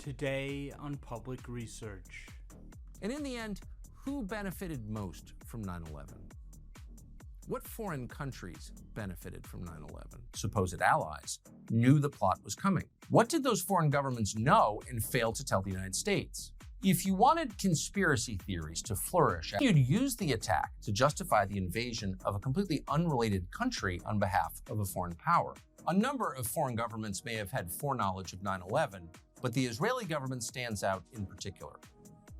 Today on Public Research. And in the end, who benefited most from 9/11? What foreign countries benefited from 9/11? Supposed allies knew the plot was coming. What did those foreign governments know and fail to tell the United States? If you wanted conspiracy theories to flourish, you'd use the attack to justify the invasion of a completely unrelated country on behalf of a foreign power. A number of foreign governments may have had foreknowledge of 9/11, but the Israeli government stands out in particular.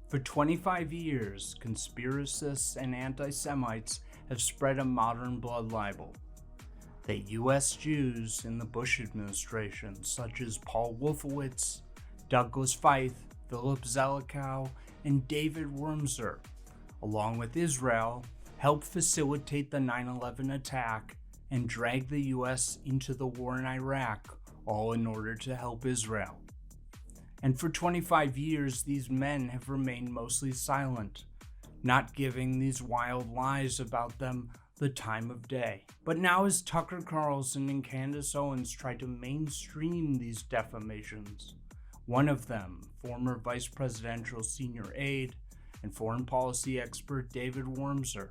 For 25 years, conspiracists and anti-Semites have spread a modern blood libel that U.S. Jews in the Bush administration, such as Paul Wolfowitz, Douglas Feith, Philip Zelikow, and David Wurmser, along with Israel, helped facilitate the 9/11 attack and drag the U.S. into the war in Iraq, all in order to help Israel. And for 25 years, these men have remained mostly silent, not giving these wild lies about them the time of day. But now as Tucker Carlson and Candace Owens try to mainstream these defamations, one of them, former vice presidential senior aide and foreign policy expert David Wurmser,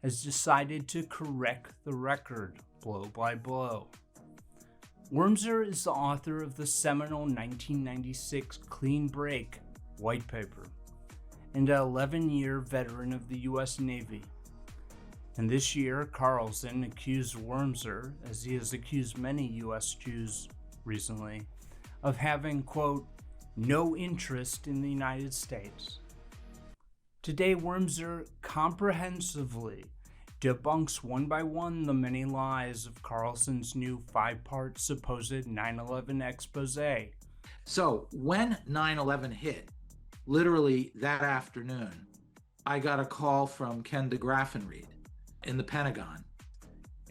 has decided to correct the record blow by blow. Wurmser is the author of the seminal 1996 Clean Break white paper and an 11-year veteran of the U.S. Navy. And this year, Carlson accused Wurmser, as he has accused many U.S. Jews recently, of having, quote, no interest in the United States. Today, Wurmser comprehensively debunks one by one the many lies of Carlson's new 5-part supposed 9/11 expose. So when 9/11 hit, literally that afternoon, I got a call from Ken DeGraffenreid in the Pentagon.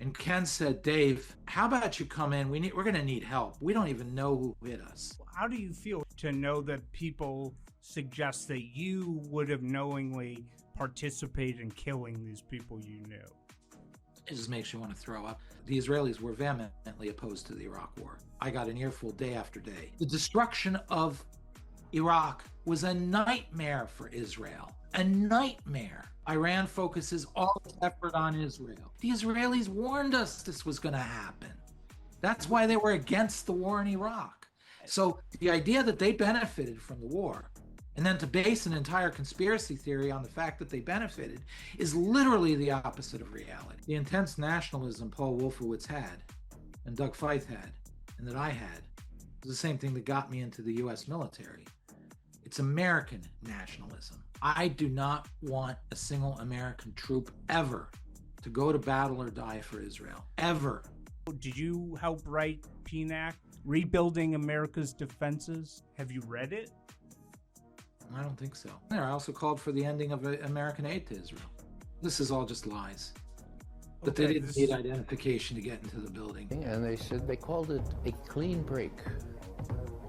And Ken said, Dave, how about you come in? We're going to need help. We don't even know who hit us. How do you feel to know that people suggest that you would have knowingly participated in killing these people you knew? It just makes you want to throw up. The Israelis were vehemently opposed to the Iraq War. I got an earful day after day. The destruction of Iraq was a nightmare for Israel. A nightmare. Iran focuses all its effort on Israel. The Israelis warned us this was going to happen. That's why they were against the war in Iraq. So the idea that they benefited from the war, and then to base an entire conspiracy theory on the fact that they benefited, is literally the opposite of reality. The intense nationalism Paul Wolfowitz had, and Doug Feith had, and that I had, was the same thing that got me into the U.S. military. It's American nationalism. I do not want a single American troop ever to go to battle or die for Israel, ever. Did you help write PNAC, Rebuilding America's Defenses? Have you read it? I don't think so. I also called for the ending of American aid to Israel. This is all just lies. But they didn't need identification to get into the building. And they called it a clean break,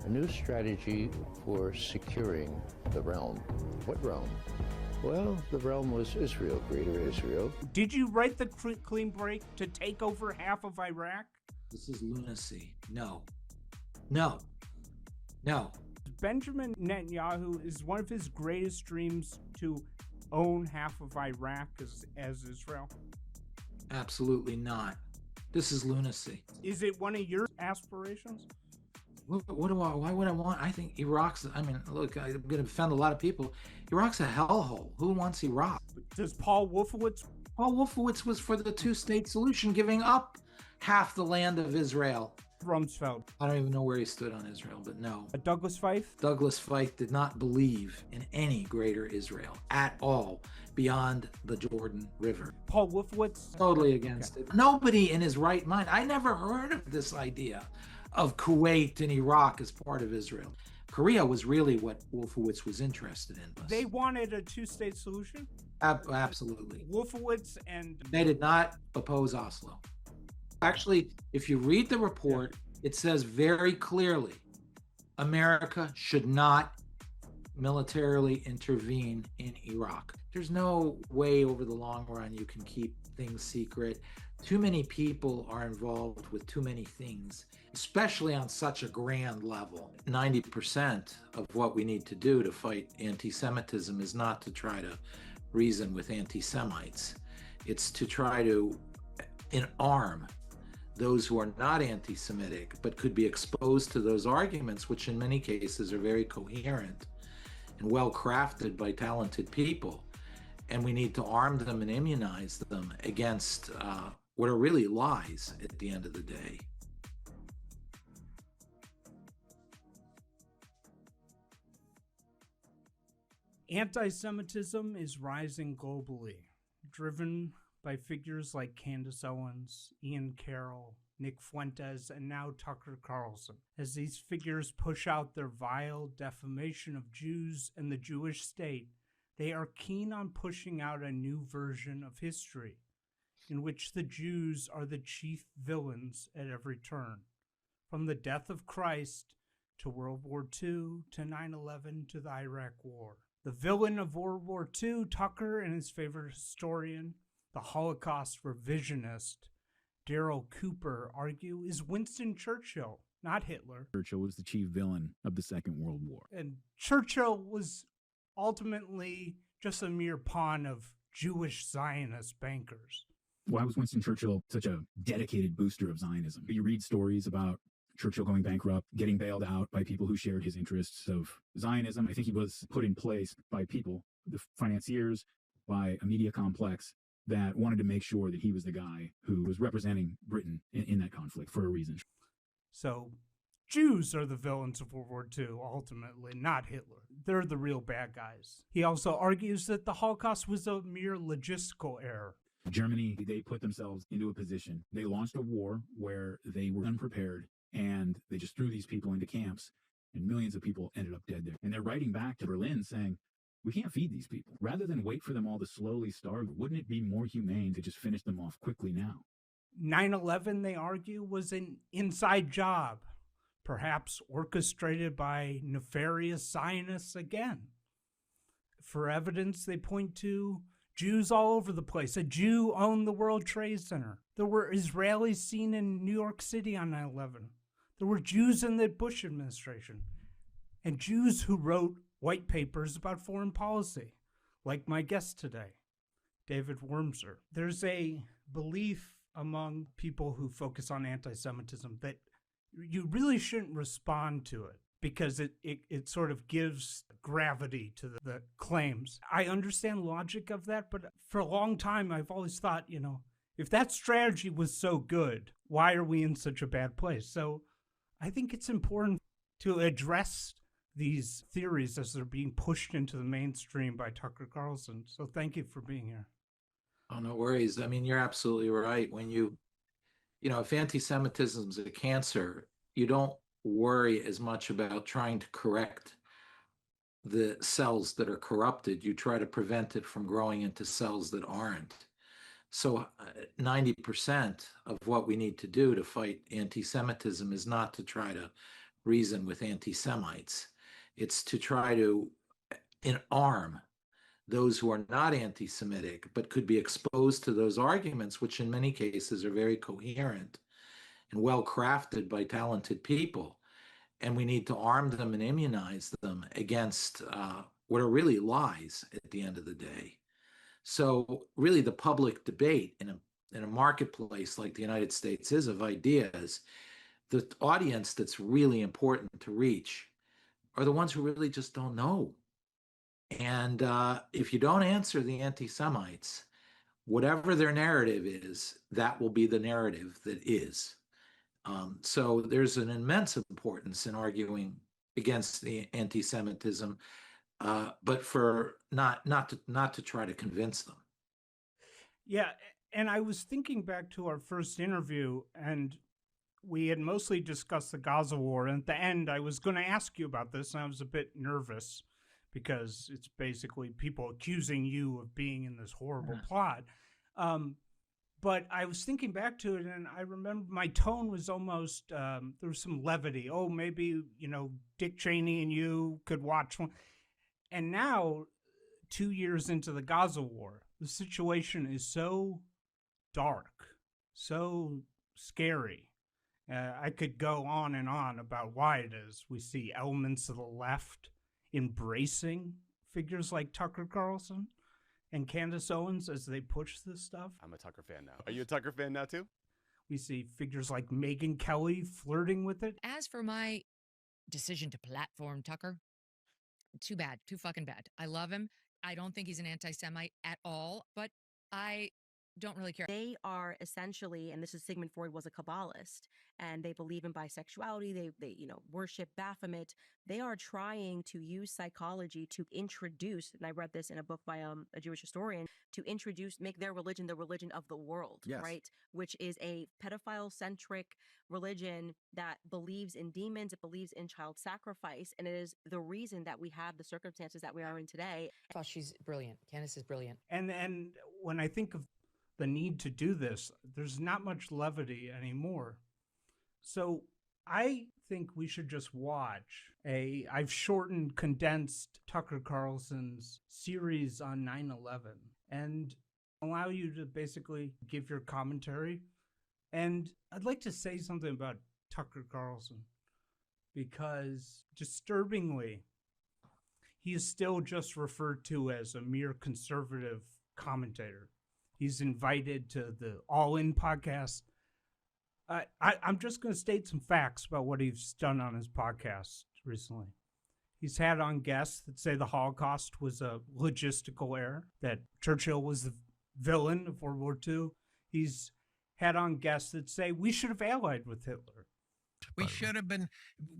a new strategy for securing the realm. What realm? Well, the realm was Israel, Greater Israel. Did you write the clean break to take over half of Iraq? This is lunacy. No. No. No. Benjamin Netanyahu is one of his greatest dreams to own half of Iraq as Israel? Absolutely not. This is lunacy. Is it one of your aspirations? Why would I want? I think Iraq's, look, I'm going to offend a lot of people. Iraq's a hellhole. Who wants Iraq? Does Paul Wolfowitz? Paul Wolfowitz was for the two-state solution, giving up half the land of Israel. Rumsfeld. I don't even know where he stood on Israel, but no. Douglas Feith? Douglas Feith did not believe in any greater Israel at all beyond the Jordan River. Paul Wolfowitz? Totally against it. Nobody in his right mind. I never heard of this idea of Kuwait and Iraq as part of Israel. Korea was really what Wolfowitz was interested in. They wanted a two-state solution? Absolutely. Wolfowitz and... They did not oppose Oslo. Actually, if you read the report, it says very clearly, America should not militarily intervene in Iraq. There's no way over the long run you can keep things secret. Too many people are involved with too many things, especially on such a grand level. 90% of what we need to do to fight anti-Semitism is not to try to reason with anti-Semites. It's to try to arm those who are not anti-Semitic, but could be exposed to those arguments, which in many cases are very coherent and well crafted by talented people. And we need to arm them and immunize them against what are really lies at the end of the day. Anti-Semitism is rising globally, driven by figures like Candace Owens, Ian Carroll, Nick Fuentes, and now Tucker Carlson. As these figures push out their vile defamation of Jews and the Jewish state, they are keen on pushing out a new version of history, in which the Jews are the chief villains at every turn. From the death of Christ to World War II to 9/11 to the Iraq War. The villain of World War II, Tucker and his favorite historian, the Holocaust revisionist, Daryl Cooper, argue is Winston Churchill, not Hitler. Churchill was the chief villain of the Second World War. And Churchill was ultimately just a mere pawn of Jewish Zionist bankers. Why was Winston Churchill such a dedicated booster of Zionism? You read stories about Churchill going bankrupt, getting bailed out by people who shared his interests of Zionism. I think he was put in place by people, the financiers, by a media complex that wanted to make sure that he was the guy who was representing Britain in that conflict for a reason. So Jews are the villains of World War II, ultimately, not Hitler. They're the real bad guys. He also argues that the Holocaust was a mere logistical error. Germany, they put themselves into a position. They launched a war where they were unprepared, and they just threw these people into camps, and millions of people ended up dead there. And they're writing back to Berlin saying, we can't feed these people. Rather than wait for them all to slowly starve, wouldn't it be more humane to just finish them off quickly now? 9/11, they argue, was an inside job, perhaps orchestrated by nefarious Zionists again. For evidence, they point to Jews all over the place. A Jew owned the World Trade Center. There were Israelis seen in New York City on 9/11. There were Jews in the Bush administration, and Jews who wrote white papers about foreign policy, like my guest today, David Wurmser. There's a belief among people who focus on anti-Semitism that you really shouldn't respond to it because it sort of gives gravity to the claims. I understand the logic of that, but for a long time, I've always thought, if that strategy was so good, why are we in such a bad place? So I think it's important to address these theories as they're being pushed into the mainstream by Tucker Carlson. So thank you for being here. Oh, no worries. I mean, you're absolutely right. When if anti-Semitism is a cancer, you don't worry as much about trying to correct the cells that are corrupted. You try to prevent it from growing into cells that aren't. So 90% of what we need to do to fight anti-Semitism is not to try to reason with anti-Semites. It's to try to arm those who are not anti-Semitic, but could be exposed to those arguments, which in many cases are very coherent and well crafted by talented people. And we need to arm them and immunize them against what are really lies at the end of the day. So really the public debate in a marketplace like the United States is of ideas, the audience that's really important to reach are the ones who really just don't know. And if you don't answer the anti-Semites, whatever their narrative is, that will be the narrative that is. So there's an immense importance in arguing against the anti-Semitism, but for not to try to convince them. Yeah, and I was thinking back to our first interview, and we had mostly discussed the Gaza war. And at the end, I was going to ask you about this, and I was a bit nervous because it's basically people accusing you of being in this horrible plot. But I was thinking back to it, and I remember my tone was almost, there was some levity. Oh, maybe, Dick Cheney and you could watch one. And now, 2 years into the Gaza war, the situation is so dark so scary. I could go on and on about why it is. We see elements of the left embracing figures like Tucker Carlson and Candace Owens as they push this stuff. I'm a Tucker fan now. Are you a Tucker fan now too? We see figures like Megyn Kelly flirting with it. As for my decision to platform Tucker, too bad, too fucking bad. I love him. I don't think he's an anti-Semite at all, but I don't really care. They are essentially, and this is Sigmund Freud was a Kabbalist, and they believe in bisexuality. They worship Baphomet. They are trying to use psychology to introduce, and I read this in a book by a Jewish historian, to make their religion the religion of the world, Yes. right? Which is a pedophile-centric religion that believes in demons, it believes in child sacrifice, and it is the reason that we have the circumstances that we are in today. Oh, she's brilliant. Candace is brilliant. And when I think of the need to do this, there's not much levity anymore. So I think we should just watch I've shortened, condensed Tucker Carlson's series on 9/11 and allow you to basically give your commentary. And I'd like to say something about Tucker Carlson because, disturbingly, he is still just referred to as a mere conservative commentator. He's invited to the All In podcast. I'm just going to state some facts about what he's done on his podcast recently. He's had on guests that say the Holocaust was a logistical error, that Churchill was the villain of World War II. He's had on guests that say we should have allied with Hitler. We should have been,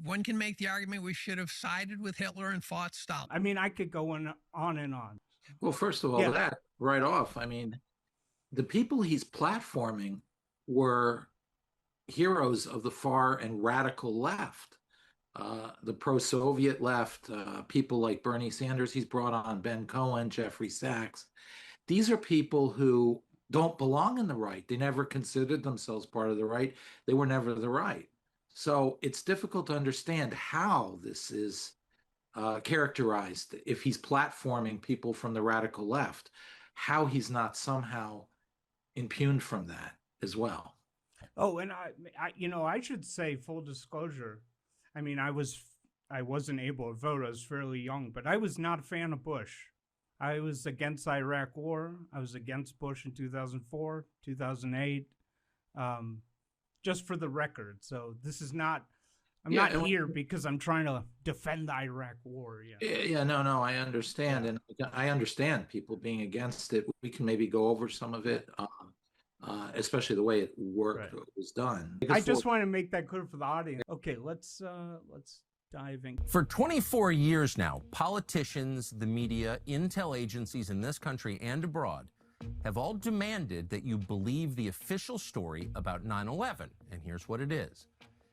one can make the argument we should have sided with Hitler and fought Stalin. I mean, I could go on and on. Well, first of all, that right off, I mean, the people he's platforming were heroes of the far and radical left, the pro-Soviet left, people like Bernie Sanders. He's brought on Ben Cohen, Jeffrey Sachs. These are people who don't belong in the right. They never considered themselves part of the right. They were never the right. So it's difficult to understand how this is characterized if he's platforming people from the radical left, how he's not somehow impugned from that as well. Oh, and I should say, full disclosure, I mean, I wasn't able to vote. I was fairly young, but I was not a fan of Bush. I was against the Iraq War. I was against Bush in 2004, 2008, just for the record. So this is not, I'm not here because I'm trying to defend the Iraq War. No, I understand. And I understand people being against it. We can maybe go over some of it, especially the way it worked, it was done. I just want to make that clear for the audience. Okay, let's dive in. For 24 years now, politicians, the media, intel agencies in this country and abroad have all demanded that you believe the official story about 9/11. And here's what it is.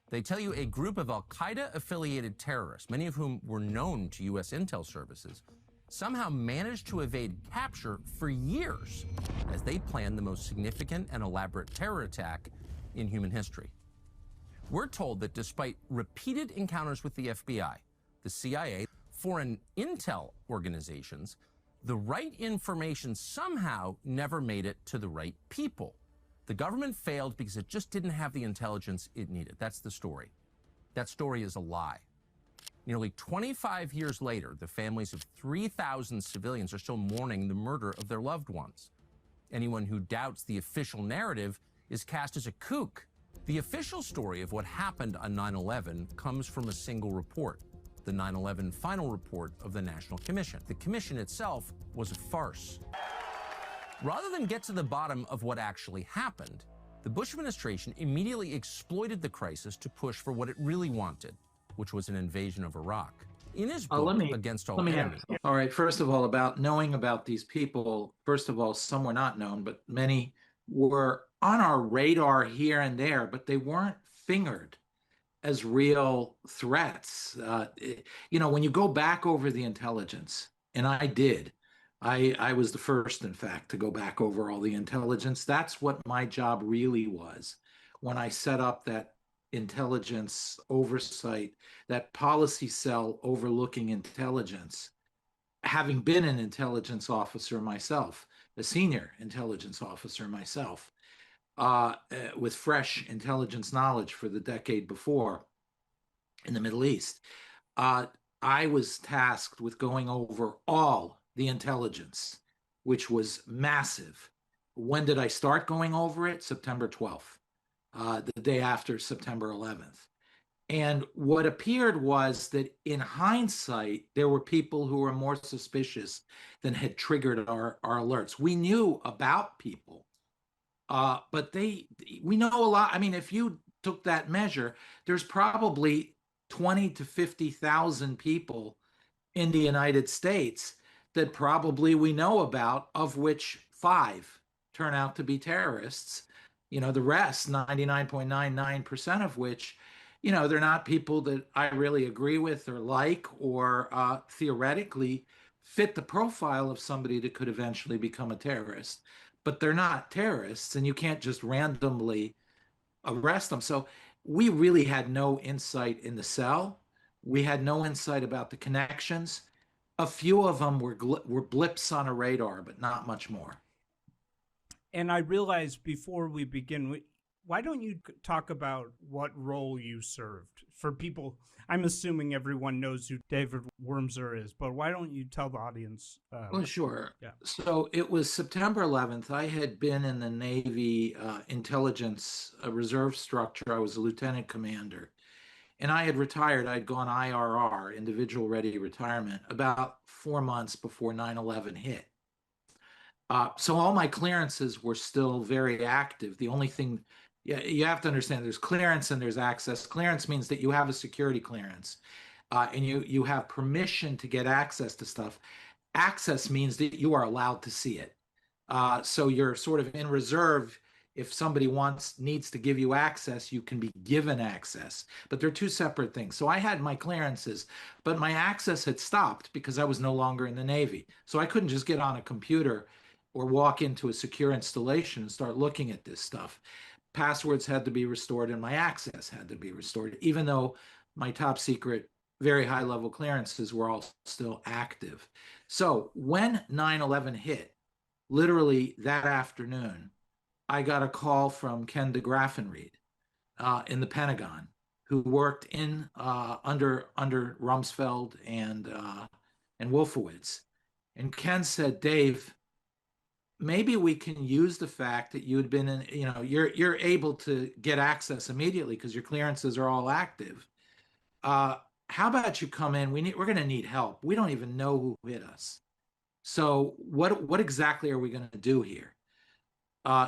They tell you a group of al-Qaeda-affiliated terrorists, many of whom were known to U.S. intel services, somehow managed to evade capture for years as they planned the most significant and elaborate terror attack in human history. We're told that despite repeated encounters with the FBI, the CIA, foreign intel organizations, the right information somehow never made it to the right people. The government failed because it just didn't have the intelligence it needed. That's the story. That story is a lie. Nearly 25 years later, the families of 3,000 civilians are still mourning the murder of their loved ones. Anyone who doubts the official narrative is cast as a kook. The official story of what happened on 9/11 comes from a single report, the 9/11 final report of the National Commission. The commission itself was a farce. Rather than get to the bottom of what actually happened, the Bush administration immediately exploited the crisis to push for what it really wanted, which was an invasion of Iraq. In his book, Against All Enemies. All right, first of all, about knowing about these people, first of all, some were not known, but many were on our radar here and there, but they weren't fingered as real threats. When you go back over the intelligence, and I did, I was the first, in fact, to go back over all the intelligence. That's what my job really was when I set up that intelligence oversight, that policy cell overlooking intelligence. Having been an intelligence officer myself, a senior intelligence officer myself, with fresh intelligence knowledge for the decade before in the Middle East. I was tasked with going over all the intelligence, which was massive. When did I start going over it? September 12th, the day after September 11th. And what appeared was that in hindsight, there were people who were more suspicious than had triggered our alerts. We knew about people, but we know a lot. I mean, if you took that measure, there's probably 20 to 50,000 people in the United States that probably we know about, of which 5 turn out to be terrorists. The rest, 99.99% of which, they're not people that I really agree with or like, or theoretically fit the profile of somebody that could eventually become a terrorist. But they're not terrorists, and you can't just randomly arrest them. So we really had no insight in the cell. We had no insight about the connections. A few of them were blips on a radar, but not much more. And I realized before we begin, why don't you talk about what role you served? For people, I'm assuming everyone knows who David Wurmser is, but why don't you tell the audience? Well, sure. Yeah. So it was September 11th. I had been in the Navy intelligence reserve structure. I was a lieutenant commander. And I had retired. I'd gone IRR, individual ready retirement, about 4 months before 9/11 hit. So all my clearances were still very active. The only thing, you have to understand, there's clearance and there's access. Clearance means that you have a security clearance, and you have permission to get access to stuff. Access means that you are allowed to see it. So you're sort of in reserve. If somebody needs to give you access, you can be given access, but they're two separate things. So I had my clearances, but my access had stopped because I was no longer in the Navy. So I couldn't just get on a computer or walk into a secure installation and start looking at this stuff. Passwords had to be restored and my access had to be restored, even though my top secret, very high level clearances were all still active. So when 9/11 hit, literally that afternoon, I got a call from Ken de Graffenried in the Pentagon, who worked under Rumsfeld and Wolfowitz. And Ken said, "Dave, maybe we can use the fact that you had been in, you're able to get access immediately because your clearances are all active. How about you come in? We're going to need help. We don't even know who hit us. So what exactly are we going to do here?"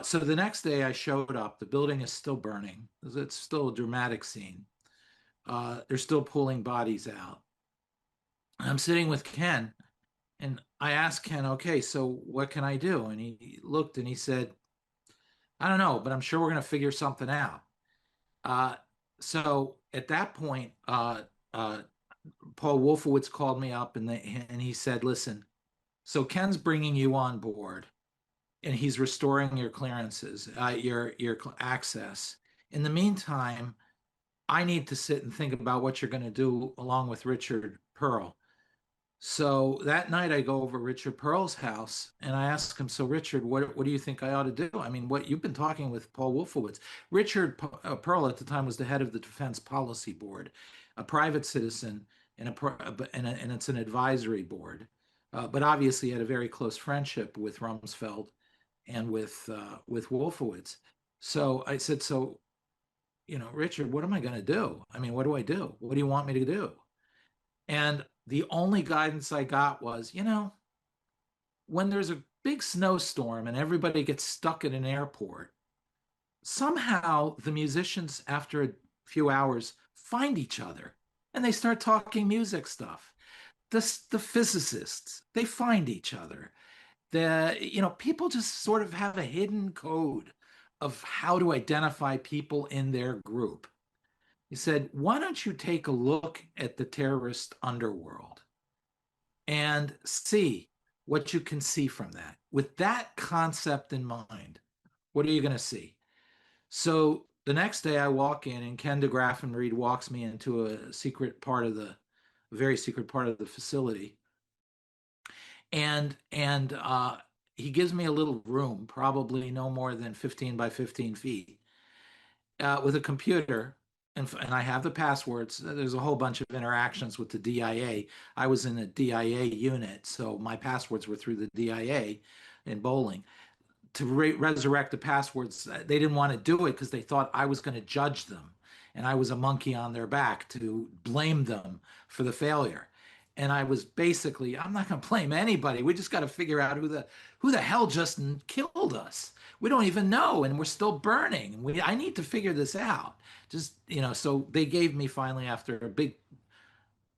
So the next day I showed up. The building is still burning. It's still a dramatic scene. They're still pulling bodies out. I'm sitting with Ken, and I asked Ken, "Okay, so what can I do?" And he looked and he said, "I don't know, but I'm sure we're going to figure something out." So at that point, Paul Wolfowitz called me up and he said, "Listen, so Ken's bringing you on board, and he's restoring your clearances, your access. In the meantime, I need to sit and think about what you're going to do along with Richard Pearl." So that night I go over Richard Pearl's house and I ask him, "So Richard, what do you think I ought to do? I mean, what you've been talking with Paul Wolfowitz." Richard Pearl at the time was the head of the Defense Policy Board, a private citizen, and it's an advisory board. But obviously had a very close friendship with Rumsfeld and with Wolfowitz. So I said, "So, Richard, what am I going to do? I mean, what do I do? What do you want me to do?" And the only guidance I got was, when there's a big snowstorm and everybody gets stuck at an airport, somehow the musicians, after a few hours, find each other and they start talking music stuff. The physicists, they find each other. People just sort of have a hidden code of how to identify people in their group. He said, "Why don't you take a look at the terrorist underworld and see what you can see from that? With that concept in mind, what are you going to see?" So the next day I walk in and Ken de Graffenried walks me into a very secret part of the facility. And he gives me a little room, probably no more than 15 by 15 feet, with a computer, and I have the passwords. There's a whole bunch of interactions with the DIA. I was in a DIA unit, so my passwords were through the DIA in bowling. To resurrect the passwords, they didn't want to do it because they thought I was going to judge them, and I was a monkey on their back to blame them for the failure. And I was basically, I'm not going to blame anybody. We just got to figure out who the hell just killed us. We don't even know, and we're still burning. I need to figure this out. Just, so they gave me finally, after a big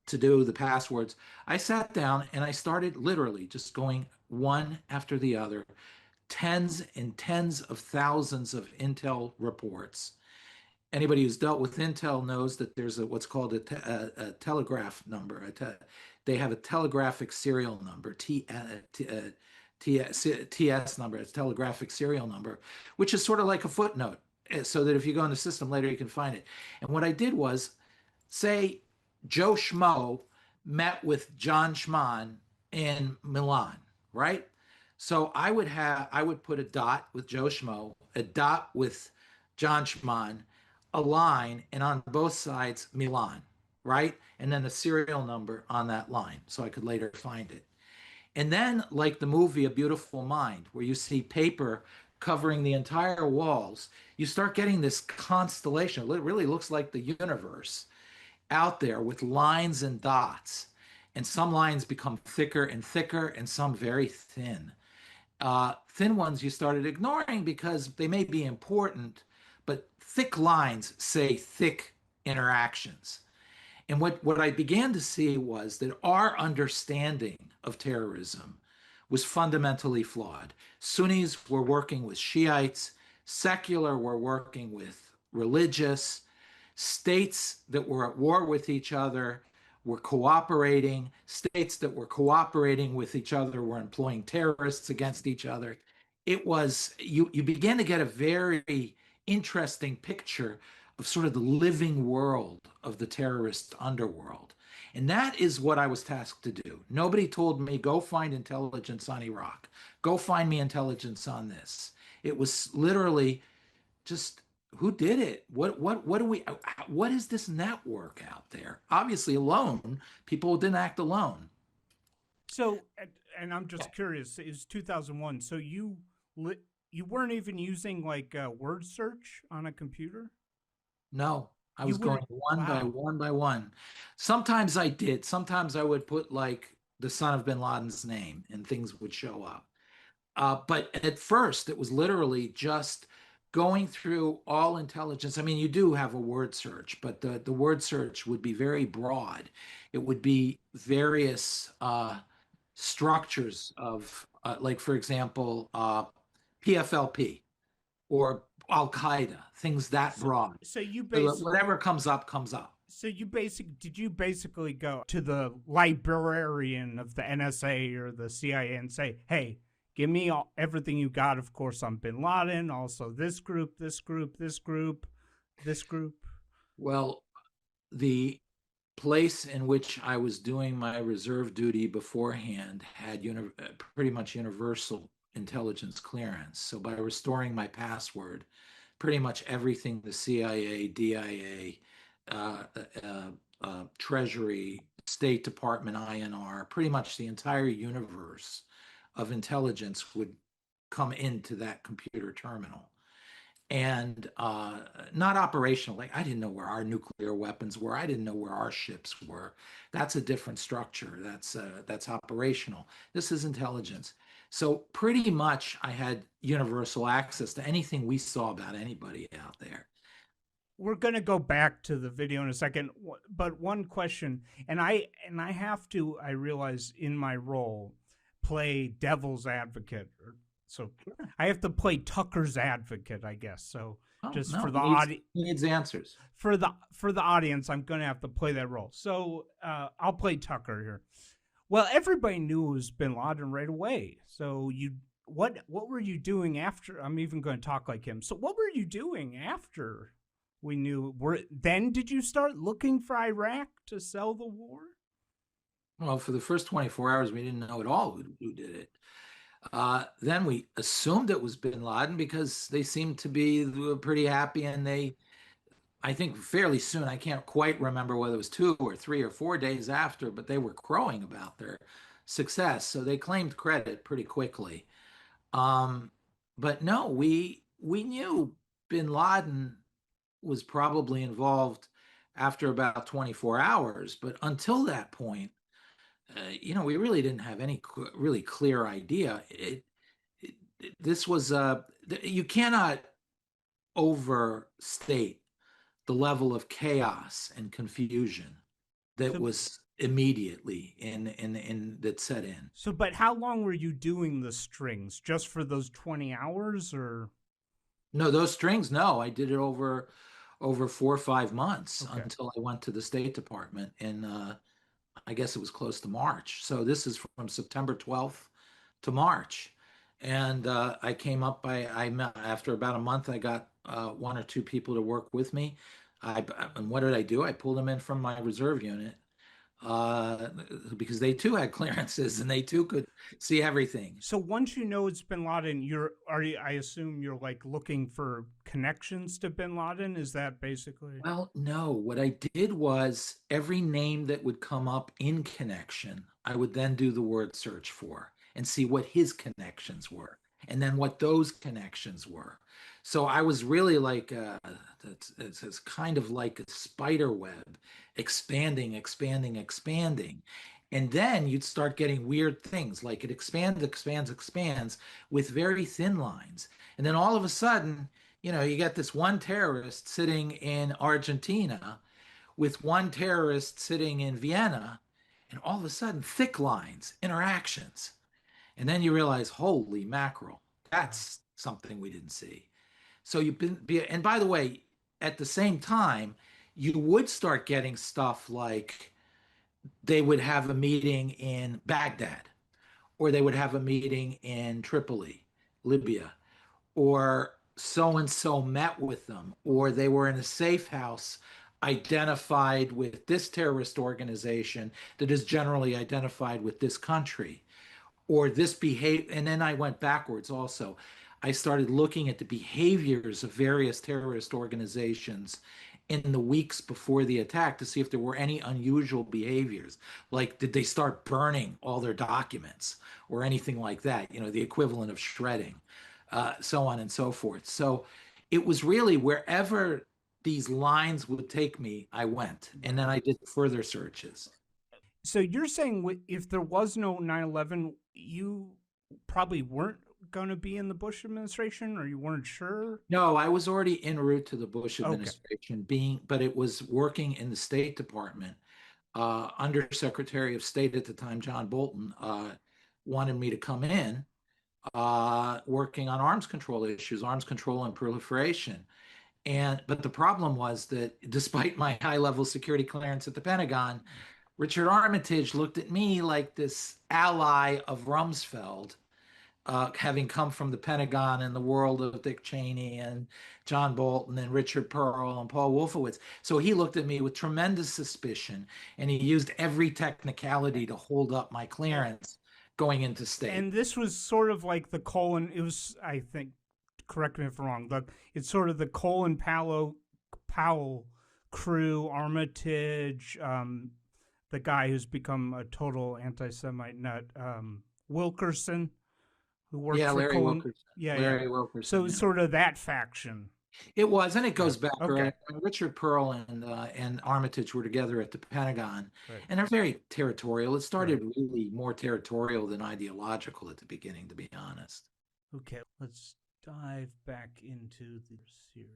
to do the passwords, I sat down and I started literally just going one after the other, tens and tens of thousands of Intel reports. Anybody who's dealt with Intel knows that there's what's called a telegraph number. They have a telegraphic serial number, TS number, it's telegraphic serial number, which is sort of like a footnote, so that if you go in the system later, you can find it. And what I did was, say Joe Schmo met with John Schman in Milan, right? So I would put a dot with Joe Schmo, a dot with John Schman, a line, and on both sides, Milan, right? And then the serial number on that line, so I could later find it. And then, like the movie A Beautiful Mind, where you see paper covering the entire walls, you start getting this constellation. It really looks like the universe out there with lines and dots. And some lines become thicker and thicker, and some very thin. Thin ones you started ignoring because they may be important, but thick lines say thick interactions. And what I began to see was that our understanding of terrorism was fundamentally flawed. Sunnis were working with Shiites, secular were working with religious, states that were at war with each other were cooperating, states that were cooperating with each other were employing terrorists against each other. It was, you began to get a very interesting picture of sort of the living world of the terrorist underworld. And that is what I was tasked to do. Nobody told me, go find intelligence on Iraq. Go find me intelligence on this. It was literally just, who did it? What is this network out there? Obviously alone, people didn't act alone. So, and I'm just curious, it was 2001. So you weren't even using like word search on a computer? No, I was going one by one by one. Sometimes I did. Sometimes I would put like the son of bin Laden's name and things would show up. But at first, it was literally just going through all intelligence. I mean, you do have a word search, but the word search would be very broad. It would be various structures of, like, for example, PFLP or Al-Qaeda, things that broad. So you basically, whatever comes up, comes up. So did you basically go to the librarian of the NSA or the CIA and say, hey, give me everything you got, of course, on bin Laden, also this group, this group, this group, this group? Well, the place in which I was doing my reserve duty beforehand had pretty much universal intelligence clearance. So by restoring my password, pretty much everything the CIA, DIA, Treasury, State Department, INR, pretty much the entire universe of intelligence would come into that computer terminal. And not operational. Like, I didn't know where our nuclear weapons were. I didn't know where our ships were. That's a different structure. That's operational. This is intelligence. So pretty much I had universal access to anything we saw about anybody out there. We're going to go back to the video in a second, but one question, and I have to, I realize in my role, play devil's advocate. So I have to play Tucker's advocate, I guess. So for the audience, needs answers. For the audience, I'm going to have to play that role. So I'll play Tucker here. Well, everybody knew it was bin Laden right away. So what were you doing after? I'm even going to talk like him. So what were you doing after we knew? Then did you start looking for Iraq to sell the war? Well, for the first 24 hours, we didn't know at all who did it. Then we assumed it was bin Laden because they seemed to be pretty happy, and I think fairly soon, I can't quite remember whether it was 2 or 3 or 4 days after, but they were crowing about their success. So they claimed credit pretty quickly. But no, we knew bin Laden was probably involved after about 24 hours. But until that point, we really didn't have any really clear idea. This was you cannot overstate the level of chaos and confusion that was immediately in that set in. So, but how long were you doing the strings? Just for those 20 hours, or? No, those strings. No, I did it over 4 or 5 months until I went to the State Department in I guess it was close to March. So this is from September 12th to March. And I came up after about a month, I got 1 or 2 people to work with me. And what did I do? I pulled them in from my reserve unit because they too had clearances and they too could see everything. So once you know it's bin Laden, I assume you're like looking for connections to bin Laden? Is that basically? Well, no. What I did was every name that would come up in connection, I would then do the word search for and see what his connections were, and then what those connections were. So I was really like, it's kind of like a spider web, expanding. And then you'd start getting weird things, like it expands with very thin lines. And then all of a sudden, you get this one terrorist sitting in Argentina with one terrorist sitting in Vienna, and all of a sudden, thick lines, interactions. And then you realize, holy mackerel, that's something we didn't see. So and by the way, at the same time, you would start getting stuff like they would have a meeting in Baghdad, or they would have a meeting in Tripoli, Libya, or so-and-so met with them, or they were in a safe house identified with this terrorist organization that is generally identified with this country, or this behavior. And then I went backwards also. I started looking at the behaviors of various terrorist organizations in the weeks before the attack to see if there were any unusual behaviors. Like, did they start burning all their documents or anything like that? The equivalent of shredding, so on and so forth. So it was really wherever these lines would take me, I went. And then I did further searches. So you're saying if there was no 9/11, you probably weren't going to be in the Bush administration, or you weren't sure? No, I was already en route to the Bush administration, but it was working in the State Department. Undersecretary of State at the time, John Bolton, wanted me to come in, working on arms control issues, arms control and proliferation. But the problem was that despite my high-level security clearance at the Pentagon, Richard Armitage looked at me like this ally of Rumsfeld, having come from the Pentagon and the world of Dick Cheney and John Bolton and Richard Pearl and Paul Wolfowitz. So he looked at me with tremendous suspicion, and he used every technicality to hold up my clearance going into state. And this was sort of like the Colin, it was, I think, correct me if I'm wrong, it's sort of the Colin Powell crew, Armitage, the guy who's become a total anti-Semite nut, Wilkerson, who worked for Larry Colin. Wilkerson. Yeah, Larry Wilkerson. So it's sort of that faction. It was, and it goes back. Okay. Right? Richard Pearl and Armitage were together at the Pentagon, Right. and they're very territorial. It started really more territorial than ideological at the beginning, to be honest. Okay, let's dive back into the series.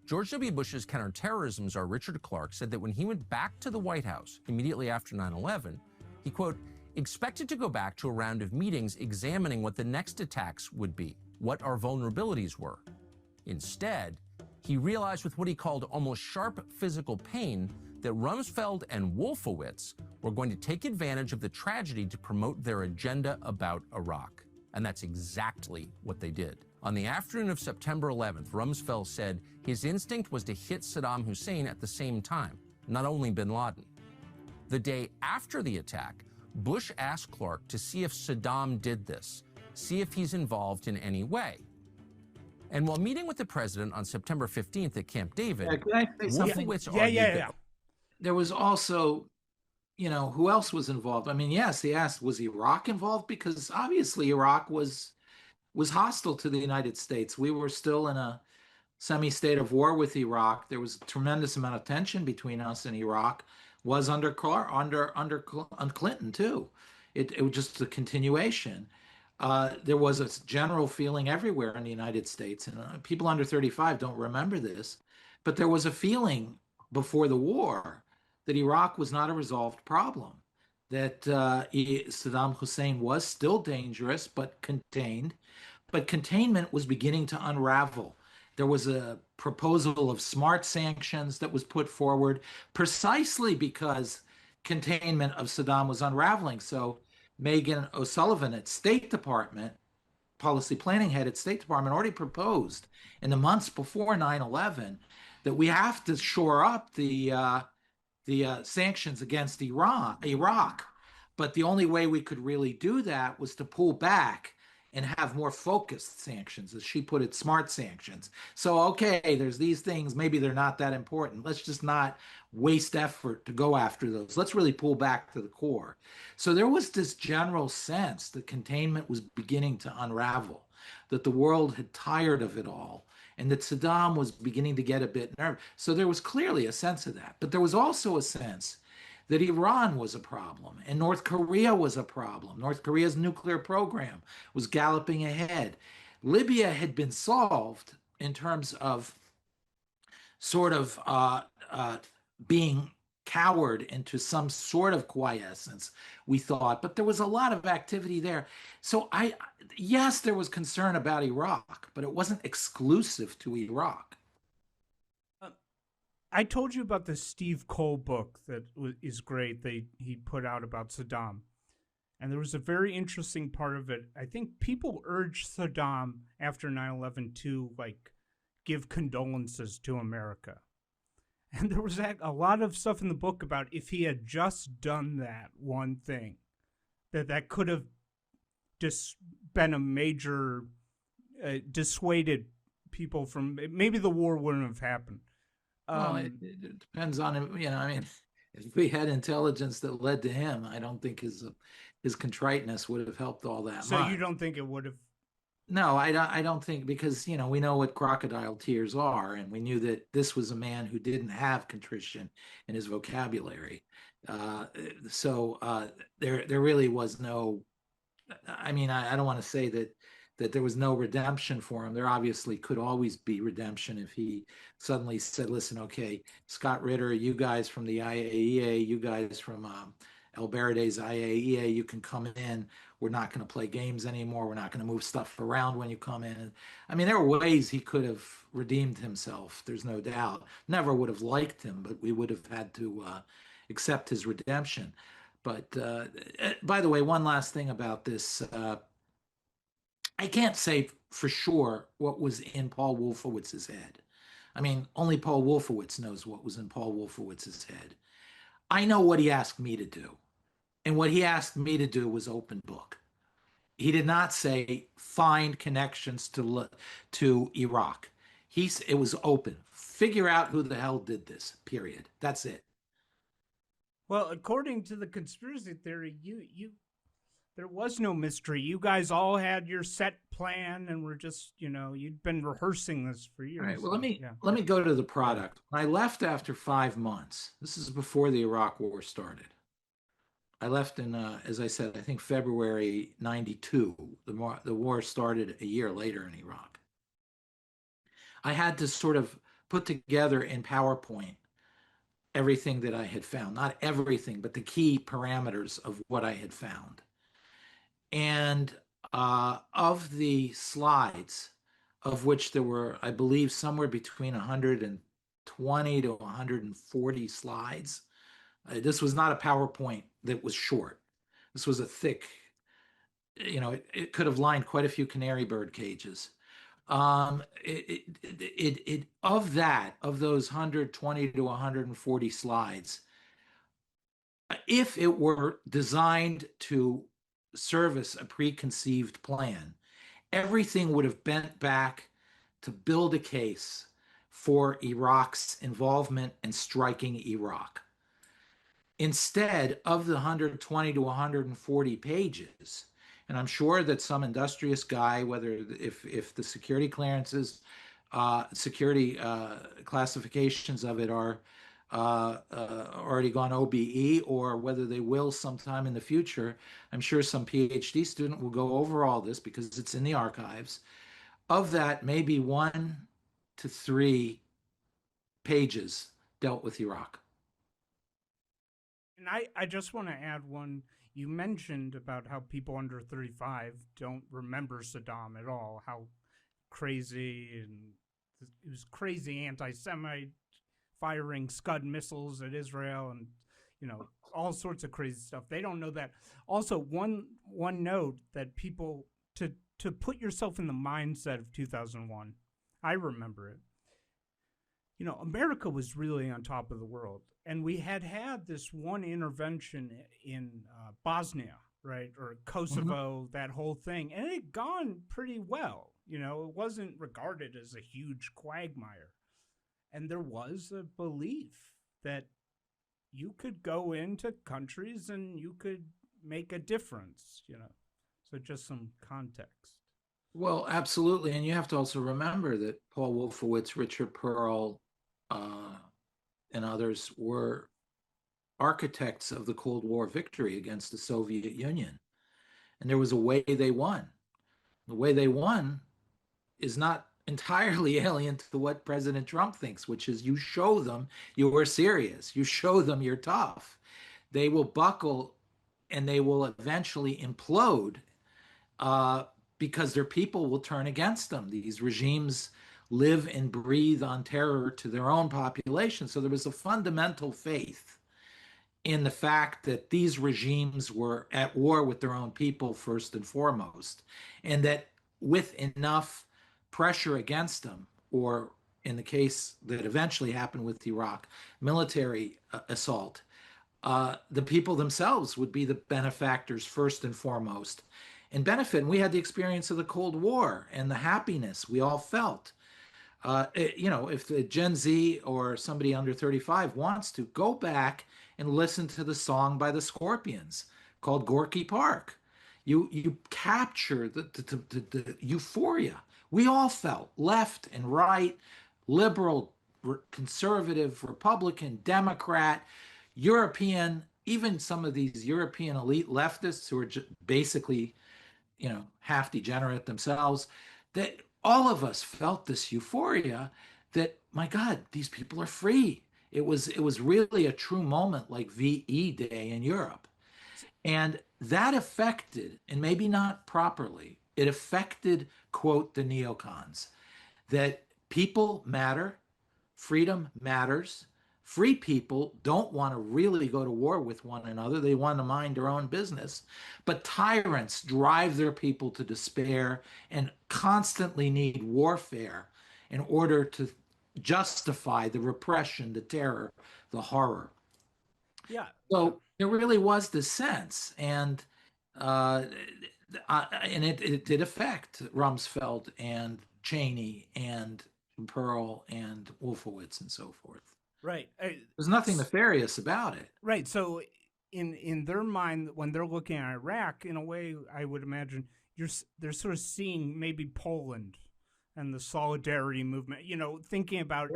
George W. Bush's counterterrorism czar Richard Clarke said that when he went back to the White House immediately after 9/11, he, quote, expected to go back to a round of meetings examining what the next attacks would be, what our vulnerabilities were. Instead, he realized with what he called almost sharp physical pain that Rumsfeld and Wolfowitz were going to take advantage of the tragedy to promote their agenda about Iraq. And that's exactly what they did. On the afternoon of September 11th, Rumsfeld said his instinct was to hit Saddam Hussein at the same time, not only bin Laden. The day after the attack, Bush asked Clarke to see if Saddam did this, see if he's involved in any way. And while meeting with the president on September 15th at Camp David, Can I say something? Wolfowitz argued that there was also, you know, who else was involved? I mean, yes, he asked, was Iraq involved? Because obviously Iraq was hostile to the United States. We were still in a semi-state of war with Iraq. There was a tremendous amount of tension between us and Iraq. Was under Clinton too. It was just a continuation. There was a general feeling everywhere in the United States, and people under 35 don't remember this, but there was a feeling before the war that Iraq was not a resolved problem, that Saddam Hussein was still dangerous but contained, but containment was beginning to unravel. There was a proposal of smart sanctions that was put forward precisely because containment of Saddam was unraveling. So Megan O'Sullivan at State Department, policy planning head at State Department, already proposed in the months before 9/11 that we have to shore up the sanctions against Iraq. But the only way we could really do that was to pull back and have more focused sanctions, as she put it, smart sanctions. So, okay, there's these things, maybe they're not that important. Let's just not waste effort to go after those. Let's really pull back to the core. So there was this general sense that containment was beginning to unravel, that the world had tired of it all, and that Saddam was beginning to get a bit nervous. So there was clearly a sense of that. But there was also a sense that Iran was a problem and North Korea was a problem. North Korea's nuclear program was galloping ahead. Libya had been solved in terms of sort of being cowered into some sort of quiescence, we thought, but there was a lot of activity there. So yes, there was concern about Iraq, but it wasn't exclusive to Iraq. I told you about the Steve Cole book that is great that he put out about Saddam. And there was a very interesting part of it. I think people urged Saddam after 9/11 to give condolences to America. And there was a lot of stuff in the book about if he had just done that one thing, that could have just been a major dissuaded people from, maybe the war wouldn't have happened. Well, it depends on him. You know, I mean, if we had intelligence that led to him, I don't think his contriteness would have helped all that much. So you don't think it would have? No, I don't think, because, you know, we know what crocodile tears are, and we knew that this was a man who didn't have contrition in his vocabulary. So there really was no, I mean, I don't want to say that there was no redemption for him. There obviously could always be redemption if he suddenly said, listen, okay, Scott Ritter, you guys from the IAEA, you guys from El Barade's IAEA, you can come in. We're not going to play games anymore. We're not going to move stuff around when you come in. I mean, there were ways he could have redeemed himself. There's no doubt. Never would have liked him, but we would have had to accept his redemption. But by the way, one last thing about this. I can't say for sure what was in Paul Wolfowitz's head. I mean, only Paul Wolfowitz knows what was in Paul Wolfowitz's head. I know what he asked me to do. And what he asked me to do was open book. He did not say find connections to Iraq. It was open. Figure out who the hell did this, period. That's it. Well, according to the conspiracy theory, there was no mystery. You guys all had your set plan and were just, you'd been rehearsing this for years. All right, well, let me go to the product. When I left after 5 months, this is before the Iraq war started. I left in, as I said, I think February 92. The war started a year later in Iraq. I had to sort of put together in PowerPoint everything that I had found. Not everything, but the key parameters of what I had found. And of the slides, of which there were, I believe, somewhere between 120 to 140 slides. This was not a PowerPoint that was short. This was a thick, it could have lined quite a few canary bird cages. Of those 120 to 140 slides, if it were designed to service a preconceived plan, everything would have bent back to build a case for Iraq's involvement in striking Iraq. Instead of the 120 to 140 pages, and I'm sure that some industrious guy, whether if the security clearances, security classifications of it are already gone OBE, or whether they will sometime in the future, I'm sure some PhD student will go over all this because it's in the archives. Of that, maybe 1 to 3 pages dealt with Iraq. And I just want to add one. You mentioned about how people under 35 don't remember Saddam at all, how crazy, and it was crazy anti-Semite, firing Scud missiles at Israel, and all sorts of crazy stuff. They don't know that. Also, one note that people to put yourself in the mindset of 2001. I remember it. America was really on top of the world, and we had this one intervention in Bosnia, right, or Kosovo, that whole thing, and it had gone pretty well. It wasn't regarded as a huge quagmire. And there was a belief that you could go into countries and you could make a difference, So just some context. Well, absolutely. And you have to also remember that Paul Wolfowitz, Richard Pearl, and others were architects of the Cold War victory against the Soviet Union. And there was a way they won. The way they won is not entirely alien to what President Trump thinks, which is you show them you are serious. You show them you're tough. They will buckle and they will eventually implode because their people will turn against them. These regimes live and breathe on terror to their own population. So there was a fundamental faith in the fact that these regimes were at war with their own people first and foremost, and that with enough pressure against them, or in the case that eventually happened with Iraq, military assault, the people themselves would be the benefactors first and foremost and benefit. And we had the experience of the Cold War and the happiness we all felt. If the Gen Z or somebody under 35 wants to, go back and listen to the song by the Scorpions called Gorky Park. You capture the euphoria we all felt, left and right, liberal, conservative, Republican, Democrat, European, even some of these European elite leftists who are basically, half degenerate themselves, that all of us felt this euphoria that, my God, these people are free. It was really a true moment like VE Day in Europe. And that affected, and maybe not properly, it affected, quote, the neocons, that people matter, freedom matters. Free people don't want to really go to war with one another. They want to mind their own business. But tyrants drive their people to despair and constantly need warfare in order to justify the repression, the terror, the horror. Yeah. So there really was this sense, and it did affect Rumsfeld and Cheney and Pearl and Wolfowitz and so forth. Right. There's nothing nefarious about it. Right. So in their mind, when they're looking at Iraq, in a way, I would imagine they're sort of seeing maybe Poland and the solidarity movement, thinking about,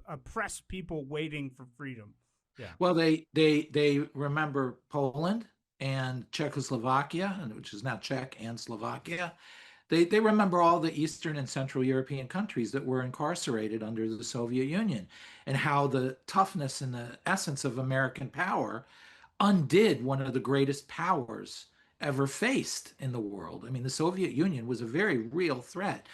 oppressed people waiting for freedom. Yeah. Well, they remember Poland and Czechoslovakia, which is now Czech and Slovakia. They remember all the Eastern and Central European countries that were incarcerated under the Soviet Union, and how the toughness and the essence of American power undid one of the greatest powers ever faced in the world. I mean, the Soviet Union was a very real threat.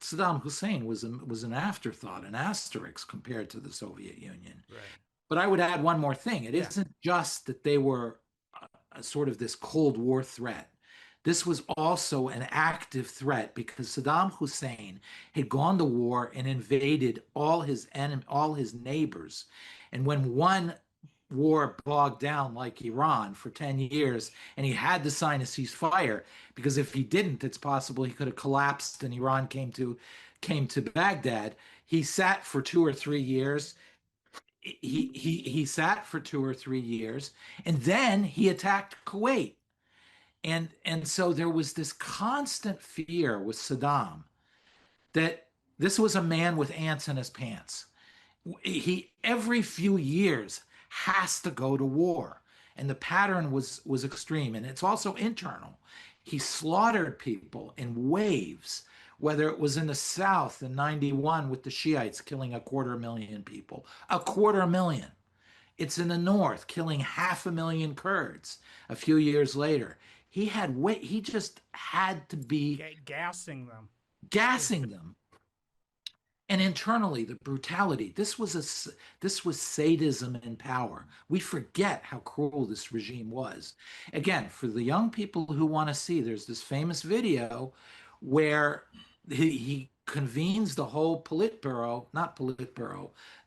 Saddam Hussein was an afterthought, an asterisk compared to the Soviet Union. Right. But I would add one more thing. It isn't just that they were sort of this Cold War threat. This was also an active threat because Saddam Hussein had gone to war and invaded all his neighbors. And when one war bogged down like Iran for 10 years, and he had to sign a ceasefire, because if he didn't, it's possible he could have collapsed and Iran came to Baghdad. He sat for 2 or 3 years. He sat for 2 or 3 years, and then he attacked Kuwait. And so there was this constant fear with Saddam that this was a man with ants in his pants. He every few years has to go to war, and the pattern was extreme, and it's also internal. He slaughtered people in waves, whether it was in the south in 91 with the Shiites killing 250,000 people, 250,000. It's in the north killing 500,000 Kurds a few years later. He just had to be gassing them. And internally, the brutality. This was sadism in power. We forget how cruel this regime was. Again, for the young people who want to see, there's this famous video where he convenes the whole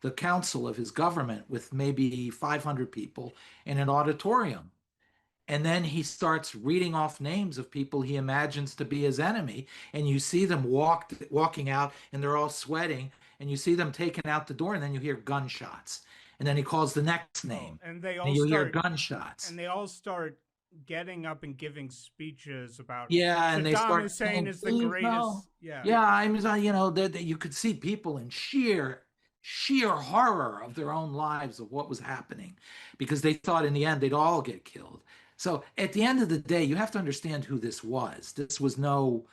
the council of his government with maybe 500 people in an auditorium. And then he starts reading off names of people he imagines to be his enemy. And you see them walking out, and they're all sweating. And you see them taken out the door, and then you hear gunshots. And then he calls the next name. And they all you hear gunshots. And they all start getting up and giving speeches about and they start Hussein is the greatest. No. You could see people in sheer horror of their own lives, of what was happening, because they thought in the end they'd all get killed. So at the end of the day, you have to understand who this was. This was not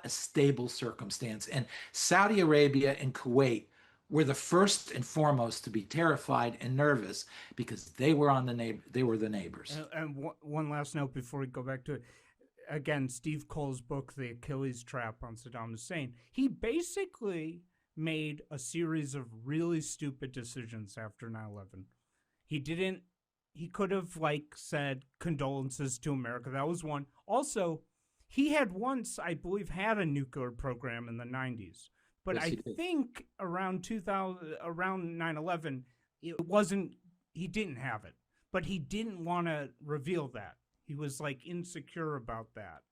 a stable circumstance. And Saudi Arabia and Kuwait were the first and foremost to be terrified and nervous, because they were the neighbors. And one last note before we go back to it. Again, Steve Cole's book, The Achilles Trap on Saddam Hussein, he basically made a series of really stupid decisions after 9/11. He could have said condolences to America. That was one. Also, he had once, I believe, had a nuclear program in the 90s. But yes, I think around 9/11, he didn't have it. But he didn't want to reveal that. He was insecure about that.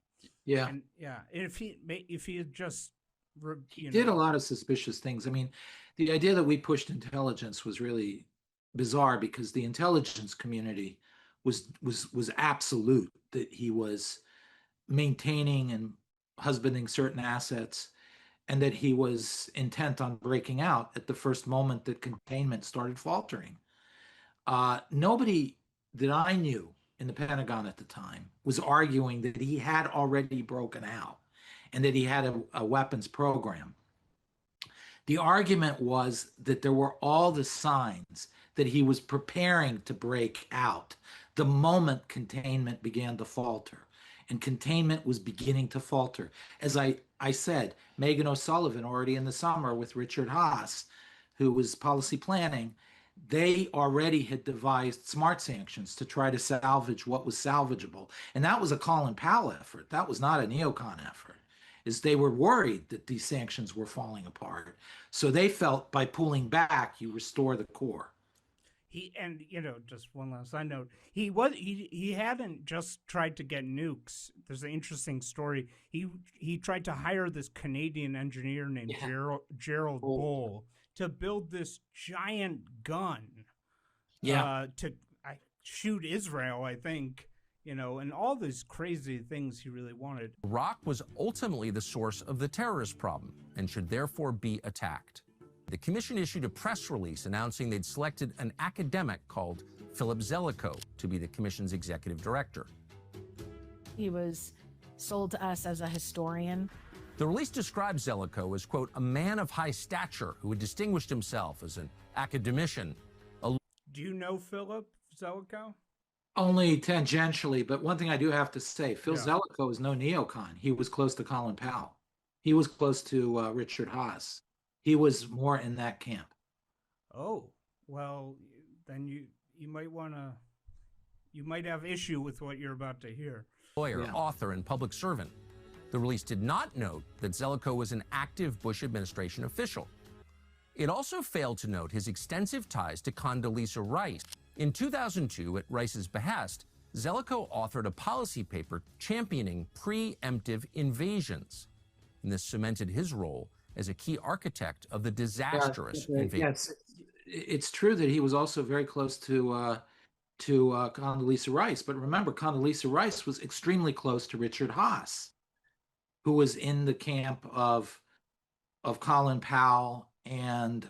Yeah. And if he had just he did a lot of suspicious things. I mean, the idea that we pushed intelligence was really bizarre, because the intelligence community was absolute that he was maintaining and husbanding certain assets, and that he was intent on breaking out at the first moment that containment started faltering. Nobody that I knew in the Pentagon at the time was arguing that he had already broken out and that he had a weapons program. The argument was that there were all the signs that he was preparing to break out the moment containment began to falter. And containment was beginning to falter. As I said, Megan O'Sullivan, already in the summer with Richard Haas, who was policy planning, they already had devised smart sanctions to try to salvage what was salvageable. And that was a Colin Powell effort. That was not a neocon effort. They were worried that these sanctions were falling apart. So they felt by pulling back, you restore the core. Just one last side note, he hadn't just tried to get nukes. There's an interesting story. He tried to hire this Canadian engineer named Gerald Bull to build this giant gun to shoot Israel, I think, and all these crazy things he really wanted. Iraq was ultimately the source of the terrorist problem and should therefore be attacked. The commission issued a press release announcing they'd selected an academic called Philip Zelikow to be the commission's executive director. He was sold to us as a historian. The release describes Zelikow as, quote, a man of high stature who had distinguished himself as an academician. Do you know Philip Zelikow? Only tangentially, but one thing I do have to say, Phil Zelikow is no neocon. He was close to Colin Powell. He was close to Richard Haas. He was more in that camp. Oh, well, then you might have issue with what you're about to hear. Lawyer, author, and public servant. The release did not note that Zelikow was an active Bush administration official. It also failed to note his extensive ties to Condoleezza Rice. In 2002, at Rice's behest, Zelikow authored a policy paper championing preemptive invasions. And this cemented his role as a key architect of the disastrous invasion. Yes, it's true that he was also very close to Condoleezza Rice. But remember, Condoleezza Rice was extremely close to Richard Haas, who was in the camp of Colin Powell and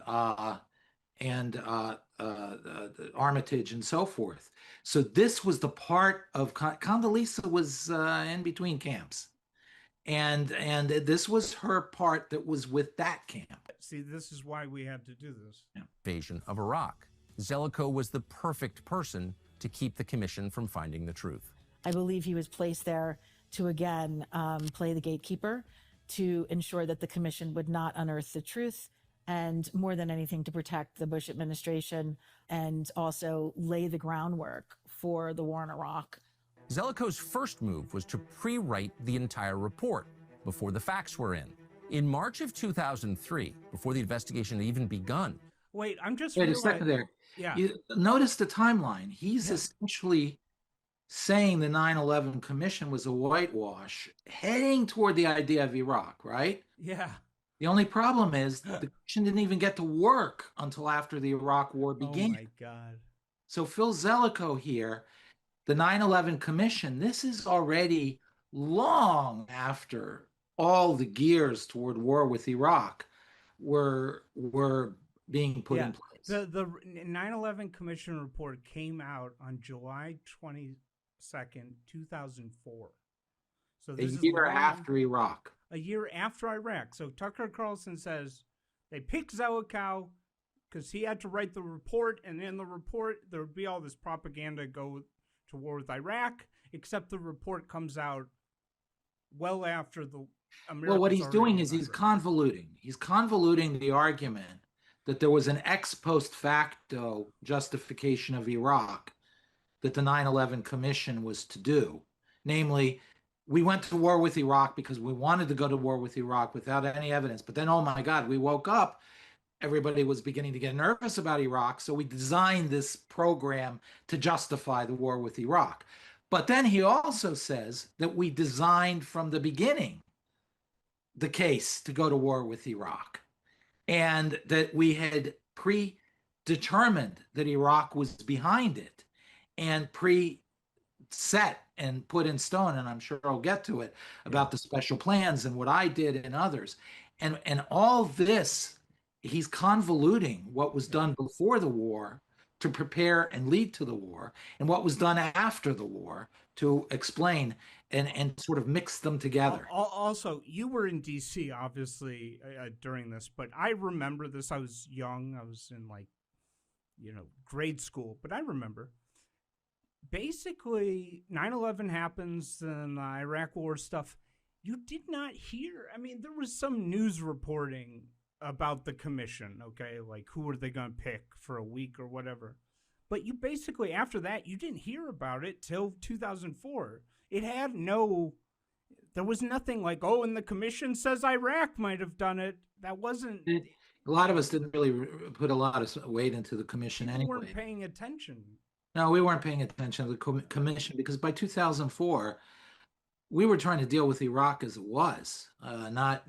Armitage and so forth. So this was the part of Condoleezza was in between camps, and this was her part that was with that camp. See, this is why we had to do this. Invasion of Iraq. Zelikow was the perfect person to keep the commission from finding the truth. I believe he was placed there to again play the gatekeeper, to ensure that the commission would not unearth the truth, and more than anything, to protect the Bush administration and also lay the groundwork for the war in Iraq. Zelikow's first move was to pre-write the entire report before the facts were in. In March of 2003, before the investigation had even begun. Wait, I'm just Wait a second there. Yeah. You notice the timeline. He's essentially saying the 9/11 Commission was a whitewash, heading toward the idea of Iraq, right? Yeah. The only problem is the commission didn't even get to work until after the Iraq War began. Oh my God. So Phil Zelikow here, the 9/11 Commission, this is already long after all the gears toward war with Iraq were being put in place. The 9/11 Commission report came out on July 22nd, 2004. So this a year after Iraq. A year after Iraq. So Tucker Carlson says they picked Zelikow because he had to write the report, and in the report there would be all this propaganda go to war with Iraq, except the report comes out well after the Americans. Well, what he's doing is he's convoluting. He's convoluting the argument that there was an ex post facto justification of Iraq that the 9/11 Commission was to do. Namely, we went to war with Iraq because we wanted to go to war with Iraq without any evidence. But then, oh my God, we woke up. Everybody was beginning to get nervous about Iraq. So we designed this program to justify the war with Iraq. But then he also says that we designed from the beginning the case to go to war with Iraq, and that we had predetermined that Iraq was behind it and pre-set and put in stone, and I'm sure I'll get to it, about the special plans and what I did and others. And all this, he's convoluting what was done before the war to prepare and lead to the war, and what was done after the war to explain and sort of mix them together. Also, you were in D.C., obviously, during this, but I remember this. I was young. I was in, grade school, but I remember. Basically, 9/11 happens and the Iraq war stuff. You did not hear. I mean, there was some news reporting about the commission, okay? Like, who were they going to pick for a week or whatever. But you basically, after that, you didn't hear about it till 2004. It had there was nothing like, oh, and the commission says Iraq might have done it. That wasn't. A lot of us didn't really put a lot of weight into the commission anyway. We weren't paying attention. No, we weren't paying attention to the commission because by 2004, we were trying to deal with Iraq as it was, not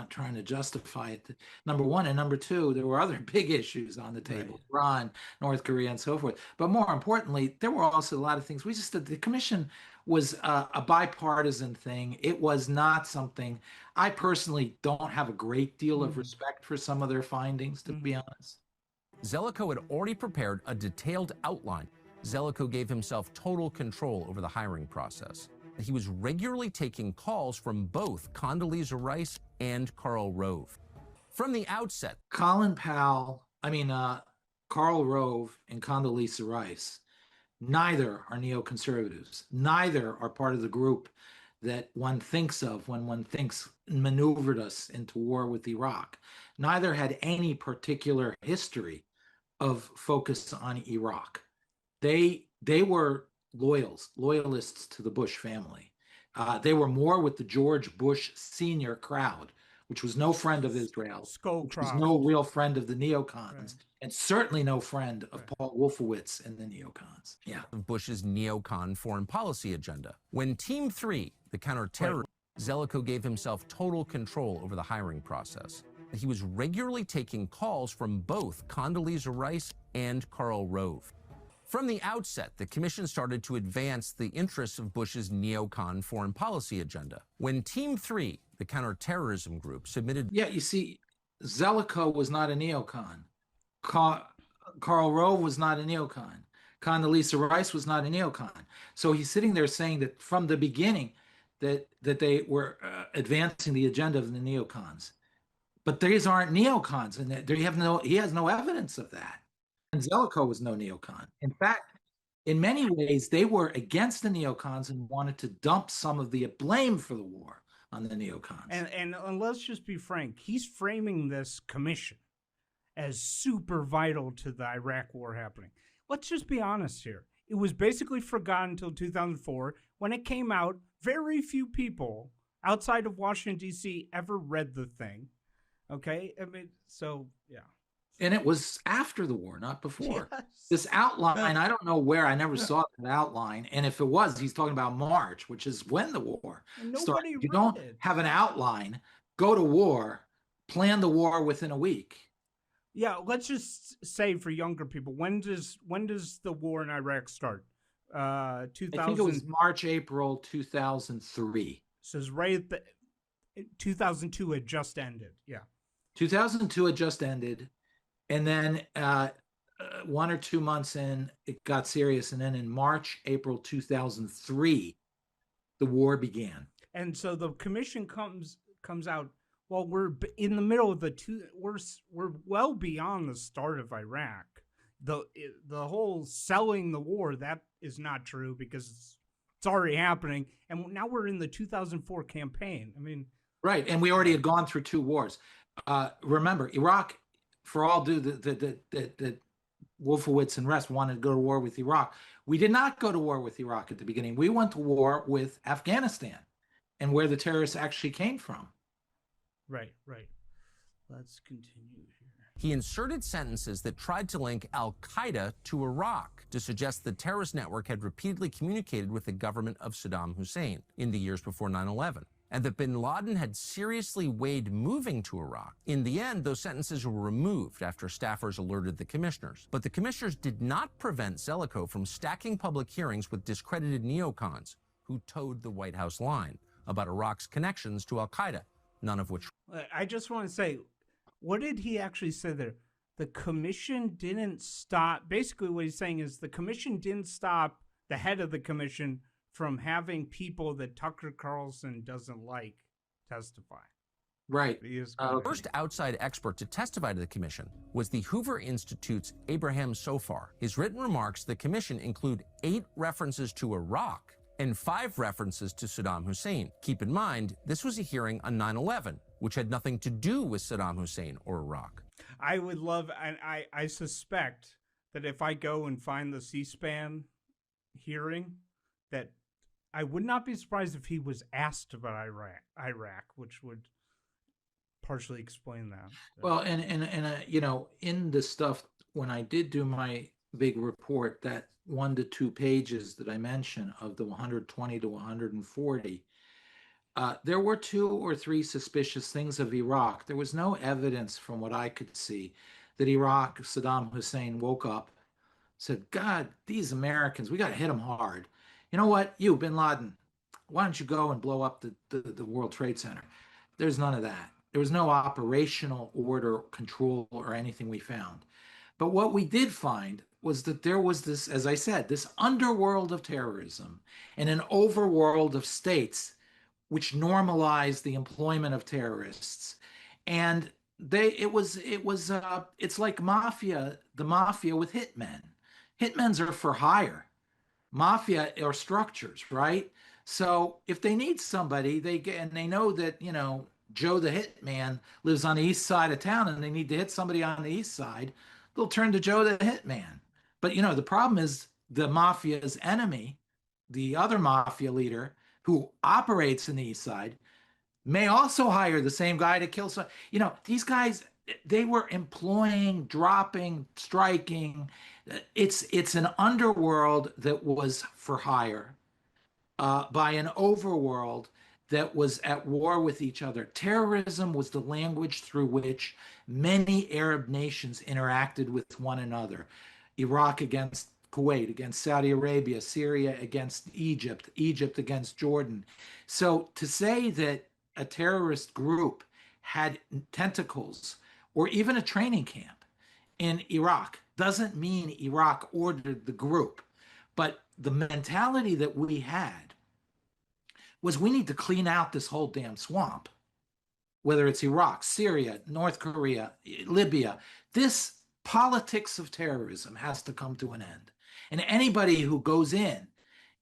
trying to justify it. Number one, and number two, there were other big issues on the table: Iran, North Korea, and so forth. But more importantly, there were also a lot of things. The commission was a bipartisan thing. It was not something. I personally don't have a great deal of respect for some of their findings, to be honest. Zelikow had already prepared a detailed outline. Zelikow gave himself total control over the hiring process. He was regularly taking calls from both Condoleezza Rice and Karl Rove. From the outset, Karl Rove and Condoleezza Rice, neither are neoconservatives. Neither are part of the group that one thinks of when one thinks maneuvered us into war with Iraq. Neither had any particular history of focus on Iraq. They were loyalists to the Bush family. They were more with the George Bush Sr. crowd, which was no friend of Israel, which was no real friend of the neocons, and certainly no friend of Paul Wolfowitz and the neocons. Yeah. Of Bush's neocon foreign policy agenda. When Team 3, the counterterrorist, Zelikow gave himself total control over the hiring process. He was regularly taking calls from both Condoleezza Rice and Karl Rove. From the outset, the commission started to advance the interests of Bush's neocon foreign policy agenda. When Team 3, the counterterrorism group, submitted... Yeah, you see, Zelikow was not a neocon. Karl Rove was not a neocon. Condoleezza Rice was not a neocon. So he's sitting there saying that from the beginning that they were advancing the agenda of the neocons. But these aren't neocons, and he has no evidence of that. And Zelikow was no neocon. In fact, in many ways, they were against the neocons and wanted to dump some of the blame for the war on the neocons. And let's just be frank, he's framing this commission as super vital to the Iraq war happening. Let's just be honest here. It was basically forgotten until 2004. When it came out, very few people outside of Washington, D.C. ever read the thing. Okay? I mean, so, yeah. And it was after the war, not before. Yes. This outline, I don't know where. I never saw that outline. And if it was, he's talking about March, which is when the war started. You don't have an outline, go to war, plan the war within a week. Yeah, let's just say for younger people, when does the war in Iraq start? 2000. I think it was March, April 2003. So it's right at the 2002 had just ended. Yeah. 2002 had just ended. And then 1 or 2 months in, it got serious. And then in March, April 2003, the war began. And so the commission comes out. Well, we're in the middle of we're well beyond the start of Iraq. The whole selling the war, that is not true because it's already happening. And now we're in the 2004 campaign. I mean, right. And we already had gone through 2 wars. Remember, Iraq, for all due that Wolfowitz and rest wanted to go to war with Iraq. We did not go to war with Iraq at the beginning. We went to war with Afghanistan and where the terrorists actually came from. Right. Let's continue here. He inserted sentences that tried to link al-Qaeda to Iraq to suggest the terrorist network had repeatedly communicated with the government of Saddam Hussein in the years before 9/11, and that bin Laden had seriously weighed moving to Iraq. In the end, those sentences were removed after staffers alerted the commissioners. But the commissioners did not prevent Zelikow from stacking public hearings with discredited neocons who towed the White House line about Iraq's connections to al-Qaeda, none of which... I just want to say, what did he actually say there? The commission didn't stop. Basically, what he's saying is the commission didn't stop the head of the commission from having people that Tucker Carlson doesn't like testify. Right. The first outside expert to testify to the commission was the Hoover Institute's Abraham Sofar. His written remarks to the commission include 8 references to Iraq and 5 references to Saddam Hussein. Keep in mind, this was a hearing on 9/11, which had nothing to do with Saddam Hussein or Iraq. I would love, and I suspect that if I go and find the C-SPAN hearing, that I would not be surprised if he was asked about Iraq, which would partially explain that. Well, and you know, in the stuff, when I did do my big report, that 1 to 2 pages that I mentioned of the 120 to 140, there were 2 or 3 suspicious things of Iraq. There was no evidence from what I could see that Iraq, Saddam Hussein woke up, said, God, these Americans, we got to hit them hard. You know what, you, bin Laden, why don't you go and blow up the World Trade Center? There's none of that. There was no operational order, control, or anything we found. But what we did find was that there was this, as I said, this underworld of terrorism and an overworld of states which normalized the employment of terrorists. And it's like mafia, the mafia with hitmen. Hitmen's are for hire. Mafia are structures, right? So if they need somebody, they know that, you know, Joe the hitman lives on the east side of town and they need to hit somebody on the east side, they'll turn to Joe the hitman. But, you know, the problem is the mafia's enemy, the other mafia leader who operates in the east side, may also hire the same guy to kill some. These guys, they were employing, dropping, striking. It's an underworld that was for hire by an overworld that was at war with each other. Terrorism was the language through which many Arab nations interacted with one another. Iraq against Kuwait, against Saudi Arabia, Syria against Egypt, Egypt against Jordan. So to say that a terrorist group had tentacles or even a training camp in Iraq doesn't mean Iraq ordered the group. But the mentality that we had was we need to clean out this whole damn swamp, whether it's Iraq, Syria, North Korea, Libya. This politics of terrorism has to come to an end. And anybody who goes in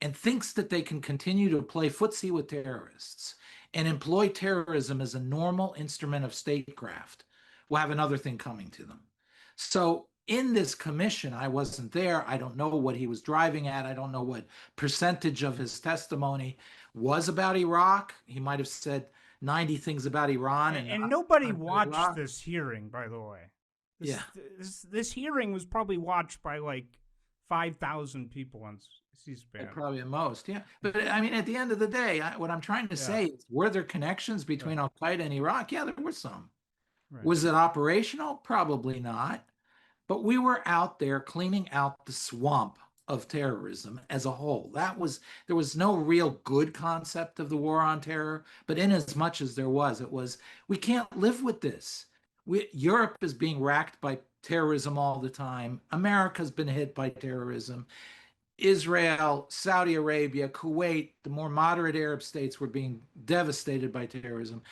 and thinks that they can continue to play footsie with terrorists and employ terrorism as a normal instrument of statecraft will have another thing coming to them. So in this commission, I wasn't there. I don't know what he was driving at. I don't know what percentage of his testimony was about Iraq. He might have said 90 things about Iran. And nobody watched this hearing, by the way. This hearing was probably watched by like 5,000 people on C-SPAN. Probably at most, yeah. But I mean, at the end of the day, what I'm trying to say is, were there connections between Al-Qaeda and Iraq? Yeah, there were some. Right. Was it operational? Probably not. But we were out there cleaning out the swamp of terrorism as a whole. There was no real good concept of the war on terror, but in as much as there was, it was, we can't live with this. Europe is being racked by terrorism all the time. America's been hit by terrorism. Israel, Saudi Arabia, Kuwait, the more moderate Arab states were being devastated by terrorism.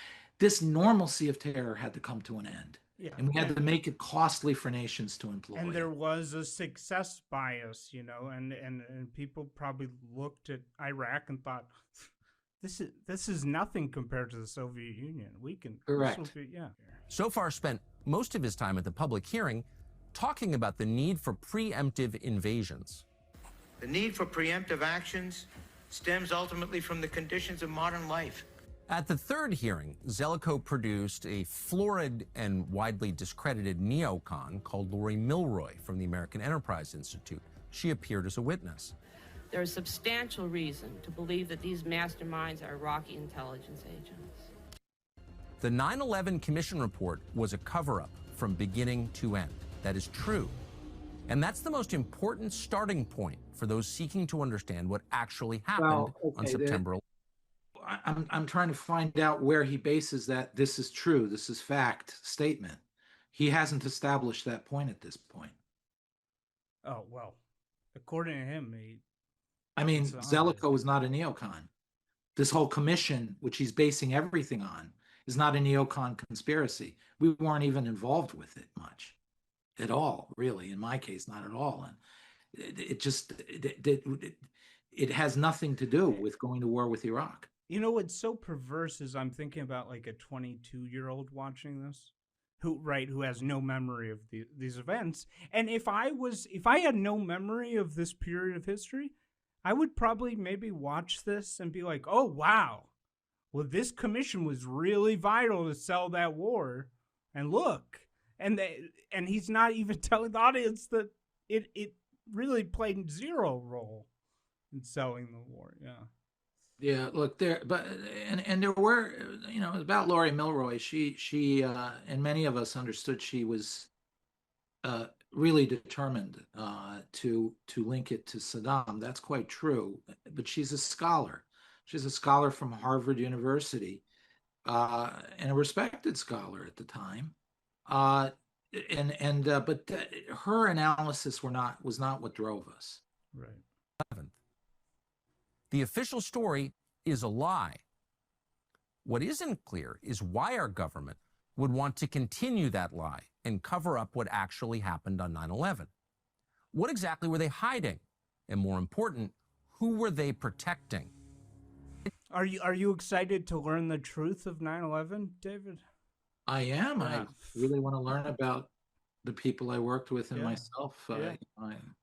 This normalcy of terror had to come to an end. Yeah. And we had to make it costly for nations to employ. And there was a success bias, and people probably looked at Iraq and thought, this is nothing compared to the Soviet Union. We can. Correct. So far spent most of his time at the public hearing talking about the need for preemptive invasions. The need for preemptive actions stems ultimately from the conditions of modern life. At the third hearing, Zelikow produced a florid and widely discredited neocon called Lori Milroy from the American Enterprise Institute. She appeared as a witness. There is substantial reason to believe that these masterminds are Iraqi intelligence agents. The 9/11 Commission report was a cover-up from beginning to end. That is true. And that's the most important starting point for those seeking to understand what actually happened on September 11th. I'm trying to find out where he bases that this is true, this is fact statement. He hasn't established that point at this point. Oh, well, according to him, Zelikow is not a neocon. This whole commission, which he's basing everything on, is not a neocon conspiracy. We weren't even involved with it much at all, really. In my case, not at all. And it has nothing to do with going to war with Iraq. What's so perverse is I'm thinking about like a 22-year-old watching this, who has no memory of these events. And if I had no memory of this period of history, I would probably maybe watch this and be like, oh, wow. Well, this commission was really vital to sell that war. And look, and he's not even telling the audience that it really played zero role in selling the war. Yeah. Yeah, look there, but and there were, about Lori Milroy. She and many of us understood she was really determined to link it to Saddam. That's quite true. But she's a scholar. She's a scholar from Harvard University, and a respected scholar at the time. But her analysis was not what drove us. Right. The official story is a lie. What isn't clear is why our government would want to continue that lie and cover up what actually happened on 9/11. What exactly were they hiding? And more important, who were they protecting? Are you excited to learn the truth of 9/11, David? I am. Yeah. I really want to learn about the people I worked with and myself. I'm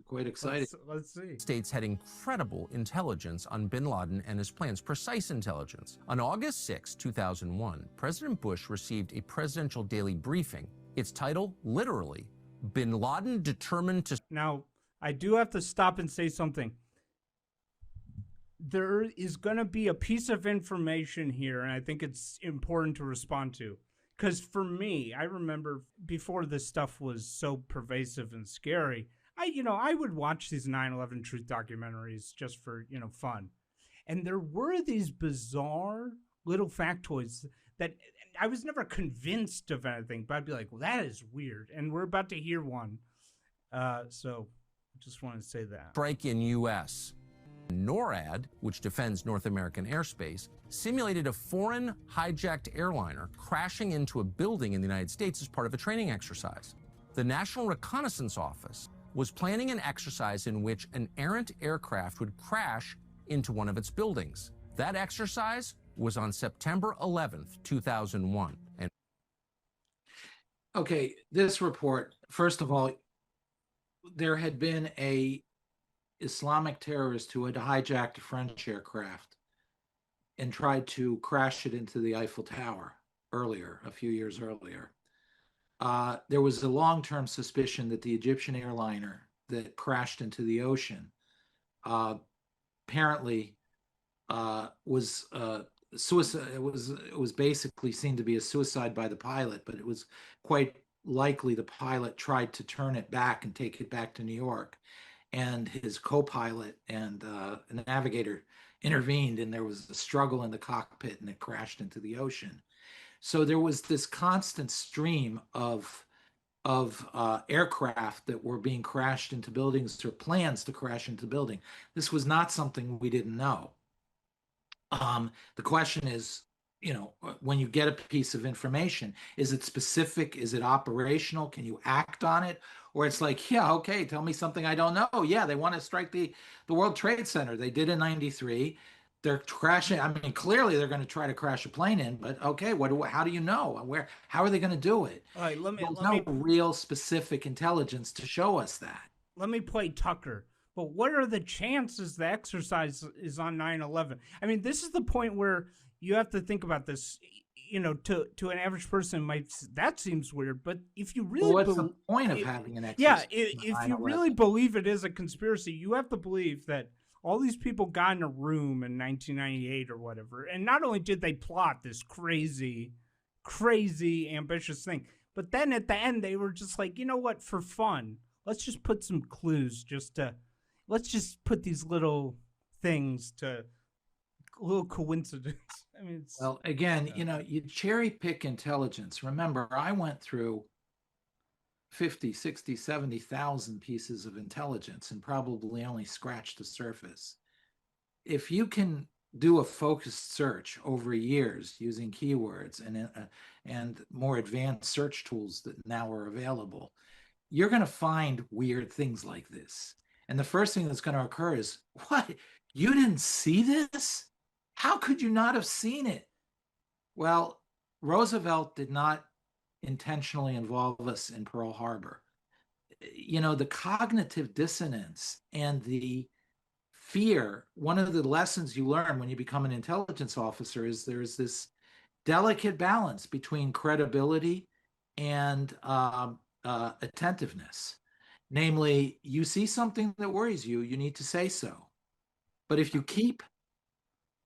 quite excited. Let's see. States had incredible intelligence on bin Laden and his plans, precise intelligence. On August 6, 2001, President Bush received a presidential daily briefing. Its title, literally, Bin Laden determined to... Now, I do have to stop and say something. There is going to be a piece of information here, and I think it's important to respond to. Because for me, I remember before this stuff was so pervasive and scary, I would watch these 9/11 truth documentaries just for, fun. And there were these bizarre little factoids that I was never convinced of anything, but I'd be like, well, that is weird. And we're about to hear one. So I just wanted to say that. Strike in U.S. NORAD, which defends North American airspace, simulated a foreign hijacked airliner crashing into a building in the United States as part of a training exercise. The National Reconnaissance Office was planning an exercise in which an errant aircraft would crash into one of its buildings. That exercise was on September 11th, 2001. And okay, this report, first of all, there had been a Islamic terrorist who had hijacked a French aircraft and tried to crash it into the Eiffel Tower a few years earlier. There was a long-term suspicion that the Egyptian airliner that crashed into the ocean apparently was suicide. It was basically seen to be a suicide by the pilot, but it was quite likely the pilot tried to turn it back and take it back to New York, and his co-pilot and a navigator intervened, and there was a struggle in the cockpit, and it crashed into the ocean. So there was this constant stream of aircraft that were being crashed into buildings, or plans to crash into building. This was not something we didn't know. The question is, when you get a piece of information, is it specific? Is it operational? Can you act on it? Or it's like, yeah, okay, tell me something I don't know. Yeah, they want to strike the World Trade Center. They did in '93. They're crashing. I mean, clearly they're going to try to crash a plane in, but okay, how do you know? How are they going to do it? All right, There's no real specific intelligence to show us that. Let me play Tucker. But what are the chances the exercise is on 9/11? I mean, this is the point where you have to think about this. To an average person, that seems weird. But if you really, what's the point of having an exercise? Yeah, if you really believe it is a conspiracy, you have to believe that all these people got in a room in 1998 or whatever, and not only did they plot this crazy, crazy ambitious thing, but then at the end they were just like, you know what, for fun, let's just put some clues, let's just put these little things to little coincidence. I mean, well, again, you cherry pick intelligence. Remember, I went through 50, 60, 70,000 pieces of intelligence and probably only scratched the surface. If you can do a focused search over years using keywords and more advanced search tools that now are available, you're going to find weird things like this. And the first thing that's going to occur is, what? You didn't see this? How could you not have seen it? Well, Roosevelt did not intentionally involve us in Pearl Harbor. The cognitive dissonance and the fear, one of the lessons you learn when you become an intelligence officer is there's this delicate balance between credibility and attentiveness. Namely, you see something that worries you, you need to say so. But if you keep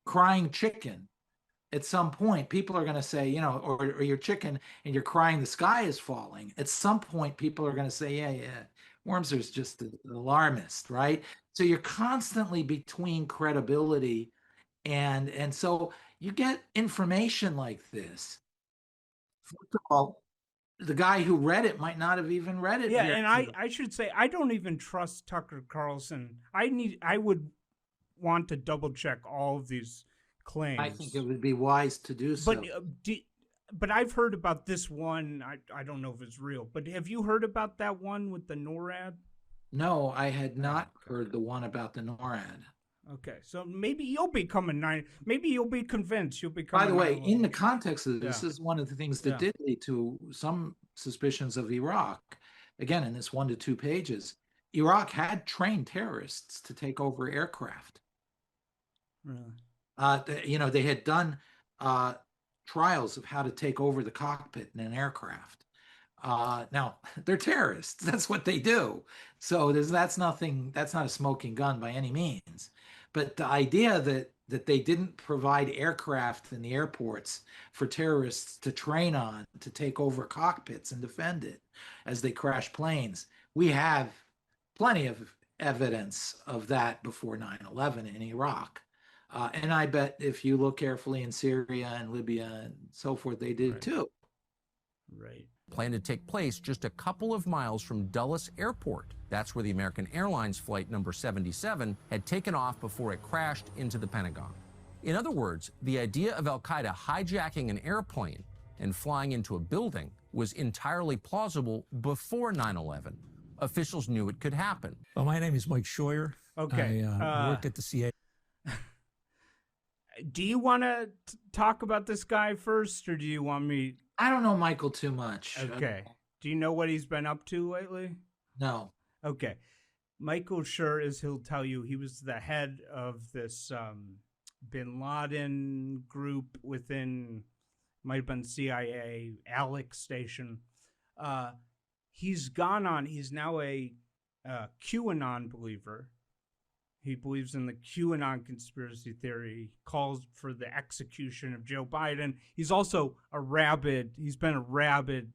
crying chicken, at some point, people are going to say, or you're chicken and you're crying the sky is falling. At some point, people are going to say, yeah, Wurmser's just an alarmist, right? So you're constantly between credibility and so you get information like this. First of all, the guy who read it might not have even read it. Yeah, and I should say, I don't even trust Tucker Carlson. I would want to double check all of these claims. I think it would be wise to do so. But I've heard about this one. I don't know if it's real, but have you heard about that one with the NORAD? No, I had not heard the one about the NORAD. Okay, so maybe you'll become maybe you'll be convinced you'll become. By the way, in the context of this, is one of the things that did lead to some suspicions of Iraq. Again, in this 1 to 2 pages, Iraq had trained terrorists to take over aircraft. Really? You know, they had done trials of how to take over the cockpit in an aircraft. Now they're terrorists. That's what they do. So that's not a smoking gun by any means. But the idea that they didn't provide aircraft in the airports for terrorists to train on, to take over cockpits and defend it as they crash planes, we have plenty of evidence of that before 9/11 in Iraq. And I bet if you look carefully in Syria and Libya and so forth, they did too. Right. Planned to take place just a couple of miles from Dulles Airport. That's where the American Airlines flight number 77 had taken off before it crashed into the Pentagon. In other words, the idea of al-Qaeda hijacking an airplane and flying into a building was entirely plausible before 9/11. Officials knew it could happen. Well, my name is Mike Scheuer. Okay. I worked at the CIA. Do you want to talk about this guy first, or do you want me? I don't know Michael too much. Okay. Do you know what he's been up to lately? No. Okay. Michael sure as he'll tell you, he was the head of this bin Laden group within, might have been CIA, ALEC station. He's now a QAnon believer. He believes in the QAnon conspiracy theory, calls for the execution of Joe Biden. He's also he's been a rabid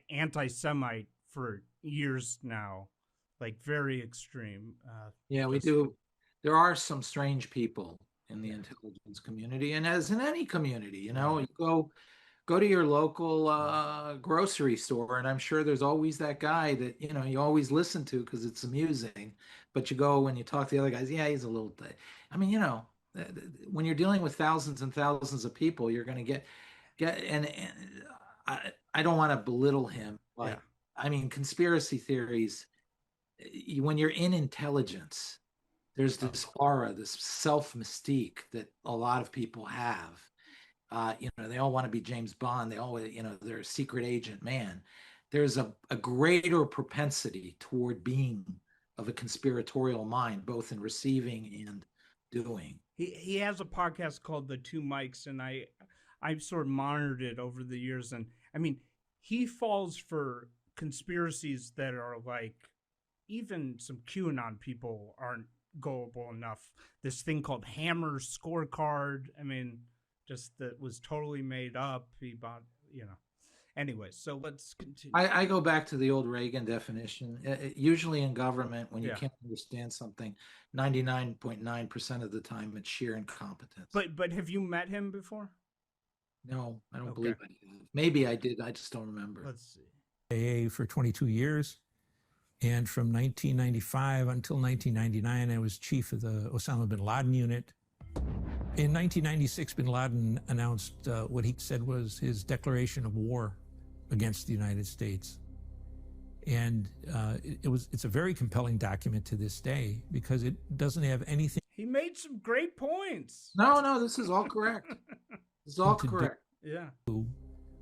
anti-Semite for years now, like very extreme. Yeah, we do. There are some strange people in the intelligence community, and as in any community, you know, you go to your local grocery store, and I'm sure there's always that guy that, you know, you always listen to because it's amusing, but you go and you talk to the other guys, yeah, he's a little, I mean, you know, when you're dealing with thousands and thousands of people, you're going to get, and I don't want to belittle him, but I mean, conspiracy theories, when you're in intelligence, there's this aura, this self-mystique that a lot of people have. You know, they all want to be James Bond. They all, you know, they're a secret agent. Man, there's a greater propensity toward being of a conspiratorial mind, both in receiving and doing. He has a podcast called The Two Mics, and I've sort of monitored it over the years. And I mean, he falls for conspiracies that are like, even some QAnon people aren't gullible enough. This thing called Hammer's scorecard. I mean, just that was totally made up. He bought, you know. Anyway, so let's continue. I go back to the old Reagan definition. Usually in government, when you can't understand something, 99.9% of the time it's sheer incompetence. But have you met him before? No, I don't believe I have. Maybe I did. I just don't remember. Let's see. AA for 22 years. And from 1995 until 1999, I was chief of the Osama bin Laden unit. In 1996, bin Laden announced what he said was his declaration of war against the United States. And it's a very compelling document to this day because it doesn't have anything. He made some great points. No, this is all correct. This is all correct. Yeah.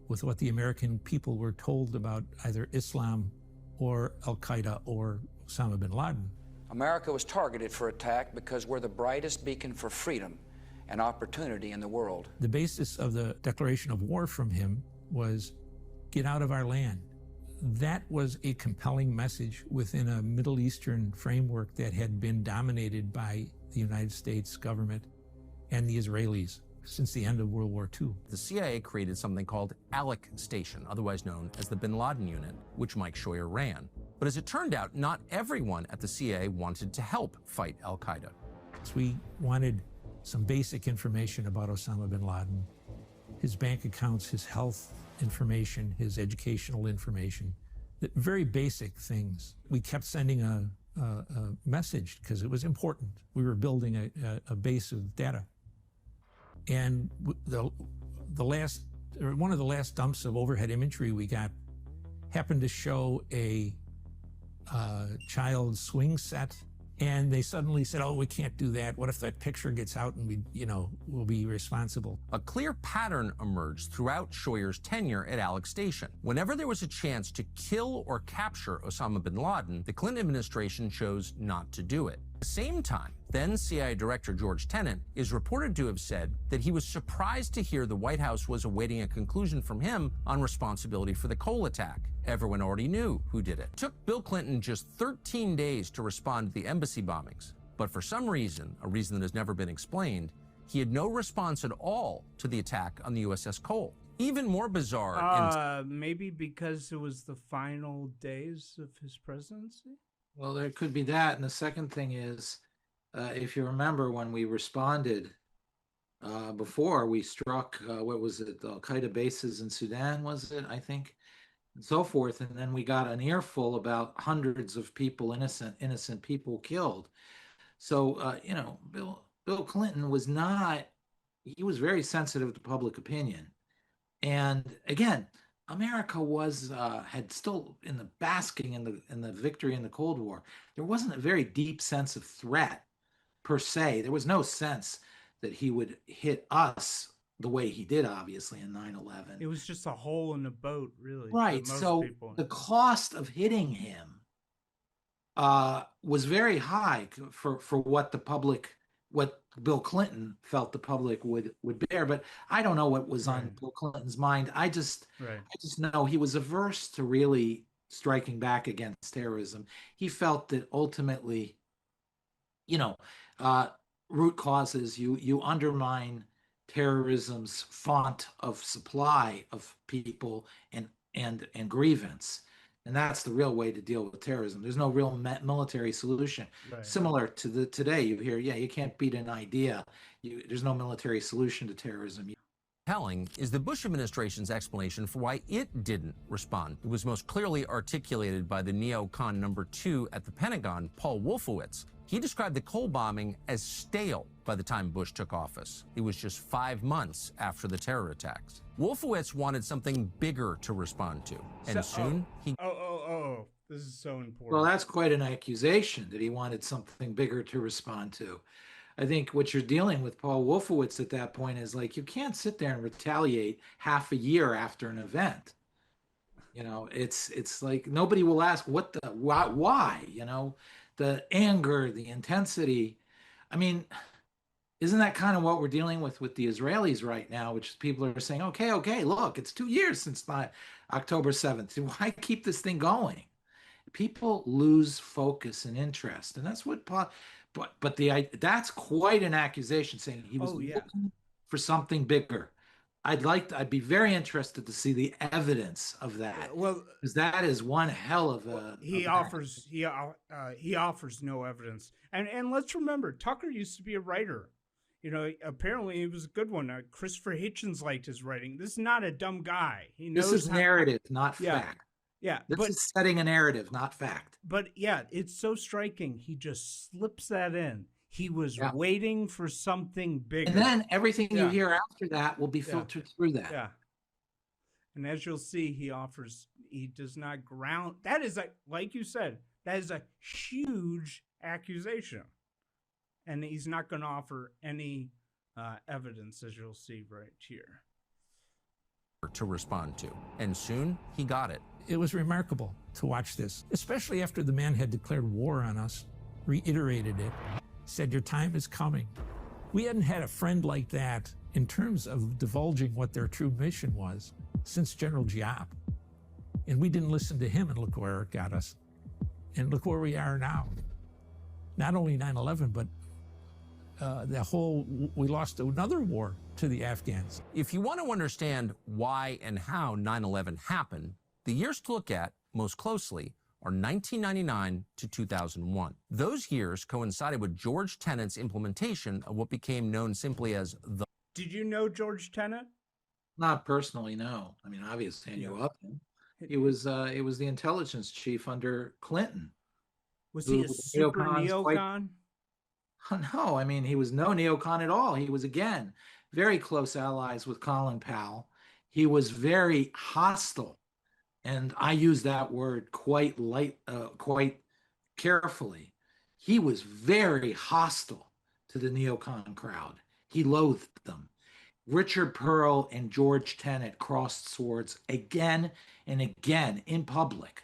With what the American people were told about either Islam or Al-Qaeda or Osama bin Laden. America was targeted for attack because we're the brightest beacon for freedom and opportunity in the world. The basis of the declaration of war from him was, get out of our land. That was a compelling message within a Middle Eastern framework that had been dominated by the United States government and the Israelis since the end of World War II. The CIA created something called ALEC Station, otherwise known as the Bin Laden Unit, which Mike Scheuer ran. But as it turned out, not everyone at the CIA wanted to help fight al-Qaeda. So we wanted some basic information about Osama bin Laden, his bank accounts, his health information, his educational information, very basic things. We kept sending a message because it was important. We were building a base of data. And one of the last dumps of overhead imagery we got happened to show a child swing set And they suddenly said, oh, we can't do that. What if that picture gets out and we'll be responsible? A clear pattern emerged throughout Scheuer's tenure at Alex Station. Whenever there was a chance to kill or capture Osama bin Laden, the Clinton administration chose not to do it. At the same time, then CIA Director George Tenet is reported to have said that he was surprised to hear the White House was awaiting a conclusion from him on responsibility for the Cole attack. Everyone already knew who did it. It took Bill Clinton just 13 days to respond to the embassy bombings, but for some reason, a reason that has never been explained, he had no response at all to the attack on the USS Cole. Even more bizarre. Maybe because it was the final days of his presidency? Well, there could be that. And the second thing is, if you remember when we responded before, we struck, what was it, the Al-Qaeda bases in Sudan, was it, I think, and so forth. And then we got an earful about hundreds of people, innocent people killed. So, Bill Clinton was not, he was very sensitive to public opinion. And again, America was had still in the basking in the victory in the Cold War. There wasn't a very deep sense of threat per se. There was no sense that he would hit us the way he did, obviously, in 9/11. It was just a hole in the boat, really. Right. So the cost of hitting him was very high for what the public, what Bill Clinton felt the public would bear. But I don't know what was on Bill Clinton's mind. I just know he was averse to really striking back against terrorism. He felt that ultimately, root causes, you undermine terrorism's font of supply of people and grievance. And that's the real way to deal with terrorism. There's no real military solution. Right. Similar to today, you hear, you can't beat an idea. There's no military solution to terrorism. Telling is the Bush administration's explanation for why it didn't respond. It was most clearly articulated by the neocon number 2 at the Pentagon, Paul Wolfowitz. He described the Cole bombing as stale by the time Bush took office. It was just 5 months after the terror attacks. Wolfowitz wanted something bigger to respond to, and soon he... This is so important. Well, that's quite an accusation that he wanted something bigger to respond to. I think what you're dealing with, Paul Wolfowitz, at that point is like, you can't sit there and retaliate half a year after an event. It's like nobody will ask why, the anger, the intensity. I mean, isn't that kind of what we're dealing with the Israelis right now, which is people are saying, okay, look, it's 2 years since October 7th. Why keep this thing going? People lose focus and interest. And that's what, that's quite an accusation, saying he was looking for something bigger. I'd be very interested to see the evidence of that. Well, because that is one hell of a. He offers no evidence, and let's remember, Tucker used to be a writer. Apparently he was a good one. Christopher Hitchens liked his writing. This is not a dumb guy. He knows this is narrative, not fact. Yeah, this is setting a narrative, not fact. But yeah, it's so striking. He just slips that in. He was waiting for something bigger. And then everything you hear after that will be filtered through that. Yeah. And as you'll see, he does not ground. That is, like you said, that is a huge accusation. And he's not going to offer any evidence, as you'll see right here. To respond to. And soon he got it. It was remarkable to watch this, especially after the man had declared war on us, reiterated it, said, your time is coming. We hadn't had a friend like that in terms of divulging what their true mission was since General Giap. And we didn't listen to him, and look where it got us. And look where we are now. Not only 9/11, but we lost another war to the Afghans. If you want to understand why and how 9/11 happened, the years to look at most closely are 1999 to 2001. Those years coincided with George Tenet's implementation of what became known simply as the... Did you know George Tenet? Not personally, no. I mean, obviously I knew of him. It was the intelligence chief under Clinton. Was he a super neocon? No, I mean, he was no neocon at all. He was, again, very close allies with Colin Powell. He was very hostile. And I use that word quite carefully. he was very hostile to the neocon crowd. He loathed them. Richard Pearl and George Tenet crossed swords again and again in public.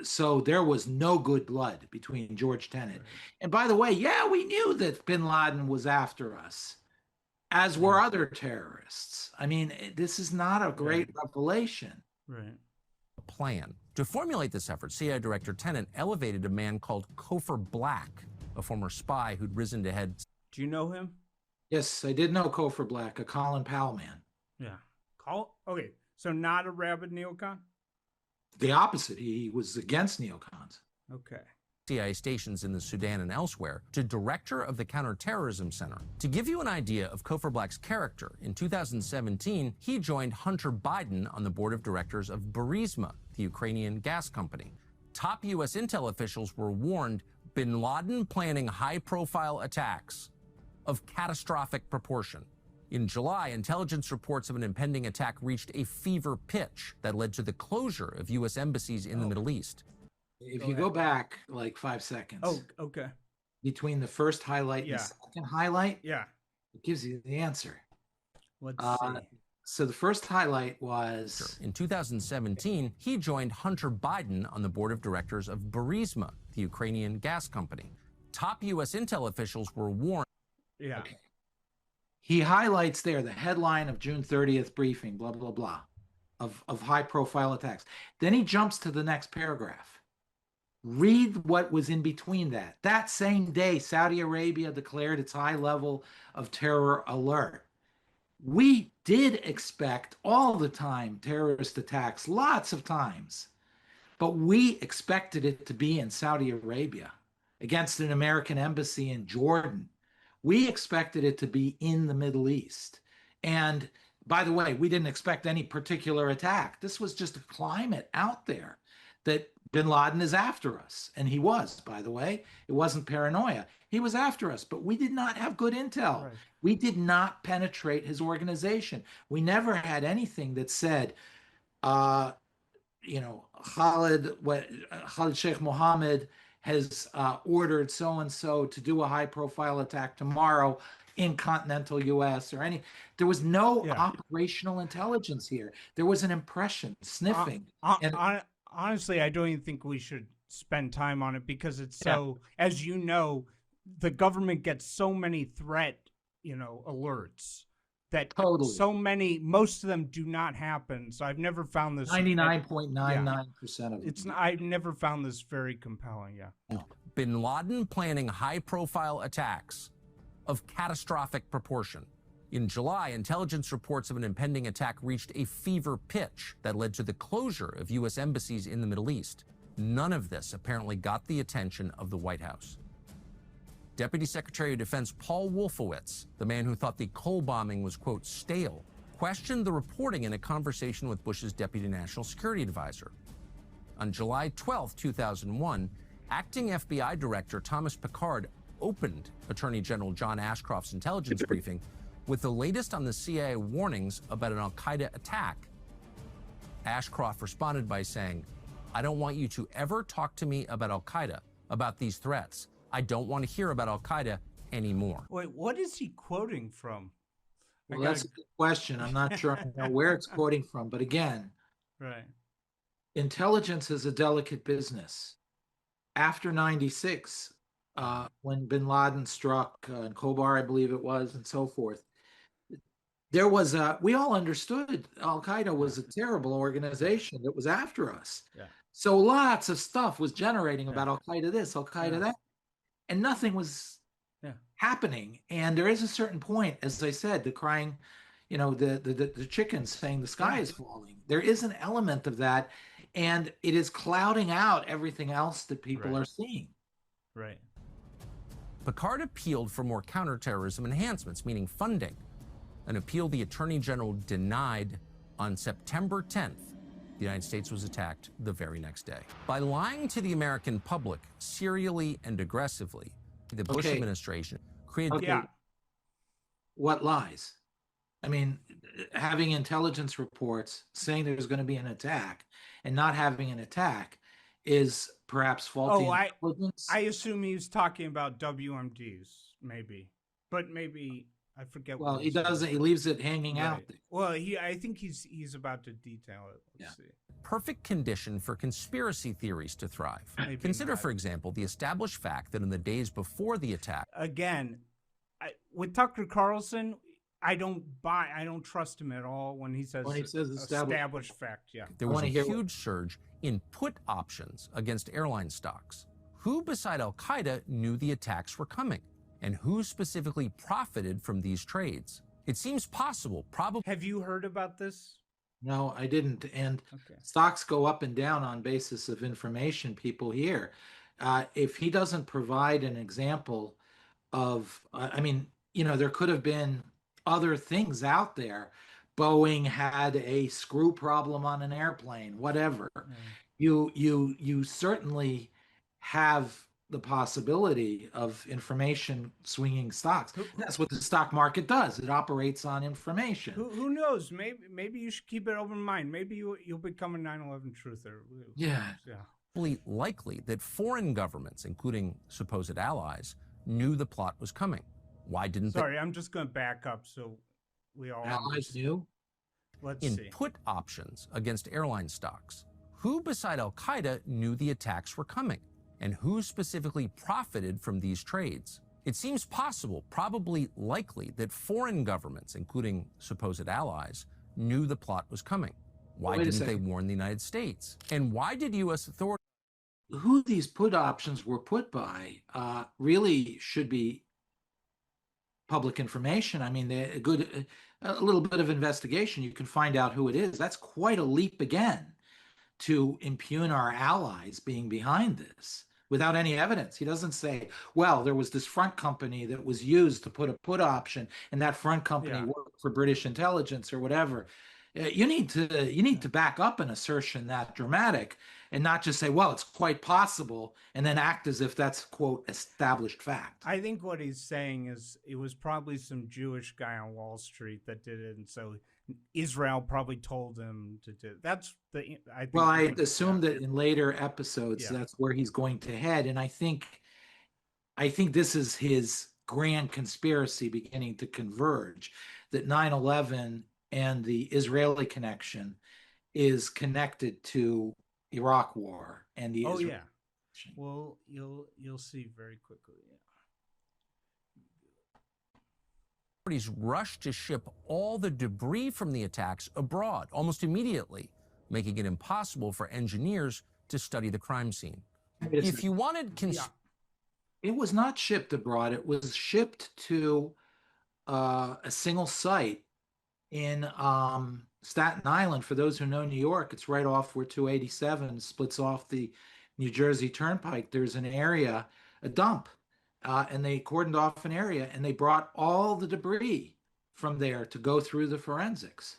So there was no good blood between George Tenet. And by the way, yeah, we knew that bin Laden was after us, as were other terrorists. I mean, this is not a great revelation. Right. Plan. To formulate this effort, CIA Director Tenet elevated a man called Cofer Black, a former spy who'd risen to head. Do you know him? Yes, I did know Cofer Black, a Colin Powell man. Yeah. Okay, so not a rabid neocon? The opposite. He was against neocons. Okay. CIA stations in the Sudan and elsewhere, to director of the Counterterrorism Center. To give you an idea of Cofer Black's character, in 2017, he joined Hunter Biden on the board of directors of Burisma, the Ukrainian gas company. Top U.S. intel officials were warned bin Laden planning high-profile attacks of catastrophic proportion. In July, intelligence reports of an impending attack reached a fever pitch that led to the closure of U.S. embassies in the Middle East. If you go back like 5 seconds. Oh, okay. Between the first highlight and the second highlight, it gives you the answer. Let's see. So the first highlight was... In 2017, he joined Hunter Biden on the board of directors of Burisma, the Ukrainian gas company. Top U.S. intel officials were warned. Yeah. Okay. He highlights there the headline of June 30th briefing, blah, blah, blah, of high-profile attacks. Then he jumps to the next paragraph. Read what was in between that. That same day, Saudi Arabia declared its high level of terror alert. We did expect all the time terrorist attacks, lots of times, but we expected it to be in Saudi Arabia against an American embassy in Jordan. We expected it to be in the Middle East. And by the way, we didn't expect any particular attack. This was just a climate out there that bin Laden is after us. And he was, by the way. It wasn't paranoia. He was after us, but we did not have good intel. Right. We did not penetrate his organization. We never had anything that said, Khalid Sheikh Mohammed has ordered so-and-so to do a high-profile attack tomorrow in continental U.S. or any. There was no operational intelligence here. There was an impression, sniffing. Honestly, I don't even think we should spend time on it because it's so, as you know, the government gets so many threat, alerts that so many, most of them do not happen. So I've never found this 99.99% of it. I've never found this very compelling. Yeah. Bin Laden planning high-profile attacks of catastrophic proportion. In July, intelligence reports of an impending attack reached a fever pitch that led to the closure of U.S. embassies in the Middle East. None of this apparently got the attention of the White House. Deputy Secretary of Defense Paul Wolfowitz, the man who thought the Cole bombing was, quote, stale, questioned the reporting in a conversation with Bush's Deputy National Security Advisor. On July 12, 2001, acting FBI Director Thomas Pickard opened Attorney General John Ashcroft's intelligence briefing with the latest on the CIA warnings about an al-Qaeda attack. Ashcroft responded by saying, I don't want you to ever talk to me about al-Qaeda, about these threats. I don't want to hear about al-Qaeda anymore. Wait, what is he quoting from? Well, that's a good question. I'm not sure I know where it's quoting from, but again, intelligence is a delicate business. After 96, when bin Laden struck, and Khobar, I believe it was, and so forth, there was we all understood al-Qaeda was a terrible organization that was after us. So lots of stuff was generating about al-Qaeda this, al-Qaeda that, and nothing was happening. And there is a certain point, as I said, the crying, the chickens saying the sky is falling. There is an element of that, and it is clouding out everything else that people are seeing. Right. Pickard appealed for more counterterrorism enhancements, meaning funding, an appeal the Attorney General denied. On September 10th. The United States was attacked the very next day. By lying to the American public serially and aggressively, the Bush administration created... What lies? I mean, having intelligence reports saying there's going to be an attack and not having an attack is perhaps faulty intelligence. I assume he's talking about WMDs, maybe, but maybe I forget. Well, what he doesn't. He leaves it hanging out there. Well, I think he's about to detail it. Let's see. Perfect condition for conspiracy theories to thrive. Maybe Consider, not. for example, the established fact that in the days before the attack, Again, with Tucker Carlson, I don't trust him at all when he says established fact. Yeah, there was a huge surge in put options against airline stocks. Who beside Al-Qaeda knew the attacks were coming? And who specifically profited from these trades? It seems possible, probably. Have you heard about this? No, I didn't. And stocks go up and down on basis of information people hear. If he doesn't provide an example of, I mean, there could have been other things out there. Boeing had a screw problem on an airplane, whatever. You certainly have the possibility of information swinging stocks. That's what the stock market does. It operates on information. Who knows? Maybe you should keep it open mind. Maybe you'll become a 9/11 truther. Yeah. Likely that foreign governments, including supposed allies, knew the plot was coming. Why didn't they? Sorry, I'm just going to back up so we all allies knew? Let's see. Put options against airline stocks. Who beside Al-Qaeda knew the attacks were coming? And who specifically profited from these trades? It seems possible, probably likely, that foreign governments, including supposed allies, knew the plot was coming. Why didn't they warn the United States? And why did U.S. authorities? Who these put options were put by really should be public information. I mean, a little bit of investigation, you can find out who it is. That's quite a leap again to impugn our allies being behind this without any evidence. He doesn't say, well, there was this front company that was used to put a put option, and that front company worked for British intelligence or whatever. You need to back up an assertion that dramatic and not just say, well, it's quite possible, and then act as if that's, quote, established fact. I think what he's saying is it was probably some Jewish guy on Wall Street that did it, and so Israel probably told him to do it. That's the. I assume that in later episodes, that's where he's going to head, and I think this is his grand conspiracy beginning to converge, that 9/11 and the Israeli connection is connected to Iraq War and the Israel. Well, you'll see very quickly. Authorities rushed to ship all the debris from the attacks abroad almost immediately, making it impossible for engineers to study the crime scene. If you wanted, it was not shipped abroad. It was shipped to a single site in Staten Island. For those who know New York, it's right off where 287 splits off the New Jersey Turnpike. There's an area, a dump, and they cordoned off an area, and they brought all the debris from there to go through the forensics.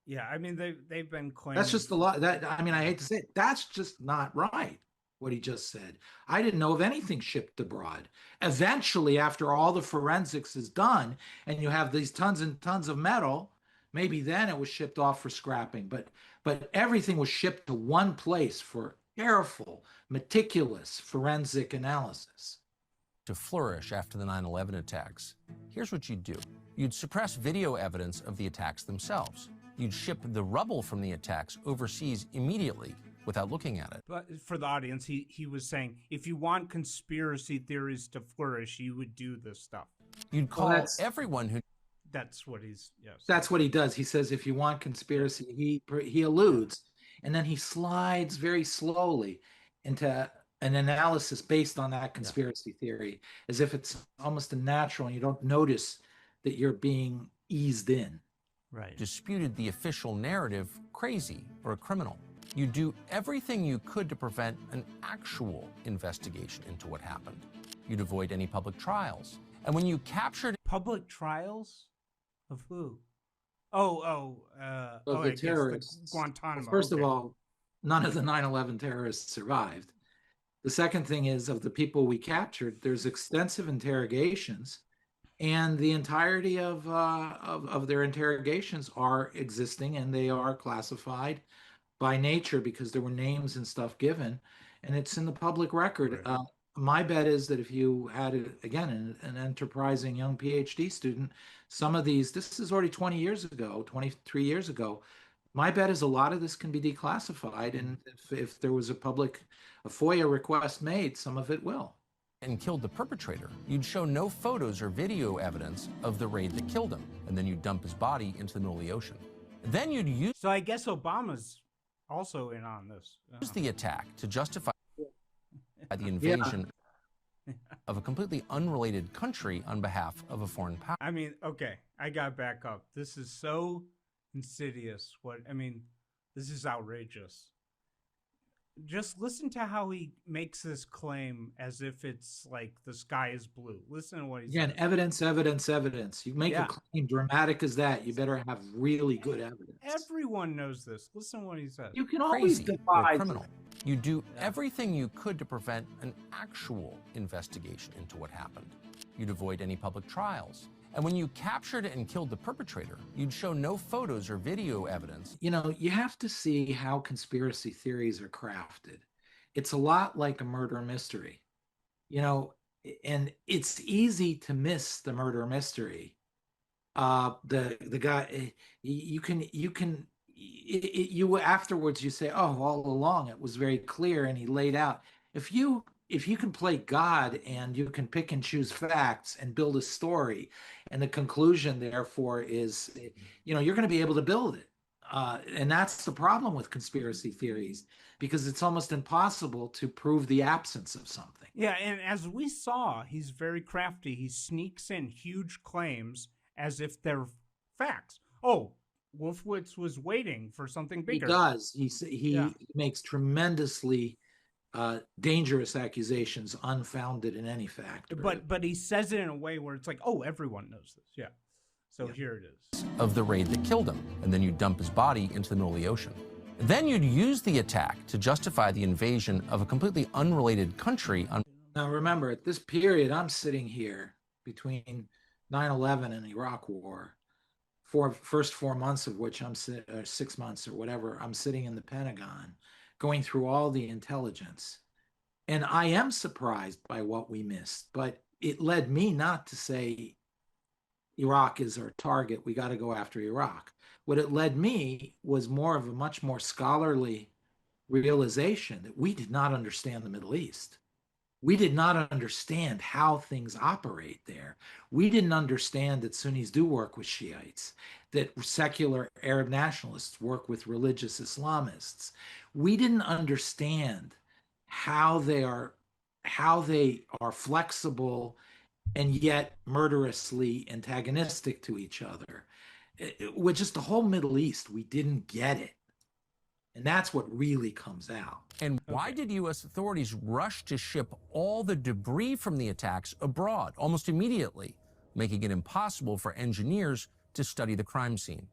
Yeah, I mean they've been claiming that's just a lot. I hate to say it, that's just not right. What he just said. I didn't know of anything shipped abroad. Eventually, after all the forensics is done and you have these tons and tons of metal, maybe then it was shipped off for scrapping. But everything was shipped to one place for careful, meticulous forensic analysis. To flourish after the 9/11 attacks, here's what you'd do. You'd suppress video evidence of the attacks themselves. You'd ship the rubble from the attacks overseas immediately, without looking at it. But for the audience, he was saying, if you want conspiracy theories to flourish, you would do this stuff. You'd call everyone who... That's what That's what he does. He says, if you want conspiracy, he alludes, and then he slides very slowly into an analysis based on that conspiracy theory, as if it's almost a natural, and you don't notice that you're being eased in. Right. Disputed the official narrative crazy or a criminal. You do everything you could to prevent an actual investigation into what happened. You'd avoid any public trials. And when you captured... Public trials? Of who? Of the terrorists. Guantanamo. Well, first of all, none of the 9/11 terrorists survived. The second thing is, of the people we captured, there's extensive interrogations, and the entirety of their interrogations are existing, and they are classified by nature because there were names and stuff given, and it's in the public record. Right. My bet is that if you had, again, an enterprising young PhD student, some of these, this is already 20 years ago, 23 years ago, my bet is a lot of this can be declassified, and if there was a FOIA request made, some of it will. And killed the perpetrator, you'd show no photos or video evidence of the raid that killed him, and then you'd dump his body into the middle of the ocean. Then you'd use So I guess Obama's also in on this. the attack to justify the invasion of a completely unrelated country on behalf of a foreign power. I mean, okay, I got back up. This is so insidious. This is outrageous. Just listen to how he makes this claim as if it's like the sky is blue. Listen to what he says. Evidence, evidence, evidence. You make a claim dramatic as that, you better have really good evidence. Everyone knows this. Listen to what he says. You can always Crazy, divide. or criminal. You do everything you could to prevent an actual investigation into what happened. You'd avoid any public trials. And when you captured and killed the perpetrator, you'd show no photos or video evidence. You know, you have to see how conspiracy theories are crafted. It's a lot like a murder mystery, you know, and it's easy to miss the murder mystery. The guy, you afterwards you say, oh, all along it was very clear and he laid out. If you can play God and you can pick and choose facts and build a story, and the conclusion therefore is, you know, you're going to be able to build it. And that's the problem with conspiracy theories, because it's almost impossible to prove the absence of something. Yeah, and as we saw, he's very crafty. He sneaks in huge claims as if they're facts. Oh, Wolfowitz was waiting for something bigger. He does. He makes tremendously dangerous accusations unfounded in any fact. But he says it in a way where it's like, oh, everyone knows this. Yeah. So here it is. Of the raid that killed him, and then you'd dump his body into the middle of the ocean. Then you'd use the attack to justify the invasion of a completely unrelated country. Now remember, at this period, I'm sitting here between 9/11 and the Iraq War, first 4 months of which 6 months or whatever, I'm sitting in the Pentagon, going through all the intelligence. And I am surprised by what we missed, but it led me not to say Iraq is our target, we got to go after Iraq. What it led me was more of a much more scholarly realization that we did not understand the Middle East. We did not understand how things operate there. We didn't understand that Sunnis do work with Shiites, that secular Arab nationalists work with religious Islamists. We didn't understand how they are flexible and yet murderously antagonistic to each other. With just the whole Middle East, we didn't get it. And that's what really comes out. And why did U.S. authorities rush to ship all the debris from the attacks abroad almost immediately, making it impossible for engineers to study the crime scene?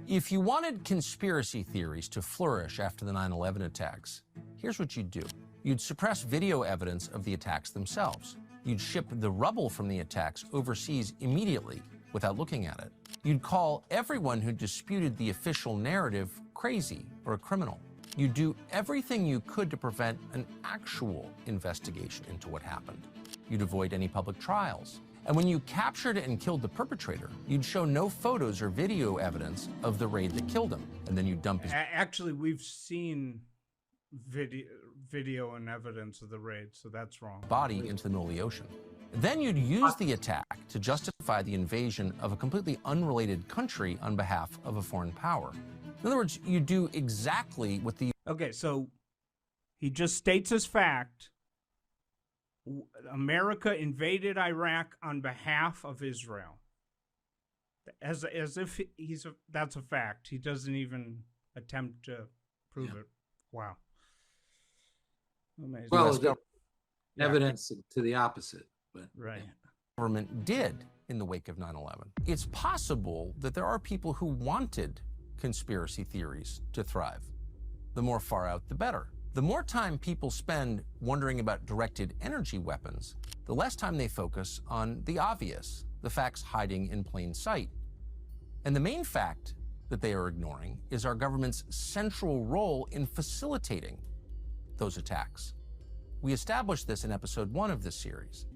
If you wanted conspiracy theories to flourish after the 9/11 attacks, here's what you'd do. You'd suppress video evidence of the attacks themselves. You'd ship the rubble from the attacks overseas immediately without looking at it. You'd call everyone who disputed the official narrative crazy or a criminal. You'd do everything you could to prevent an actual investigation into what happened. You'd avoid any public trials. And when you captured and killed the perpetrator, you'd show no photos or video evidence of the raid that killed him. And then you'd dump his... Actually, we've seen video and evidence of the raid, so that's wrong. Body into the middle of the ocean. Then you'd use the attack to justify the invasion of a completely unrelated country on behalf of a foreign power. In other words, you do exactly what the... Okay, so he just states as fact, America invaded Iraq on behalf of Israel. As if that's a fact. He doesn't even attempt to prove it. Wow. Amazing. Well, evidence to the opposite. But, right. Government did in the wake of 9/11. It's possible that there are people who wanted conspiracy theories to thrive. The more far out, the better. The more time people spend wondering about directed energy weapons, the less time they focus on the obvious, the facts hiding in plain sight. And the main fact that they are ignoring is our government's central role in facilitating those attacks. We established this in episode 1 of this series.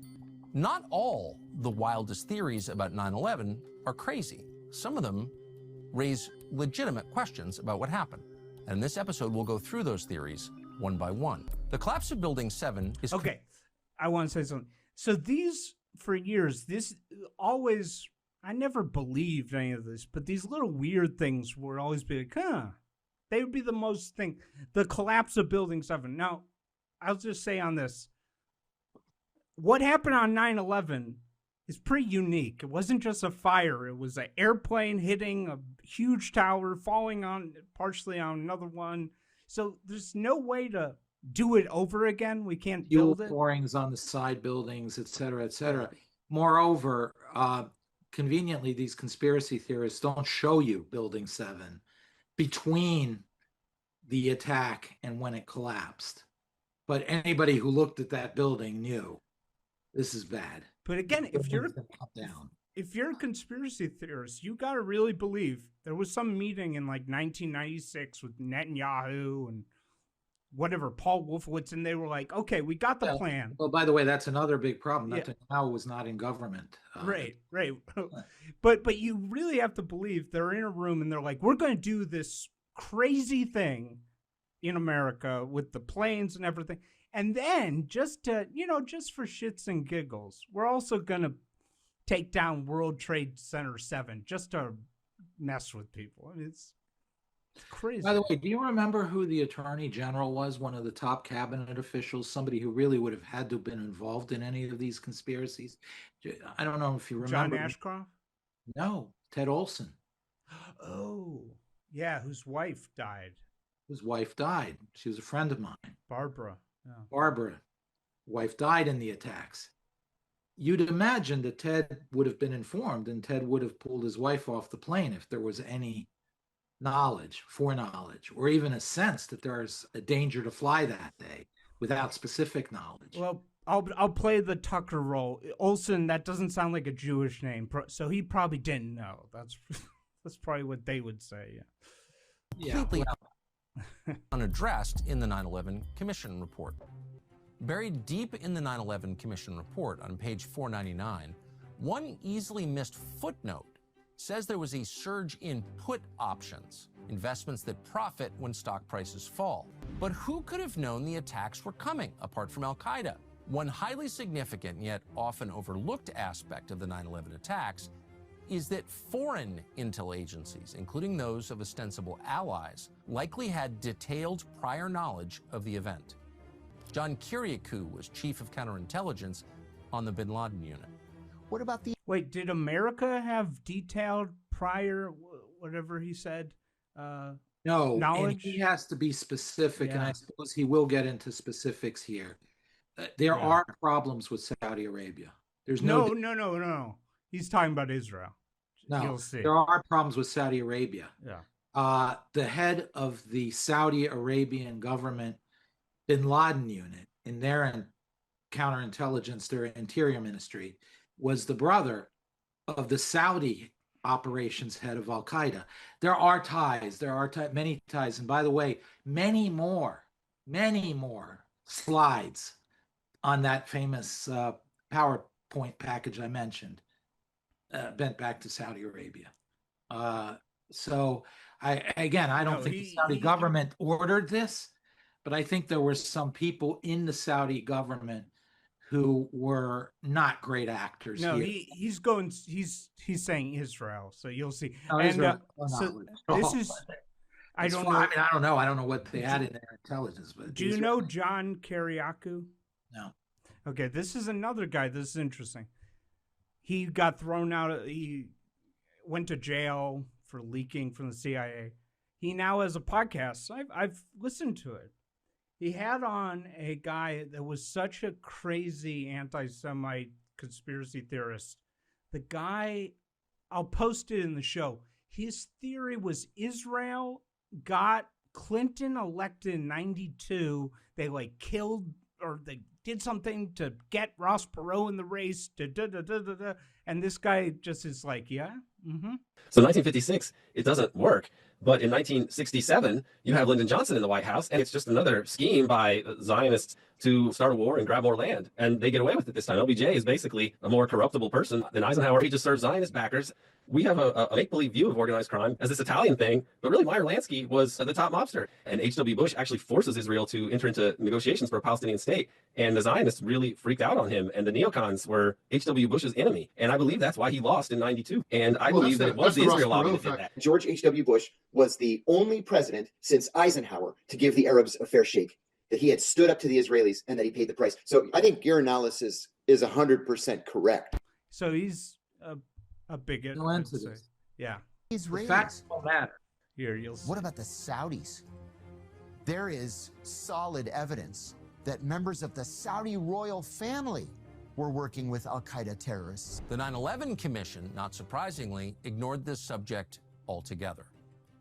Not all the wildest theories about 9/11 are crazy. Some of them raise legitimate questions about what happened. And in this episode, we'll go through those theories one by one. The collapse of Building 7 is... Okay, I want to say something. So these, for years, this always... I never believed any of this, but these little weird things would always be like, they would be the most thing. The collapse of Building 7. Now, I'll just say on this, what happened on 9/11 is pretty unique. It wasn't just a fire. It was an airplane hitting a huge tower, falling on partially on another one. So there's no way to do it over again. We can't build it. Pourings on the side buildings, et cetera, et cetera. Moreover, conveniently, these conspiracy theorists don't show you Building 7 between the attack and when it collapsed. But anybody who looked at that building knew this is bad. But again, if you're a conspiracy theorist, you got to really believe there was some meeting in like 1996 with Netanyahu and whatever, Paul Wolfowitz, and they were like, okay, we got the plan. Well, by the way, that's another big problem. Yeah. Netanyahu was not in government. Right. But you really have to believe they're in a room and they're like, we're going to do this crazy thing in America with the planes and everything. And then just to, just for shits and giggles, we're also going to take down World Trade Center 7 just to mess with people. I mean, it's crazy. By the way, do you remember who the Attorney General was, one of the top cabinet officials, somebody who really would have had to have been involved in any of these conspiracies? I don't know if you remember. John Ashcroft? No, Ted Olson. Oh, yeah, whose wife died. His wife died. She was a friend of mine. Barbara. Yeah. Barbara, wife died in the attacks. You'd imagine that Ted would have been informed and Ted would have pulled his wife off the plane if there was any foreknowledge, or even a sense that there's a danger to fly that day without specific knowledge. Well, I'll play the Tucker role. Olson, that doesn't sound like a Jewish name, so he probably didn't know. That's probably what they would say. Yeah. Completely unaddressed in the 9/11 Commission report. Buried deep in the 9/11 Commission report on page 499, one easily missed footnote says there was a surge in put options, investments that profit when stock prices fall. But who could have known the attacks were coming, apart from Al-Qaeda? One highly significant yet often overlooked aspect of the 9/11 attacks is that foreign intel agencies, including those of ostensible allies, likely had detailed prior knowledge of the event. John Kiriakou was chief of counterintelligence on the bin Laden unit. What about the... Wait, did America have detailed prior, whatever he said, no, knowledge? And he has to be specific, and I suppose he will get into specifics here. There are problems with Saudi Arabia. There's no... No. He's talking about Israel. No, you'll see. There are problems with Saudi Arabia. Yeah. The head of the Saudi Arabian government bin Laden unit in their counterintelligence, their interior ministry, was the brother of the Saudi operations head of Al-Qaeda. There are ties. Many ties. And by the way, many more slides on that famous PowerPoint package I mentioned bent back to Saudi Arabia. So I don't think the Saudi government ordered this, but I think there were some people in the Saudi government who were not great actors. No, here. he's saying Israel. So you'll see. No, and Israel, so this is. I don't know. I mean, I don't know. I don't know what they had in their intelligence. But do you know John Kiriakou? No. Okay, this is another guy. This is interesting. He got thrown out. He went to jail for leaking from the CIA. He now has a podcast. I've listened to it. He had on a guy that was such a crazy anti-Semite conspiracy theorist. The guy, I'll post it in the show. His theory was Israel got Clinton elected in 92. They killed, or they did something to get Ross Perot in the race, and this guy just is like, yeah. Mm-hmm. So 1956, it doesn't work. But in 1967, you have Lyndon Johnson in the White House, and it's just another scheme by Zionists to start a war and grab more land. And they get away with it this time. LBJ is basically a more corruptible person than Eisenhower. He just serves Zionist backers. We have a make-believe view of organized crime as this Italian thing, but really Meyer Lansky was the top mobster. And H.W. Bush actually forces Israel to enter into negotiations for a Palestinian state. And the Zionists really freaked out on him. And the neocons were H.W. Bush's enemy. And I believe that's why he lost in 92. And I believe that it was the Israel lobby that did that. George H.W. Bush was the only president since Eisenhower to give the Arabs a fair shake, that he had stood up to the Israelis and that he paid the price. So I think your analysis is 100% correct. So he's a bigot. No answer to this. Yeah. The facts don't matter. Here, you'll see. What about the Saudis? There is solid evidence that members of the Saudi royal family were working with al-Qaeda terrorists. The 9/11 Commission, not surprisingly, ignored this subject altogether.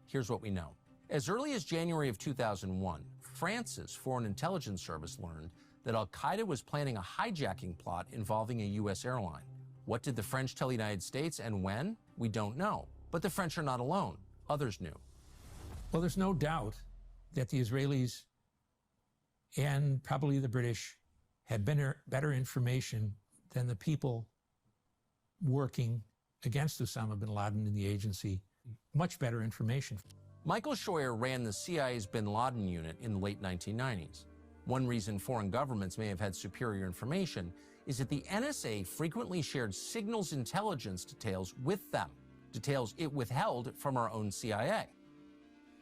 Here's what we know. As early as January of 2001, France's Foreign Intelligence Service learned that al-Qaeda was planning a hijacking plot involving a U.S. airline. What did the French tell the United States and when? We don't know. But the French are not alone. Others knew. Well, there's no doubt that the Israelis and probably the British had better information than the people working against Osama bin Laden in the agency. Much better information. Michael Scheuer ran the CIA's bin Laden unit in the late 1990s. One reason foreign governments may have had superior information is that the NSA frequently shared signals intelligence details with them, details it withheld from our own CIA.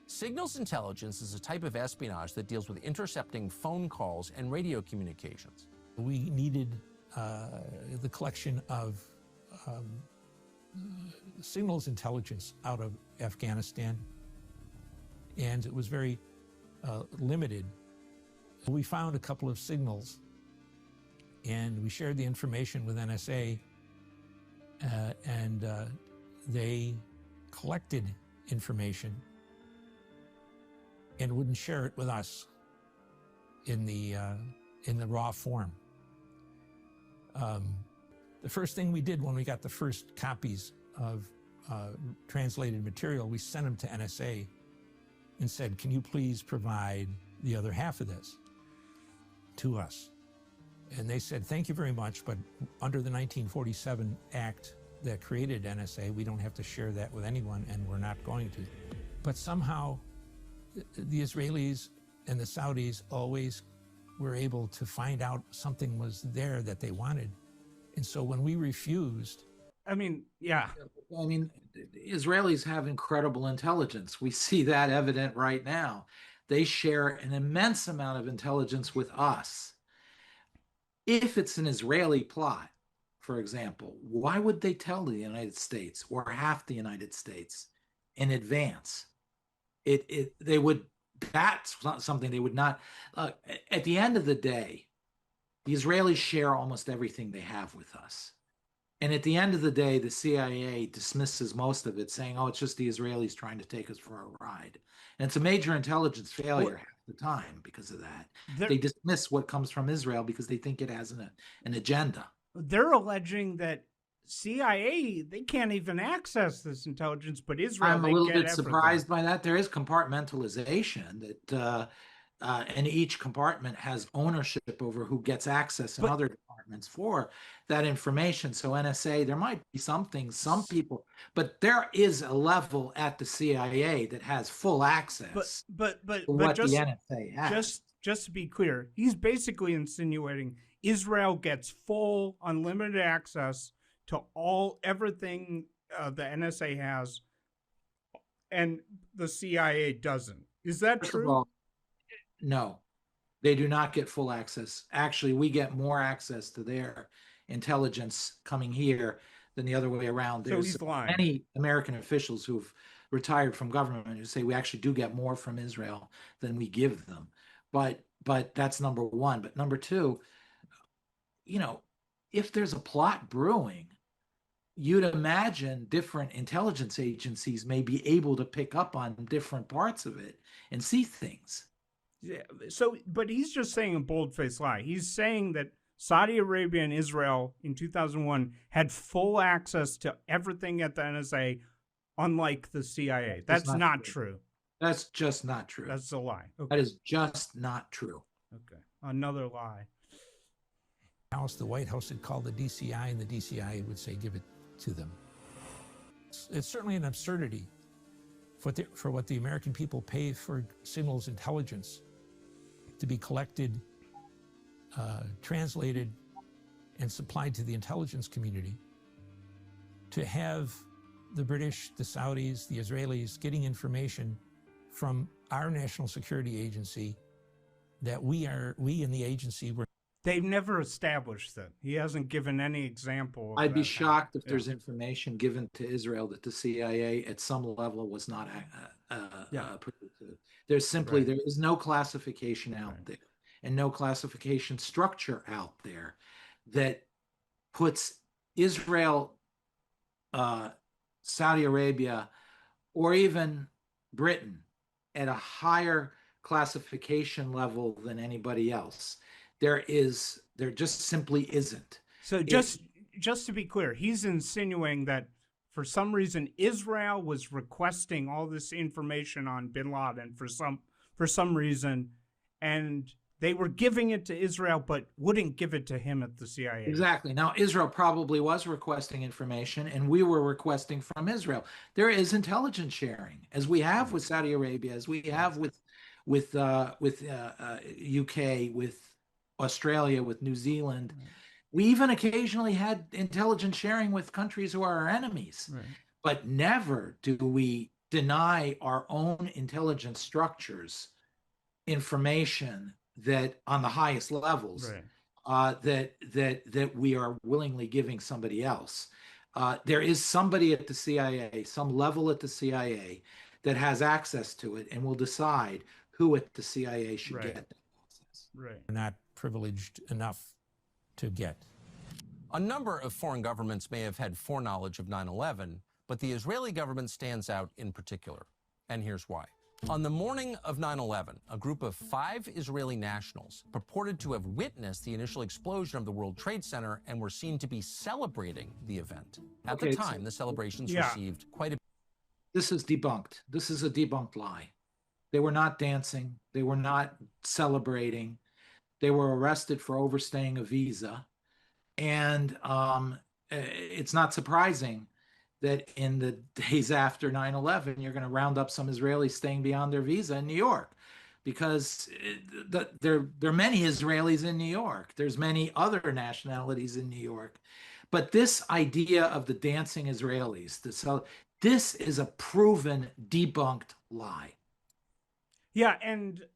Signals intelligence is a type of espionage that deals with intercepting phone calls and radio communications. We needed the collection of signals intelligence out of Afghanistan, and it was very limited. We found a couple of signals, and we shared the information with NSA, and they collected information and wouldn't share it with us in the raw form. The first thing we did when we got the first copies of translated material, we sent them to NSA and said, can you please provide the other half of this to us? And they said, thank you very much, but under the 1947 Act that created NSA, we don't have to share that with anyone, and we're not going to. But somehow, the Israelis and the Saudis always were able to find out something was there that they wanted. And so when we refused... I mean, yeah. I mean, Israelis have incredible intelligence. We see that evident right now. They share an immense amount of intelligence with us. If it's an Israeli plot, for example, why would they tell the United States or half the United States in advance? They would, that's not something they would not, at the end of the day, the Israelis share almost everything they have with us. And at the end of the day, the CIA dismisses most of it, saying, oh, it's just the Israelis trying to take us for a ride. And it's a major intelligence failure half the time because of that. They dismiss what comes from Israel because they think it has an agenda. They're alleging that CIA, they can't even access this intelligence, but Israel, I'm a little bit surprised by that. There is compartmentalization that, and each compartment has ownership over who gets access in other departments for that information. So NSA, there might be some things, some people, but there is a level at the CIA that has full access. But just, the NSA has. Just to be clear, he's basically insinuating Israel gets full, unlimited access to everything the NSA has, and the CIA doesn't. Is that true? First of all, no, they do not get full access. Actually, we get more access to their intelligence coming here than the other way around. There's many American officials who've retired from government who say we actually do get more from Israel than we give them. But that's number one. But number two, you know, if there's a plot brewing, you'd imagine different intelligence agencies may be able to pick up on different parts of it and see things. Yeah, so, but he's just saying a bold-faced lie. He's saying that Saudi Arabia and Israel in 2001 had full access to everything at the NSA, unlike the CIA. That's not true. That's just not true. That's a lie. Okay. That is just not true. Okay. Another lie. The White House had called the DCI, and the DCI would say, give it to them. It's certainly an absurdity for what the American people pay for signals intelligence to be collected, translated, and supplied to the intelligence community, to have the British, the Saudis, the Israelis getting information from our national security agency that we in the agency were. They've never established that. He hasn't given any example. I'd be shocked if there's information given to Israel that the CIA at some level was not privy to. There's simply, there is no classification out there and no classification structure out there that puts Israel, Saudi Arabia, or even Britain at a higher classification level than anybody else. There just simply isn't. So just to be clear, he's insinuating that for some reason Israel was requesting all this information on bin Laden for some reason, and they were giving it to Israel but wouldn't give it to him at the CIA. Exactly. Now, Israel probably was requesting information, and we were requesting from Israel. There is intelligence sharing, as we have with Saudi Arabia, as we have with UK, with Australia, with New Zealand. We even occasionally had intelligence sharing with countries who are our enemies, but never do we deny our own intelligence structures information that on the highest levels that we are willingly giving somebody else. There is somebody at the CIA, some level at the CIA, that has access to it and will decide who at the CIA should get that access. Not privileged enough to get. A number of foreign governments may have had foreknowledge of 9/11, but the Israeli government stands out in particular. And here's why. On the morning of 9/11, a group of 5 Israeli nationals purported to have witnessed the initial explosion of the World Trade Center and were seen to be celebrating the event. At the time, the celebrations received quite a... This is debunked. This is a debunked lie. They were not dancing. They were not celebrating. They were arrested for overstaying a visa. And it's not surprising that in the days after 9/11, you're going to round up some Israelis staying beyond their visa in New York, because there are many Israelis in New York. There's many other nationalities in New York. But this idea of the dancing Israelis, this is a proven debunked lie. Yeah, and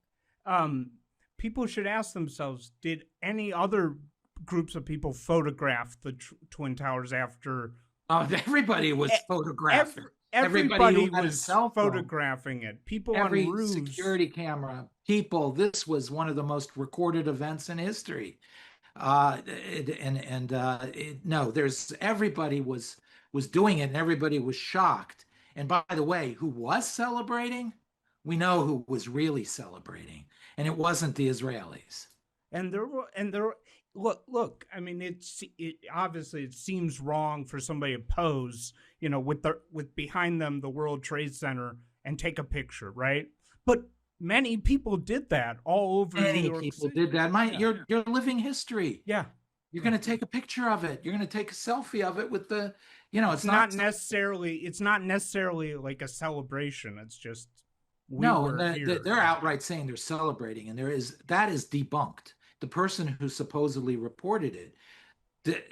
people should ask themselves, did any other groups of people photograph the Twin Towers after? Everybody was photographing. Everybody was photographing it. People every on roofs. Security camera. People. This was one of the most recorded events in history. No, everybody was doing it, and everybody was shocked. And by the way, who was celebrating? We know who was really celebrating, and it wasn't the Israelis. And there look. I mean, it obviously it seems wrong for somebody to pose, with behind them the World Trade Center and take a picture, right? But many people did that all over New York City. Many people did that. You're living history. Yeah. You're going to take a picture of it. You're going to take a selfie of it with the, it's not necessarily like a celebration. It's just they're outright saying they're celebrating, and that is debunked. The person who supposedly reported it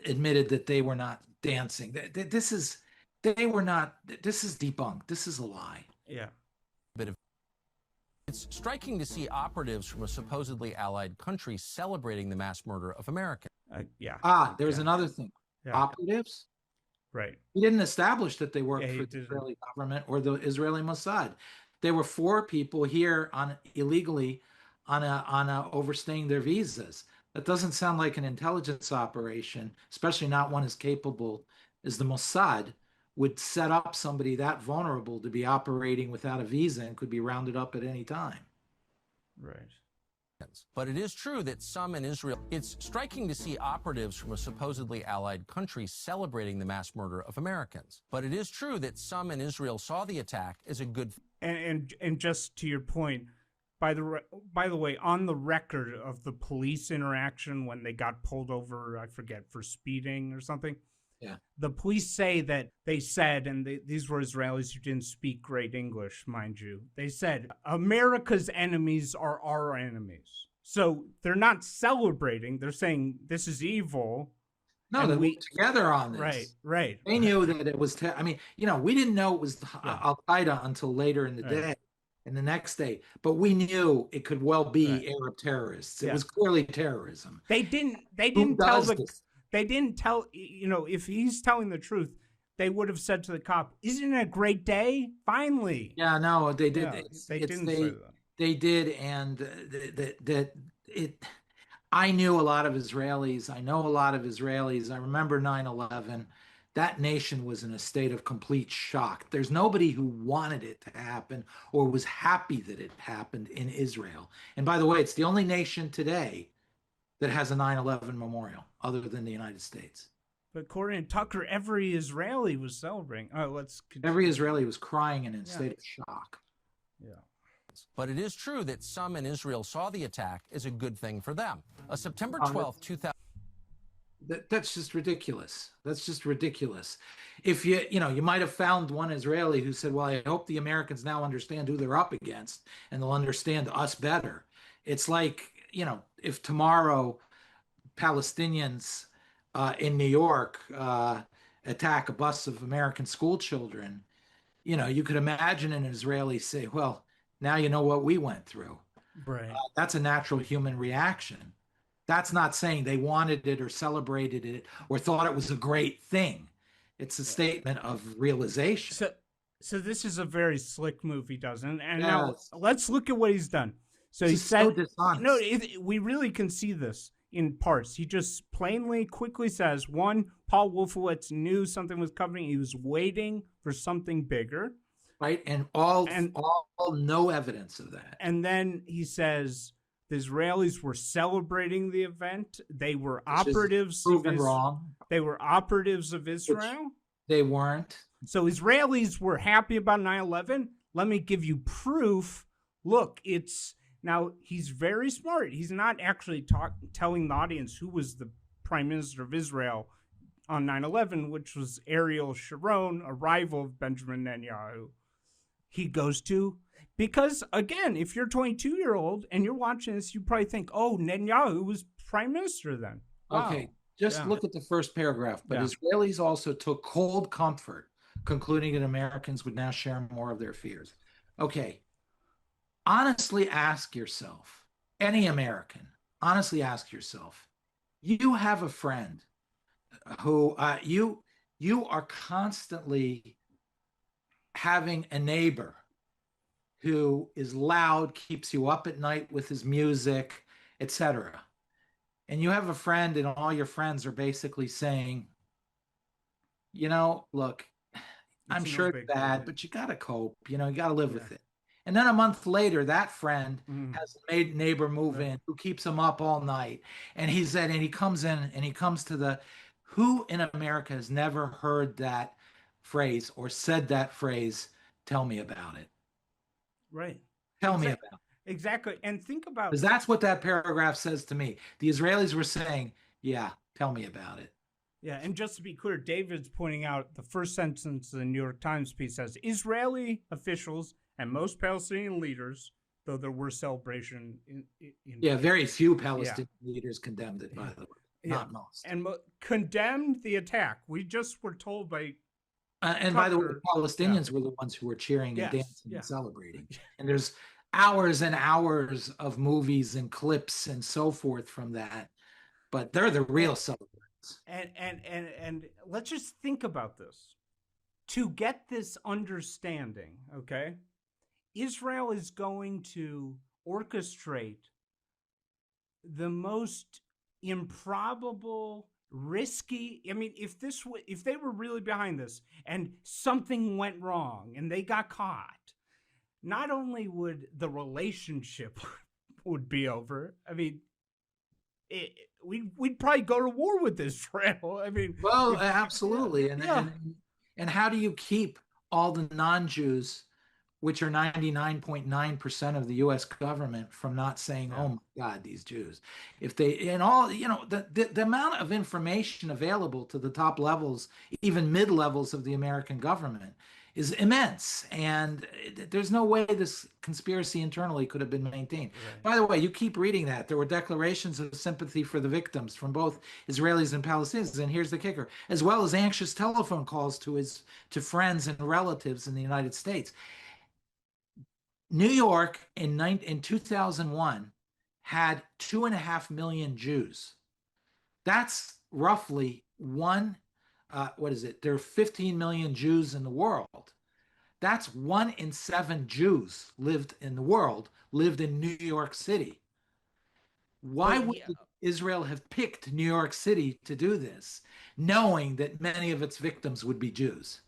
admitted that they were not dancing. This is debunked. This is a lie. Yeah. It's striking to see operatives from a supposedly allied country celebrating the mass murder of Americans. There's another thing. Yeah. Operatives? Right. He didn't establish that they worked for the Israeli government or the Israeli Mossad. There were 4 people here illegally on overstaying their visas. That doesn't sound like an intelligence operation, especially not one as capable as the Mossad would set up somebody that vulnerable to be operating without a visa and could be rounded up at any time. Right. But it is true that some in Israel, it's striking to see operatives from a supposedly allied country celebrating the mass murder of Americans. But it is true that some in Israel saw the attack as a good And just to your point, by the way, on the record of the police interaction when they got pulled over, I forget, for speeding or something. Yeah. The police say that they said, and these were Israelis who didn't speak great English, mind you. They said, America's enemies are our enemies. So they're not celebrating. They're saying this is evil. No, they worked together on this. Right, right. They knew that it was, I mean, we didn't know it was Al-Qaeda until later in the day and the next day. But we knew it could well be Arab terrorists. It was clearly terrorism. They didn't tell they didn't tell, if he's telling the truth, they would have said to the cop, isn't it a great day? Finally. Yeah, no, they did. Yeah, they didn't say that. They did, and I knew a lot of Israelis. I know a lot of Israelis. I remember 9/11. That nation was in a state of complete shock. There's nobody who wanted it to happen or was happy that it happened in Israel. And by the way, it's the only nation today that has a 9/11 memorial other than the United States. But according to Tucker, every Israeli was celebrating. Oh, let's continue. Every Israeli was crying and in a state of shock. Yeah. But it is true that some in Israel saw the attack as a good thing for them. A September 12th, 2000. That's just ridiculous. That's just ridiculous. If you might have found one Israeli who said, well, I hope the Americans now understand who they're up against and they'll understand us better. It's like, if tomorrow Palestinians in New York attack a bus of American school children, you could imagine an Israeli say, well, now you know what we went through. Right. That's a natural human reaction. That's not saying they wanted it or celebrated it or thought it was a great thing. It's a statement of realization. So this is a very slick move he does. And now let's look at what he's done. So he said, we really can see this in parts. He just plainly, quickly says, one, Paul Wolfowitz knew something was coming. He was waiting for something bigger. Right, and all no evidence of that. And then he says the Israelis were celebrating the event. They were operatives. Proven wrong. They were operatives of Israel. They weren't. So Israelis were happy about 9/11. Let me give you proof. Look, now he's very smart. He's not actually telling the audience who was the prime minister of Israel on 9/11, which was Ariel Sharon, a rival of Benjamin Netanyahu. He goes to, because again, if you're a 22-year-old and you're watching this, you probably think, oh, Netanyahu was prime minister then. Wow. Okay, look at the first paragraph. But Israelis also took cold comfort, concluding that Americans would now share more of their fears. Okay, honestly ask yourself, any American, honestly ask yourself, you have a friend who you are constantly having a neighbor who is loud, keeps you up at night with his music, etc. And you have a friend and all your friends are basically saying, look, I'm sure it's bad, but you got to cope, you got to live with it. And then a month later, that friend has a neighbor move in who keeps him up all night. And he comes in and he comes to who in America has never heard that phrase or said that phrase, tell me about it. Right. Tell me about it. Exactly. And think about, because that's what that paragraph says to me. The Israelis were saying, yeah, tell me about it. Yeah. And just to be clear, David's pointing out the first sentence of the New York Times piece says, Israeli officials and most Palestinian leaders, though there were celebration very few Palestinian leaders condemned it, by the way. Not most. And condemned the attack. We just were told by and by the way, the Palestinians were the ones who were cheering and dancing and celebrating. And there's hours and hours of movies and clips and so forth from that. But they're the real celebrants. And let's just think about this. To get this understanding, okay, Israel is going to orchestrate the most improbable, risky. I mean, if they were really behind this and something went wrong and they got caught, not only would the relationship would be over. I mean, we'd probably go to war with Israel. I mean, well, absolutely. And how do you keep all the non-Jews, which are 99.9% of the U.S. government, from not saying, "Oh my God, these Jews"? If they, and all, the amount of information available to the top levels, even mid levels of the American government, is immense, and there's no way this conspiracy internally could have been maintained. Right. By the way, you keep reading that. There were declarations of sympathy for the victims from both Israelis and Palestinians, and here's the kicker, as well as anxious telephone calls to friends and relatives in the United States. New York in 2001 had 2.5 million Jews. That's roughly there are 15 million Jews in the world. That's 1 in 7 Jews lived in New York City. Why would Israel have picked New York City to do this, knowing that many of its victims would be Jews?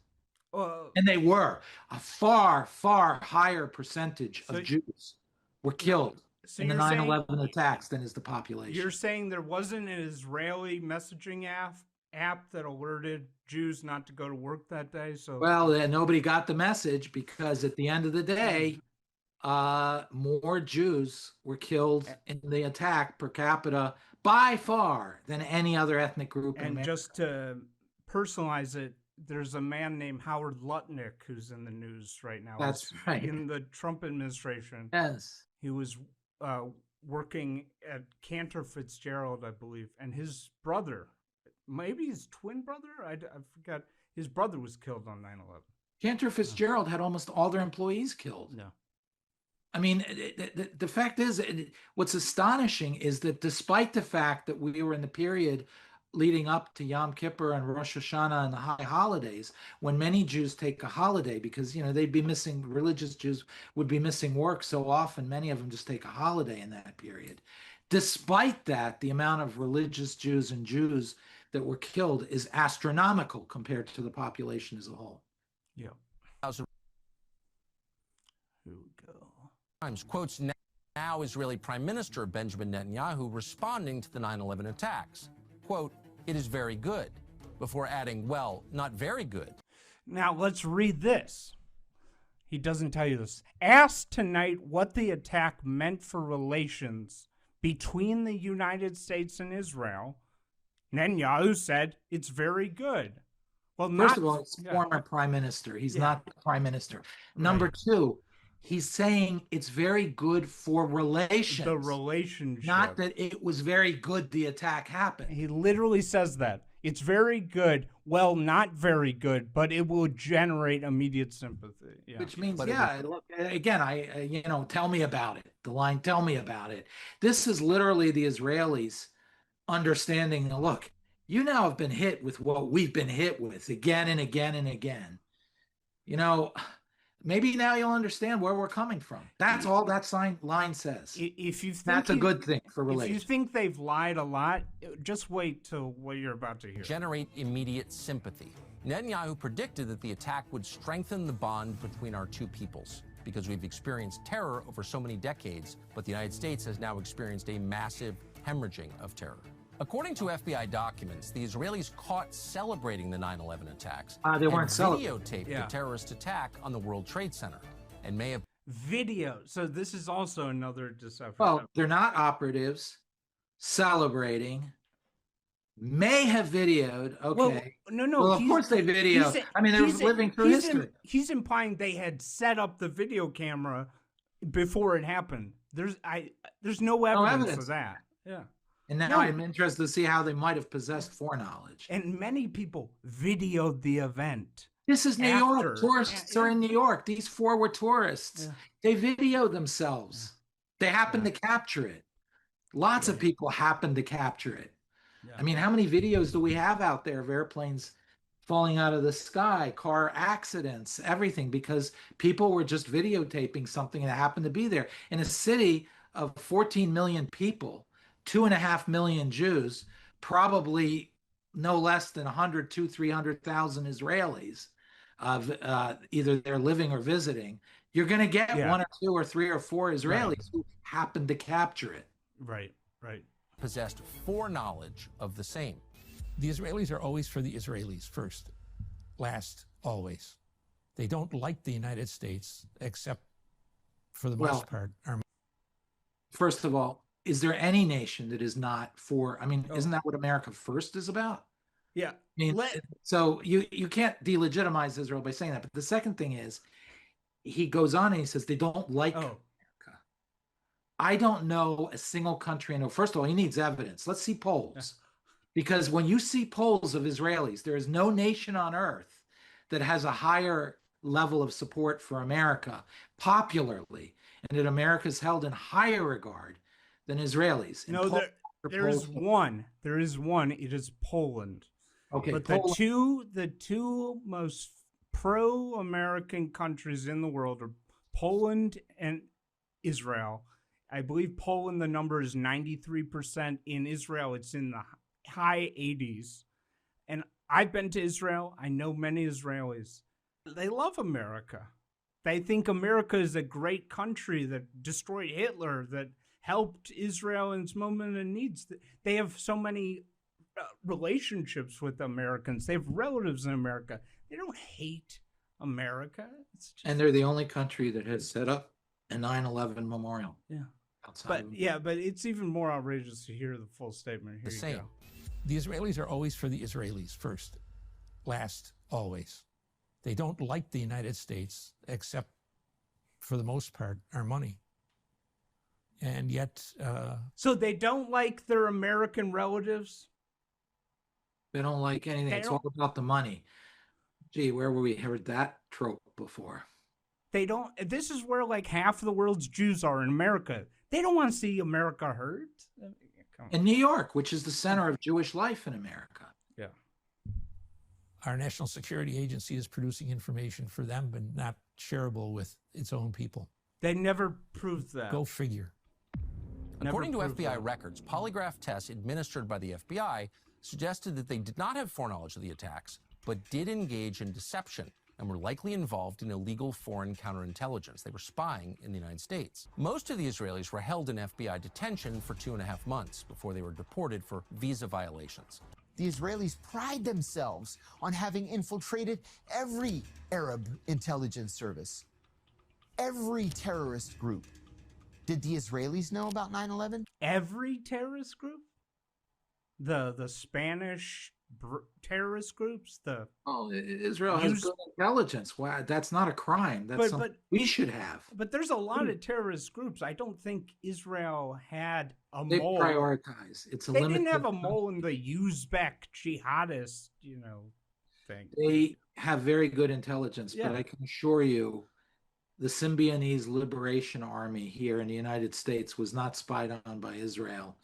And they were. A far, far higher percentage of Jews were killed in the 9/11 attacks than is the population. You're saying there wasn't an Israeli messaging app that alerted Jews not to go to work that day? Nobody got the message, because at the end of the day, more Jews were killed in the attack per capita by far than any other ethnic group in America. Just to personalize it, there's a man named Howard Lutnick who's in the news right now. That's right. In the Trump administration. Yes. He was working at Cantor Fitzgerald, I believe, and his brother, maybe his twin brother, I forgot, his brother was killed on 9/11. Cantor Fitzgerald had almost all their employees killed. No. I mean, the fact is, what's astonishing is that despite the fact that we were in the period leading up to Yom Kippur and Rosh Hashanah and the high holidays, when many Jews take a holiday because, they'd be missing, religious Jews would be missing work so often, many of them just take a holiday in that period. Despite that, the amount of religious Jews and Jews that were killed is astronomical compared to the population as a whole. Yeah. Here we go. Times quotes now Israeli Prime Minister Benjamin Netanyahu responding to the 9/11 attacks. Quote, "It is very good," before adding, "well, not very good." Now let's read this. He doesn't tell you this. Asked tonight what the attack meant for relations between the United States and Israel, Netanyahu said it's very good. Well, first of all, it's former prime minister. He's not the prime minister. Number two, he's saying it's very good for relations. The relationship. Not that it was very good the attack happened. He literally says that. It's very good. Well, not very good, but it will generate immediate sympathy. Yeah. Which means, look, again, tell me about it. The line, tell me about it. This is literally the Israelis understanding, look, you now have been hit with what we've been hit with again and again and again. Maybe now you'll understand where we're coming from. That's all that line says. If you think that's a good thing for relations. If you think they've lied a lot, just wait till what you're about to hear. Generate immediate sympathy. Netanyahu predicted that the attack would strengthen the bond between our two peoples because we've experienced terror over so many decades, but the United States has now experienced a massive hemorrhaging of terror. According to FBI documents, the Israelis caught celebrating the 9/11 attacks they weren't videotaped the terrorist attack on the World Trade Center and may have video. So this is also another deception. Well, they're not operatives celebrating. May have videoed. Okay. Well, no. Well, of course they video. They're living through history. He's implying they had set up the video camera before it happened. There's no evidence of that. Yeah. And now I'm interested to see how they might have possessed foreknowledge. And many people videoed the event. This is New York. Tourists are in New York. These 4 were tourists. Yeah. They videoed themselves. They happened to capture it. Lots of people happened to capture it. Yeah. How many videos do we have out there of airplanes falling out of the sky, car accidents, everything, because people were just videotaping something that happened to be there. In a city of 14 million people, 2.5 million Jews, probably no less than 100,000 to 300,000 Israelis, either they're living or visiting. You're going to get Yeah. 1 or 2 or 3 or 4 Israelis who happen to capture it. Right, right. Possessed foreknowledge of the same. The Israelis are always for the Israelis first, last, always. They don't like the United States, except for the most part. First of all, is there any nation that is not for, I mean, isn't that what America First is about? Yeah. I mean, so you can't delegitimize Israel by saying that. But the second thing is, he goes on and he says they don't like America. I don't know a single country. First of all, he needs evidence. Let's see polls. Because when you see polls of Israelis, there is no nation on earth that has a higher level of support for America popularly, and that America is held in higher regard than Israelis. And No, there is one. There is one. It is Poland. Okay, but Poland. the two most pro-American countries in the world are Poland and Israel. I believe Poland, the number is 93%. In Israel, it's in the high 80s. And I've been to Israel. I know many Israelis. They love America. They think America is a great country that destroyed Hitler, that helped Israel in its moment of needs. They have so many relationships with Americans. They have relatives in America. They don't hate America. And they're the only country that has set up a 9/11 memorial. Yeah. But it's even more outrageous to hear the full statement. Here The you same. go. The Israelis are always for the Israelis first, last, always. They don't like the United States, except for the most part, our money. And yet... So they don't like their American relatives? They don't like anything. It's all about the money. Gee, where were we heard that trope before? They don't. This is where like half of the world's Jews are in America. They don't want to see America hurt. In New York, which is the center of Jewish life in America. Yeah. Our National Security Agency is producing information for them, but not shareable with its own people. They never proved that. Go figure. According to FBI records, polygraph tests administered by the FBI suggested that they did not have foreknowledge of the attacks, but did engage in deception and were likely involved in illegal foreign counterintelligence. They were spying in the United States. Most of the Israelis were held in FBI detention for 2.5 months before they were deported for visa violations. The Israelis pride themselves on having infiltrated every Arab intelligence service, every terrorist group. Did the Israelis know about 9/11? Every terrorist group? The Spanish terrorist groups? Israel has good intelligence. Wow, that's not a crime. That's something we should have. But there's a lot of terrorist groups. I don't think Israel had a They mole. prioritize. They didn't have a mole in the Uzbek jihadist, thing. They have very good intelligence, Yeah. but I can assure you, the Symbionese Liberation Army here in the United States was not spied on by Israel.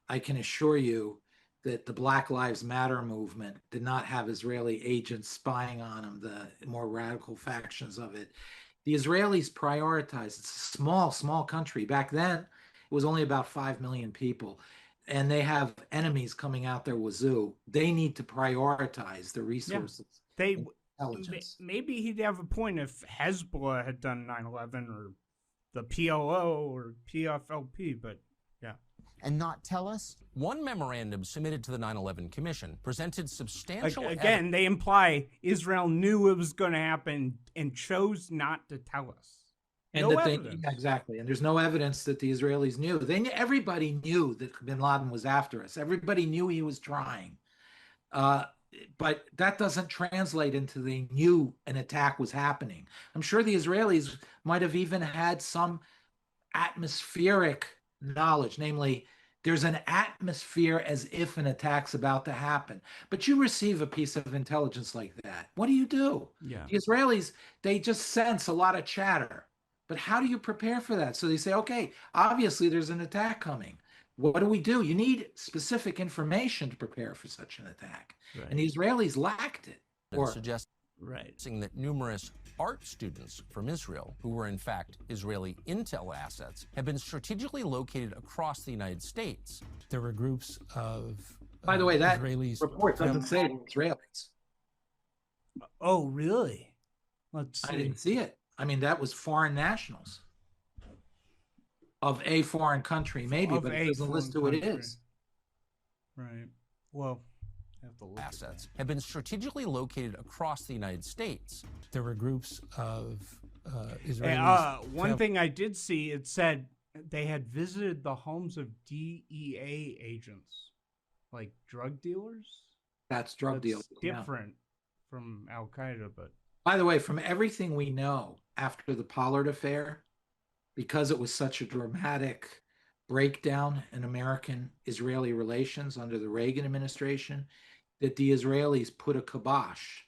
I can assure you that the Black Lives Matter movement did not have Israeli agents spying on them, the more radical factions of it. The Israelis prioritize. It's a small country. Back then, it was only about 5 million people. And they have enemies coming out their wazoo. They need to prioritize the resources. Intelligence. Maybe he'd have a point if Hezbollah had done 9/11 or the PLO or PFLP, but yeah. And not tell us? One memorandum submitted to the 9/11 Commission presented substantial Again, they imply Israel knew it was going to happen and chose not to tell us. And No that evidence. exactly. And there's no evidence that the Israelis knew. Everybody knew that bin Laden was after us. Everybody knew he was trying. But that doesn't translate into they knew an attack was happening. I'm sure the Israelis might have even had some atmospheric knowledge, namely, there's an atmosphere as if an attack's about to happen. But you receive a piece of intelligence like that. What do? Yeah. The Israelis, they just sense a lot of chatter. But how do you prepare for that? So they say, okay, obviously there's an attack coming. What do? You need specific information to prepare for such an attack. Right. And the Israelis lacked it. Suggesting that numerous art students from Israel, who were in fact Israeli intel assets, have been strategically located across the United States. There were groups of By the way, that Israelis report doesn't say Israelis. Oh, really? Let's see. I didn't see it. I mean, that was foreign nationals of a foreign country, maybe, but it doesn't list who it is. Right. Well, I have to look assets have been strategically located across the United States. There were groups of Israelis. One thing I did see, it said they had visited the homes of DEA agents, like drug dealers. That's drug dealers. Different from Al Qaeda, but by the way, from everything we know after the Pollard affair, because it was such a dramatic breakdown in American-Israeli relations under the Reagan administration, that the Israelis put a kibosh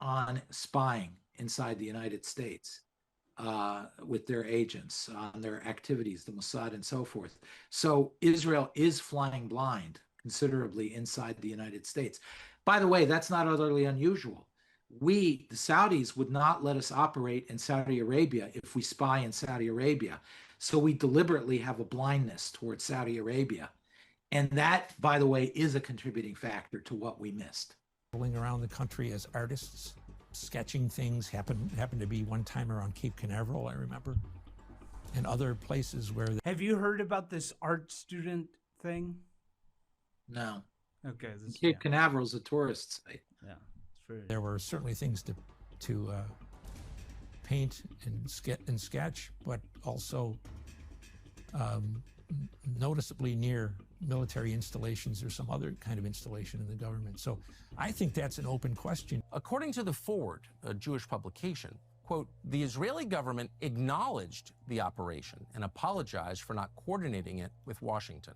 on spying inside the United States with their agents, on their activities, the Mossad and so forth. So Israel is flying blind considerably inside the United States. By the way, that's not utterly unusual. The Saudis, would not let us operate in Saudi Arabia if we spy in Saudi Arabia. So we deliberately have a blindness towards Saudi Arabia. And that, by the way, is a contributing factor to what we missed. Rolling around the country as artists, sketching things, happened to be one time around Cape Canaveral, I remember, and other places where... Have you heard about this art student thing? No. Okay. Cape Canaveral is a tourist site. Yeah. There were certainly things to paint and sketch, but also noticeably near military installations or some other kind of installation in the government. So I think that's an open question. According to The Forward, a Jewish publication, quote, the Israeli government acknowledged the operation and apologized for not coordinating it with Washington.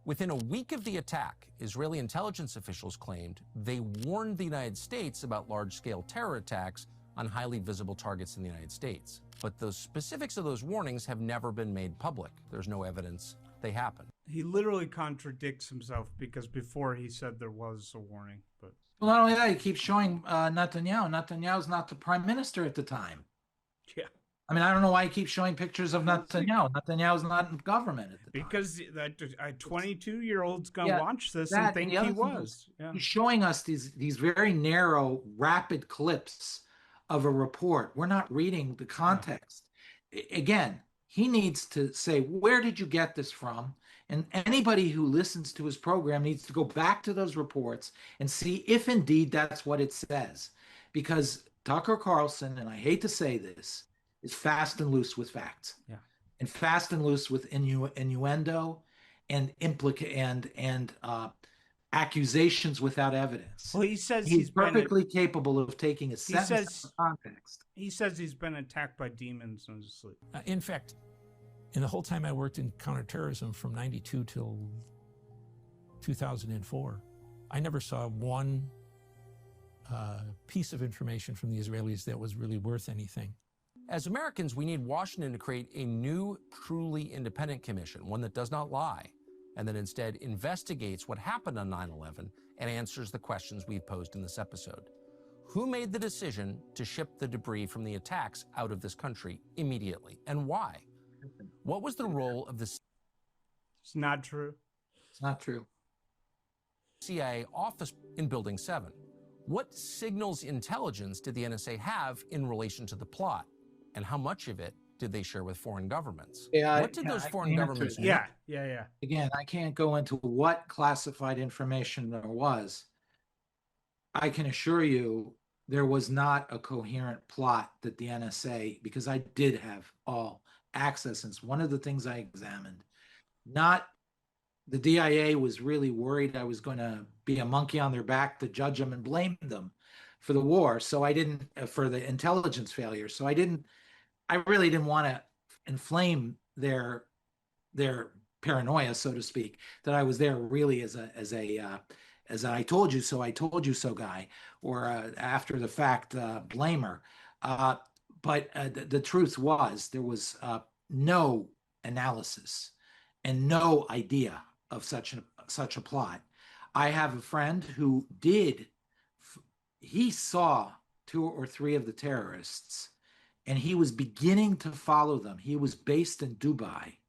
Within a week of the attack, Israeli intelligence officials claimed they warned the United States about large-scale terror attacks on highly visible targets in the United States. But the specifics of those warnings have never been made public. There's no evidence they happened. He literally contradicts himself because before he said there was a warning. But well, not only that, he keeps showing Netanyahu. Netanyahu's not the prime minister at the time. Yeah. I mean, I don't know why he keeps showing pictures of Netanyahu. Netanyahu's not in government at the time. Because that a 22-year-old's going to watch this and think he was. Yeah. He's showing us these very narrow, rapid clips of a report. We're not reading the context. Again, he needs to say, where did you get this from? And anybody who listens to his program needs to go back to those reports and see if indeed that's what it says. Because Tucker Carlson, and I hate to say this, is fast and loose with facts. Yeah. And fast and loose with innuendo and accusations without evidence. Well, he says he's perfectly capable of taking a sentence out of context. He says he's been attacked by demons in his sleep. In fact, in the whole time I worked in counterterrorism from 92 till 2004, I never saw one piece of information from the Israelis that was really worth anything. As Americans, we need Washington to create a new, truly independent commission, one that does not lie, and that instead investigates what happened on 9/11 and answers the questions we've posed in this episode. Who made the decision to ship the debris from the attacks out of this country immediately, and why? What was the role of the It's not true. It's not true. CIA office in Building 7? What signals intelligence did the NSA have in relation to the plot? And how much of it did they share with foreign governments? What did those foreign governments do? Yeah. Again, I can't go into what classified information there was. I can assure you there was not a coherent plot that the NSA, because I did have all access, and it's one of the things I examined. The DIA was really worried I was going to be a monkey on their back to judge them and blame them for the war. So I didn't, for the intelligence failure. So I really didn't want to inflame their paranoia, so to speak, that I was there really as I told you so guy, or after the fact blamer. But the truth was there was no analysis and no idea of such a plot. I have a friend who he saw 2 or 3 of the terrorists, and he was beginning to follow them. He was based in Dubai,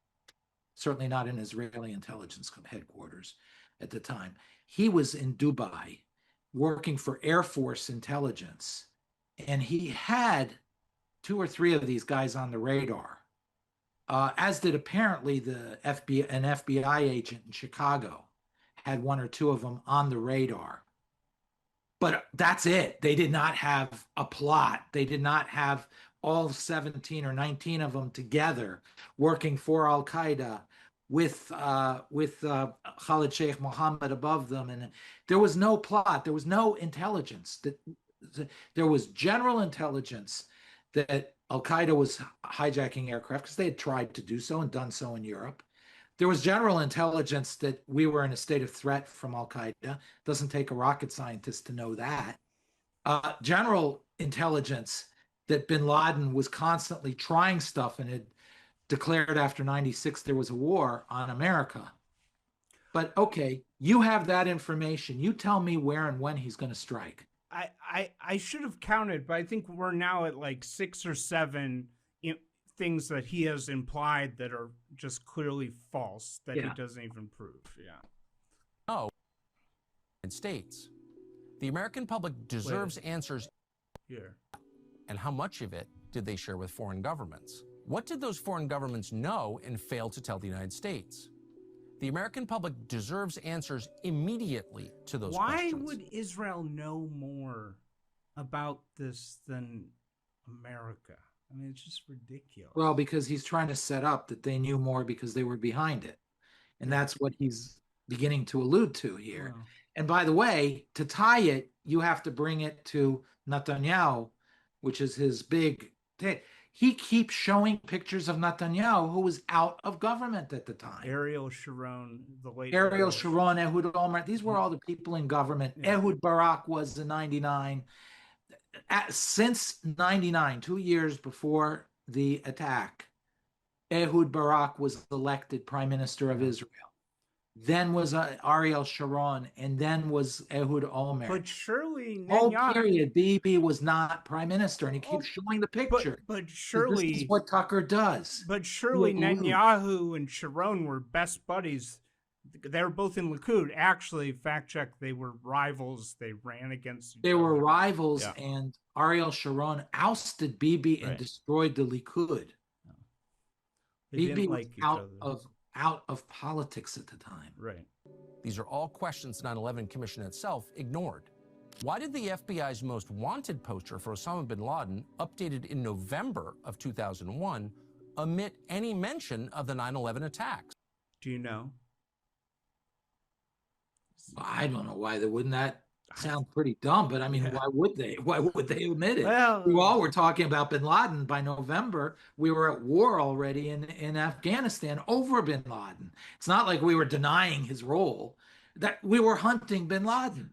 certainly not in Israeli intelligence headquarters at the time. He was in Dubai working for Air Force intelligence, and he had 2 or 3 of these guys on the radar, as did apparently an FBI agent in Chicago had 1 or 2 of them on the radar. But that's it. They did not have a plot. They did not have all 17 or 19 of them together working for Al-Qaeda with Khalid Sheikh Mohammed above them. And there was no plot. There was no intelligence. There was general intelligence that Al-Qaeda was hijacking aircraft because they had tried to do so and done so in Europe. There was general intelligence that we were in a state of threat from Al-Qaeda. Doesn't take a rocket scientist to know that. General intelligence that bin Laden was constantly trying stuff and had declared after 96 there was a war on America. But okay, you have that information. You tell me where and when he's going to strike. I should have counted, but I think we're now at like 6 or 7 things that he has implied that are just clearly false, that he doesn't even prove. Yeah. Oh, United States. The American public deserves answers here. And how much of it did they share with foreign governments? What did those foreign governments know and fail to tell the United States? The American public deserves answers immediately to those questions. Why would Israel know more about this than America? I mean, it's just ridiculous. Well, because he's trying to set up that they knew more because they were behind it. And that's what he's beginning to allude to here. Wow. And by the way, to tie it, you have to bring it to Netanyahu, which is his big thing. He keeps showing pictures of Netanyahu, who was out of government at the time. Ariel Sharon, the late Ariel Sharon, Ehud Olmert. These were all the people in government. Yeah. Ehud Barak was in 99. Since 99, 2 years before the attack, Ehud Barak was elected prime minister of Israel. Then was Ariel Sharon, and then was Ehud Olmert. But surely whole period, Bibi was not prime minister, and he keeps showing the picture. But surely this is what Tucker does. But surely Netanyahu and Sharon were best buddies. They were both in Likud. Actually, fact check, they were rivals. They ran against each other. They were rivals, and Ariel Sharon ousted Bibi and destroyed the Likud. Bibi was out of politics at the time. Right. These are all questions the 9/11 Commission itself ignored. Why did the FBI's most wanted poster for Osama bin Laden, updated in November of 2001, omit any mention of the 9/11 attacks? Do you know? I don't know why they wouldn't. That sounds pretty dumb, but I mean, why would they? Why would they omit it? Well, we all were talking about bin Laden by November. We were at war already in Afghanistan over bin Laden. It's not like we were denying his role. That we were hunting bin Laden.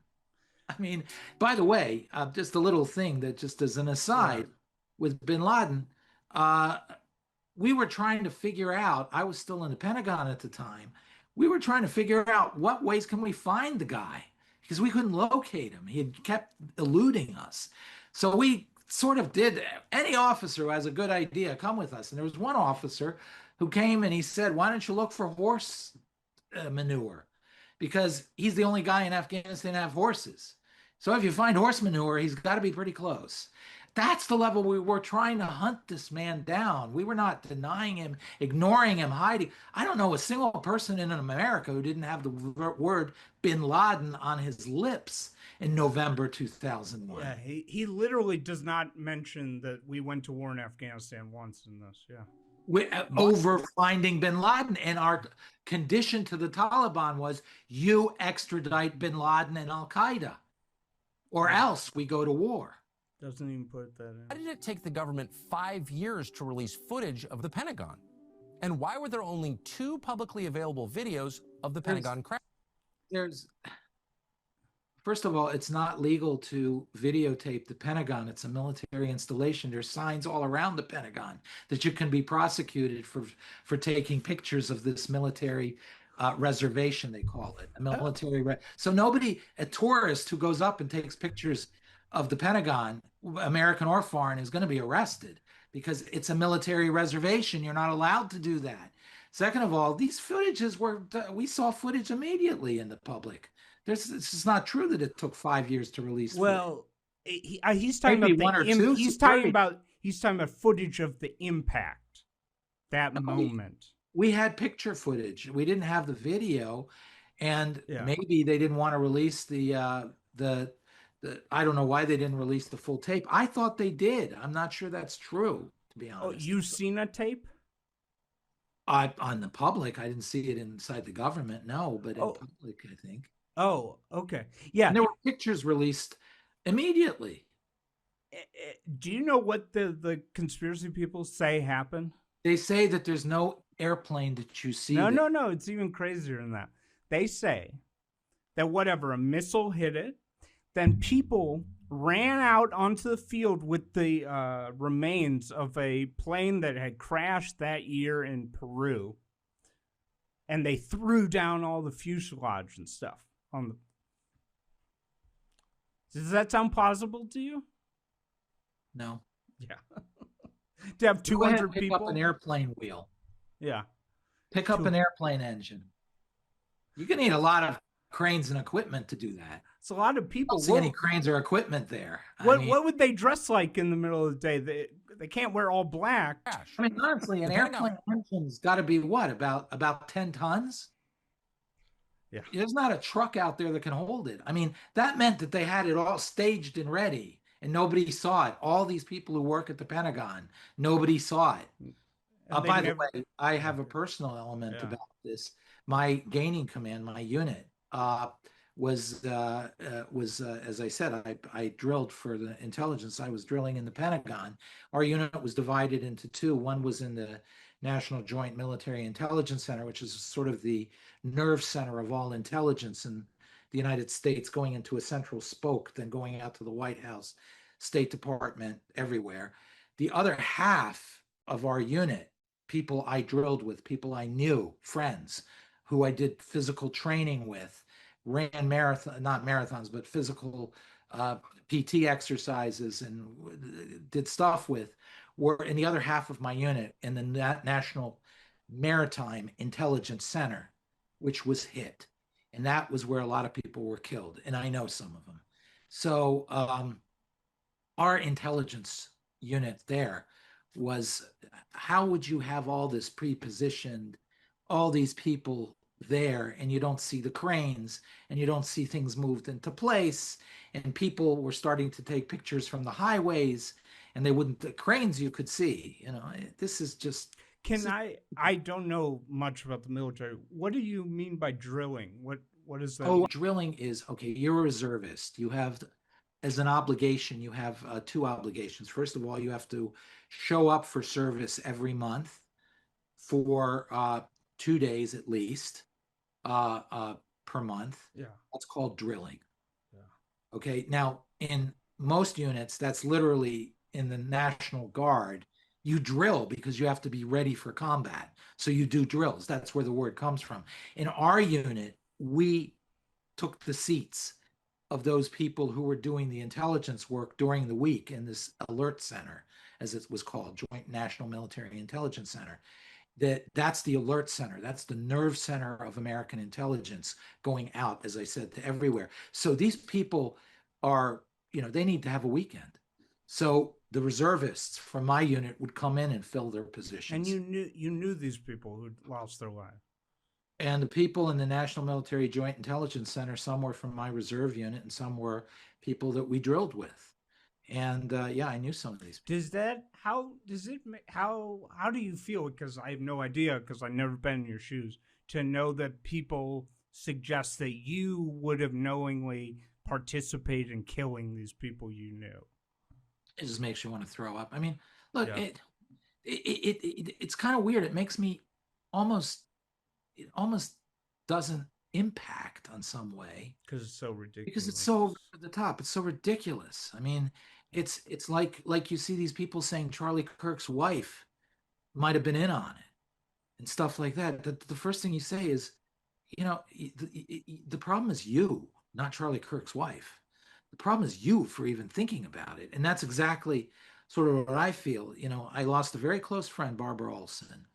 I mean, by the way, just a little thing that just as an aside with bin Laden, we were trying to figure out, I was still in the Pentagon at the time, we were trying to figure out what ways can we find the guy, because we couldn't locate him. He had kept eluding us. So we sort of did, any officer who has a good idea, come with us. And there was one officer who came and he said, why don't you look for horse manure? Because he's the only guy in Afghanistan to have horses. So if you find horse manure, he's got to be pretty close. That's the level we were trying to hunt this man down. We were not denying him, ignoring him, hiding. I don't know a single person in America who didn't have the word bin Laden on his lips in November 2001. Yeah, he literally does not mention that we went to war in Afghanistan once in this, over finding bin Laden. And our condition to the Taliban was, you extradite bin Laden and Al-Qaeda, or else we go to war. Doesn't even put that in. Why did it take the government 5 years to release footage of the Pentagon? And why were there only 2 publicly available videos of the Pentagon crash? First of all, it's not legal to videotape the Pentagon. It's a military installation. There's signs all around the Pentagon that you can be prosecuted for taking pictures of this military reservation, they call it. A military so nobody, a tourist who goes up and takes pictures of the Pentagon, American or foreign, is going to be arrested because it's a military reservation. You're not allowed to do that. Second of all, these footages we saw footage immediately in the public. It's not true that it took 5 years to release. Well, he's talking about He's talking about footage of the impact, that moment. We had picture footage. We didn't have the video, and Yeah. maybe they didn't want to release the I don't know why they didn't release the full tape. I thought they did. I'm not sure that's true, to be honest. Oh, you've seen a tape? On the public, I didn't see it inside the government, no, but in public, I think. Oh, okay. Yeah. And there were pictures released immediately. Do you know what the conspiracy people say happened? They say that there's no airplane that you see. No, it's even crazier than that. They say that whatever, a missile hit it, then people ran out onto the field with the remains of a plane that had crashed that year in Peru, and they threw down all the fuselage and stuff on the. Does that sound plausible to you? No. Yeah. To have 200 pick people. Up an airplane wheel. Yeah. Pick up an airplane engine. You're gonna need a lot of cranes and equipment to do that. It's a lot of people. I don't see any cranes or equipment there. What would they dress like in the middle of the day? They can't wear all black. I mean, honestly, an airplane engine's got to be what, about 10 tons? Yeah. There's not a truck out there that can hold it. I mean, that meant that they had it all staged and ready, and nobody saw it. All these people who work at the Pentagon, nobody saw it. By the way, I have a personal element about this. My gaining command, my unit, was as I said, I drilled for the intelligence. I was drilling in the Pentagon. Our unit was divided into two. One was in the National Joint Military Intelligence Center, which is sort of the nerve center of all intelligence in the United States, going into a central spoke, then going out to the White House, State Department, everywhere. The other half of our unit, people I drilled with, people I knew, friends who I did physical training with, ran not marathons, but physical PT exercises and did stuff with, were in the other half of my unit in the National Maritime Intelligence Center, which was hit. And that was where a lot of people were killed. And I know some of them. So our intelligence unit there was, how would you have all this pre-positioned, all these people there, and you don't see the cranes, and you don't see things moved into place, and people were starting to take pictures from the highways, and they wouldn't, the cranes you could see, this is just. I don't know much about the military. What do you mean by drilling? What is that? Oh, drilling is, okay, you're a reservist. You have, as an obligation, you have two obligations. First of all, you have to show up for service every month for 2 days at least per month. Yeah. That's called drilling. Yeah. Okay. Now, in most units, that's literally in the National Guard. You drill because you have to be ready for combat. So you do drills. That's where the word comes from. In our unit, we took the seats of those people who were doing the intelligence work during the week in this alert center, as it was called, Joint National Military Intelligence Center. That's the alert center. That's the nerve center of American intelligence going out, as I said, to everywhere. So these people are, they need to have a weekend. So the reservists from my unit would come in and fill their positions. And you knew these people who lost their lives. And the people in the National Military Joint Intelligence Center, some were from my reserve unit, and some were people that we drilled with. And I knew some of these people. How do you feel? Because I have no idea, because I've never been in your shoes, to know that people suggest that you would have knowingly participated in killing these people you knew. It just makes you want to throw up. I mean, look, yeah. It's kind of weird. It makes me almost doesn't impact on some way. Because it's so ridiculous. Because it's so over the top. It's so ridiculous. I mean, it's like you see these people saying Charlie Kirk's wife might have been in on it and stuff like that. The first thing you say is, the problem is you, not Charlie Kirk's wife. The problem is you for even thinking about it. And that's exactly sort of what I feel. I lost a very close friend, Barbara Olson.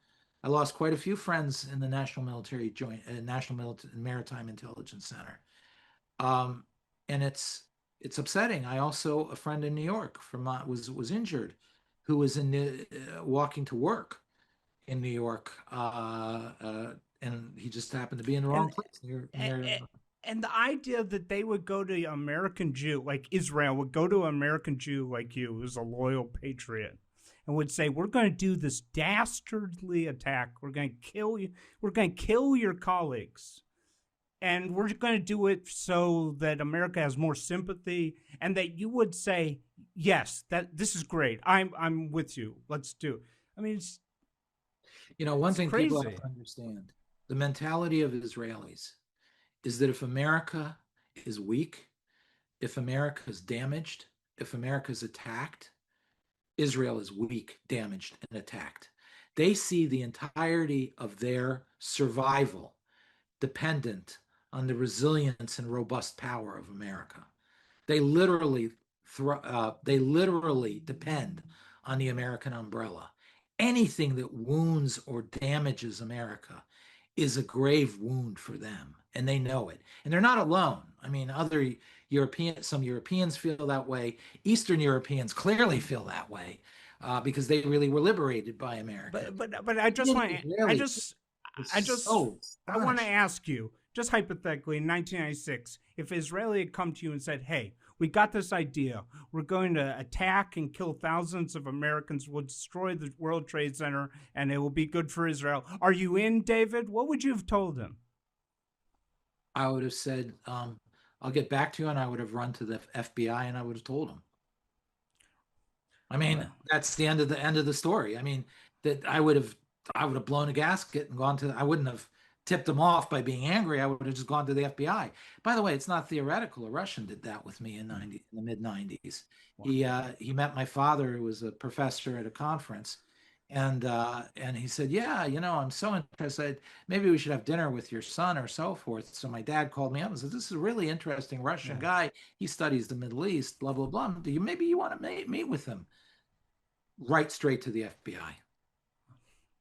I lost quite a few friends in the National Maritime Intelligence Center. And it's upsetting. I also, a friend in New York was injured who was walking to work in New York, and he just happened to be in the wrong place near. And the idea that they would go to American Jew, like Israel would go to an American Jew like you, who's a loyal patriot, and would say, we're going to do this dastardly attack. We're going to kill you. We're going to kill your colleagues. And we're going to do it so that America has more sympathy, and that you would say, yes, that this is great. I'm with you. Let's do it. I mean, it's, one thing crazy. People have to understand, the mentality of Israelis is that if America is weak, if America is damaged, if America is attacked, Israel is weak, damaged, and attacked. They see the entirety of their survival dependent on the resilience and robust power of America. They literally depend on the American umbrella. Anything that wounds or damages America is a grave wound for them, and they know it. And they're not alone. I mean, some Europeans feel that way. Eastern Europeans clearly feel that way because they really were liberated by America. But I want to ask you, just hypothetically, in 1996, if Israeli had come to you and said, hey, we got this idea. We're going to attack and kill thousands of Americans. We'll destroy the World Trade Center, and it will be good for Israel. Are you in, David? What would you have told him? I would have said, I'll get back to you, and I would have run to the FBI, and I would have told them. I mean, that's the end of the story. I mean, that I would have blown a gasket and gone to. I wouldn't have tipped them off by being angry. I would have just gone to the FBI. By the way, it's not theoretical. A Russian did that with me in the mid 90s. Wow. He met my father, who was a professor at a conference, and he said, yeah, I'm so interested. Maybe we should have dinner with your son or so forth. So my dad called me up and said, this is a really interesting Russian guy. He studies the Middle East, blah, blah, blah. Maybe you want to meet with him. Right straight to the FBI.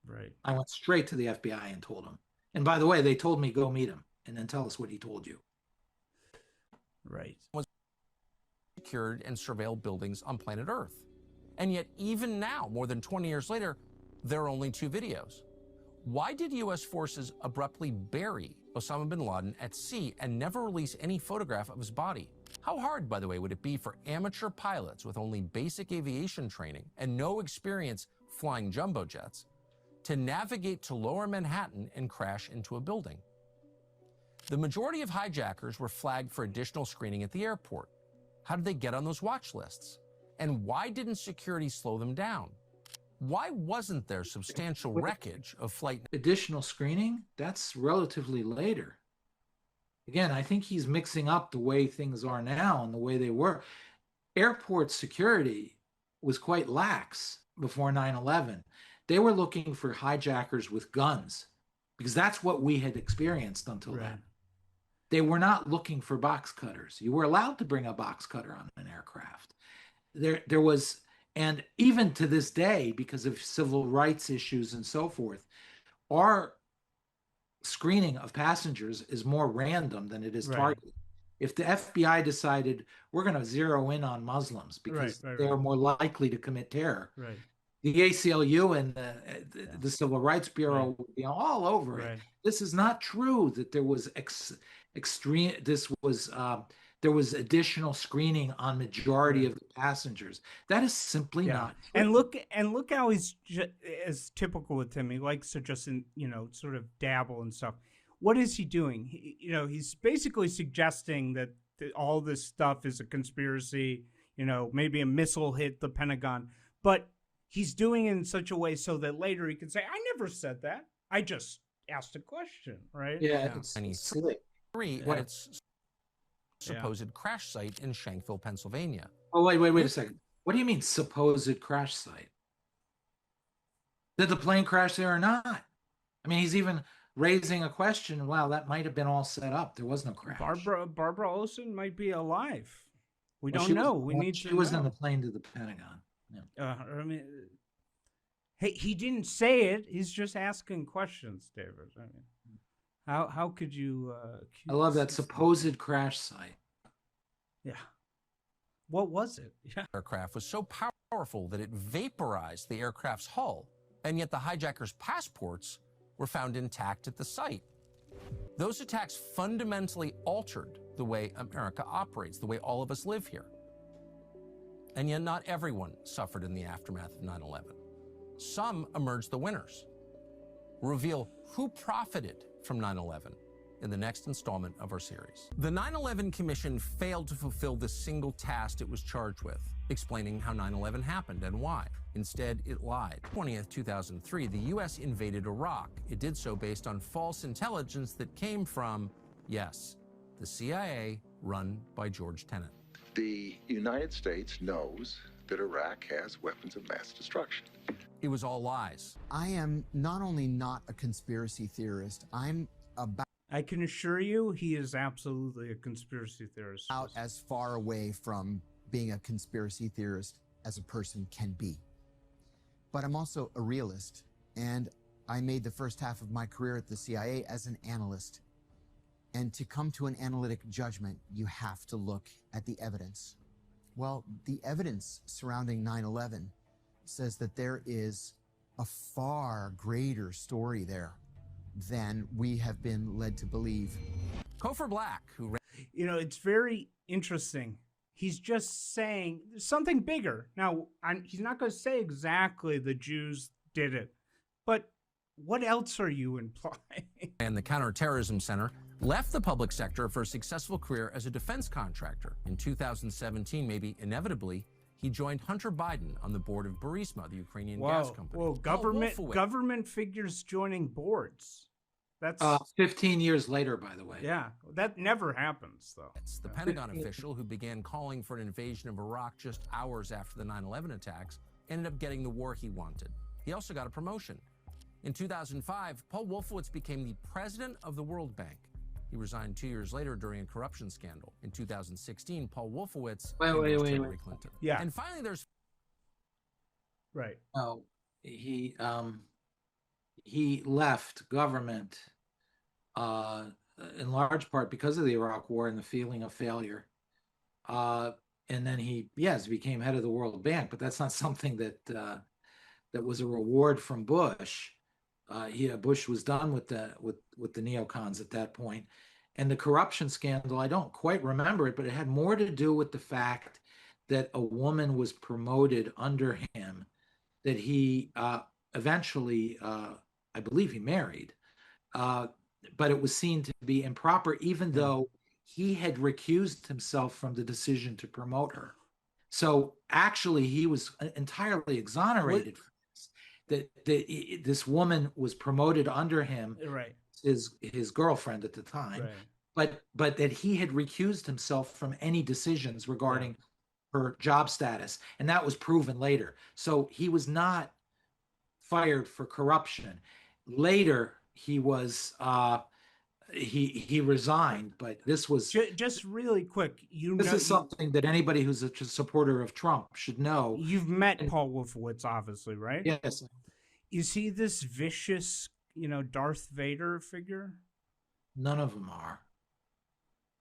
Right. I went straight to the FBI and told him. And by the way, they told me, go meet him and then tell us what he told you. Right. Was secured and surveilled buildings on planet Earth. And yet, even now, more than 20 years later, there are only 2 videos. Why did U.S. forces abruptly bury Osama bin Laden at sea and never release any photograph of his body? How hard, by the way, would it be for amateur pilots with only basic aviation training and no experience flying jumbo jets to navigate to lower Manhattan and crash into a building? The majority of hijackers were flagged for additional screening at the airport. How did they get on those watch lists? And why didn't security slow them down? Why wasn't there substantial wreckage of flight? Additional screening? That's relatively later. Again, I think he's mixing up the way things are now and the way they were. Airport security was quite lax before 9/11. They were looking for hijackers with guns because that's what we had experienced until then. They were not looking for box cutters. You were allowed to bring a box cutter on an aircraft. There was, and even to this day, because of civil rights issues and so forth, our screening of passengers is more random than it is targeted. If the FBI decided we're going to zero in on Muslims because they are more likely to commit terror, the ACLU and the Civil Rights Bureau would be all over it. This is not true that there was extreme. There was additional screening on majority of the passengers. That is simply not true. And look how he's as typical with him. He likes to just sort of dabble and stuff. What is he doing? He's basically suggesting that all this stuff is a conspiracy. Maybe a missile hit the Pentagon, but he's doing it in such a way so that later he can say, "I never said that. I just asked a question." Right? Yeah. It's silly. It's supposed crash site in Shankville, Pennsylvania. Oh, wait a second. What do you mean supposed crash site? Did the plane crash there or not? I mean, he's even raising a question. Wow, that might have been all set up. There was no crash. Barbara Olson might be alive. We don't know. She was on the plane to the Pentagon. Yeah. I mean, hey, he didn't say it. He's just asking questions, David. I mean, how could you? I love that supposed crash site. Yeah. What was it? Yeah. Aircraft was so powerful that it vaporized the aircraft's hull, and yet the hijackers' passports were found intact at the site. Those attacks fundamentally altered the way America operates, the way all of us live here. And yet not everyone suffered in the aftermath of 9/11. Some emerged the winners. We'll reveal who profited from 9/11 in the next installment of our series. The 9/11 Commission failed to fulfill the single task it was charged with, explaining how 9/11 happened and why. Instead, it lied. 20th, 2003, the U.S. invaded Iraq. It did so based on false intelligence that came from, yes, the CIA run by George Tenet. The United States knows that Iraq has weapons of mass destruction. It was all lies. I am not only not a conspiracy theorist, I'm about I can assure you he is absolutely a conspiracy theorist. out as far away from being a conspiracy theorist as a person can be. But I'm also a realist, and I made the first half of my career at the CIA as an analyst. And to come to an analytic judgment, you have to look at the evidence. Well, the evidence surrounding 9/11 says that there is a far greater story there than we have been led to believe. Kofor Black, who You know, it's very interesting. He's just saying there's something bigger. Now, he's not going to say exactly the Jews did it, but what else are you implying? ran the Counterterrorism Center, left the public sector for a successful career as a defense contractor. In 2017, maybe inevitably, he joined Hunter Biden on the board of Burisma, the Ukrainian gas company. Whoa, government figures joining boards. That's 15 years later, by the way. Yeah, that never happens, though. It's the Pentagon official who began calling for an invasion of Iraq just hours after the 9/11 attacks ended up getting the war he wanted. He also got a promotion. In 2005, Paul Wolfowitz became the president of the World Bank. He resigned 2 years later during a corruption scandal. In 2016, Paul Wolfowitz endorsed Hillary Clinton. Yeah. And finally, there's right. No, he left government in large part because of the Iraq War and the feeling of failure. And then he became head of the World Bank, but that's not something that was a reward from Bush. Bush was done with the neocons at that point. And the corruption scandal, I don't quite remember it, but it had more to do with the fact that a woman was promoted under him that he eventually, I believe he married, but it was seen to be improper, even though he had recused himself from the decision to promote her. So actually, he was entirely exonerated. That this woman was promoted under him, right? His girlfriend at the time, right. but that he had recused himself from any decisions regarding her job status, and that was proven later. So he was not fired for corruption. Later, he was he resigned, but this was just really quick. This is something that anybody who's a supporter of Trump should know. You've met Paul Wolfowitz, obviously, right? Yes. Is he this vicious, Darth Vader figure? None of them are.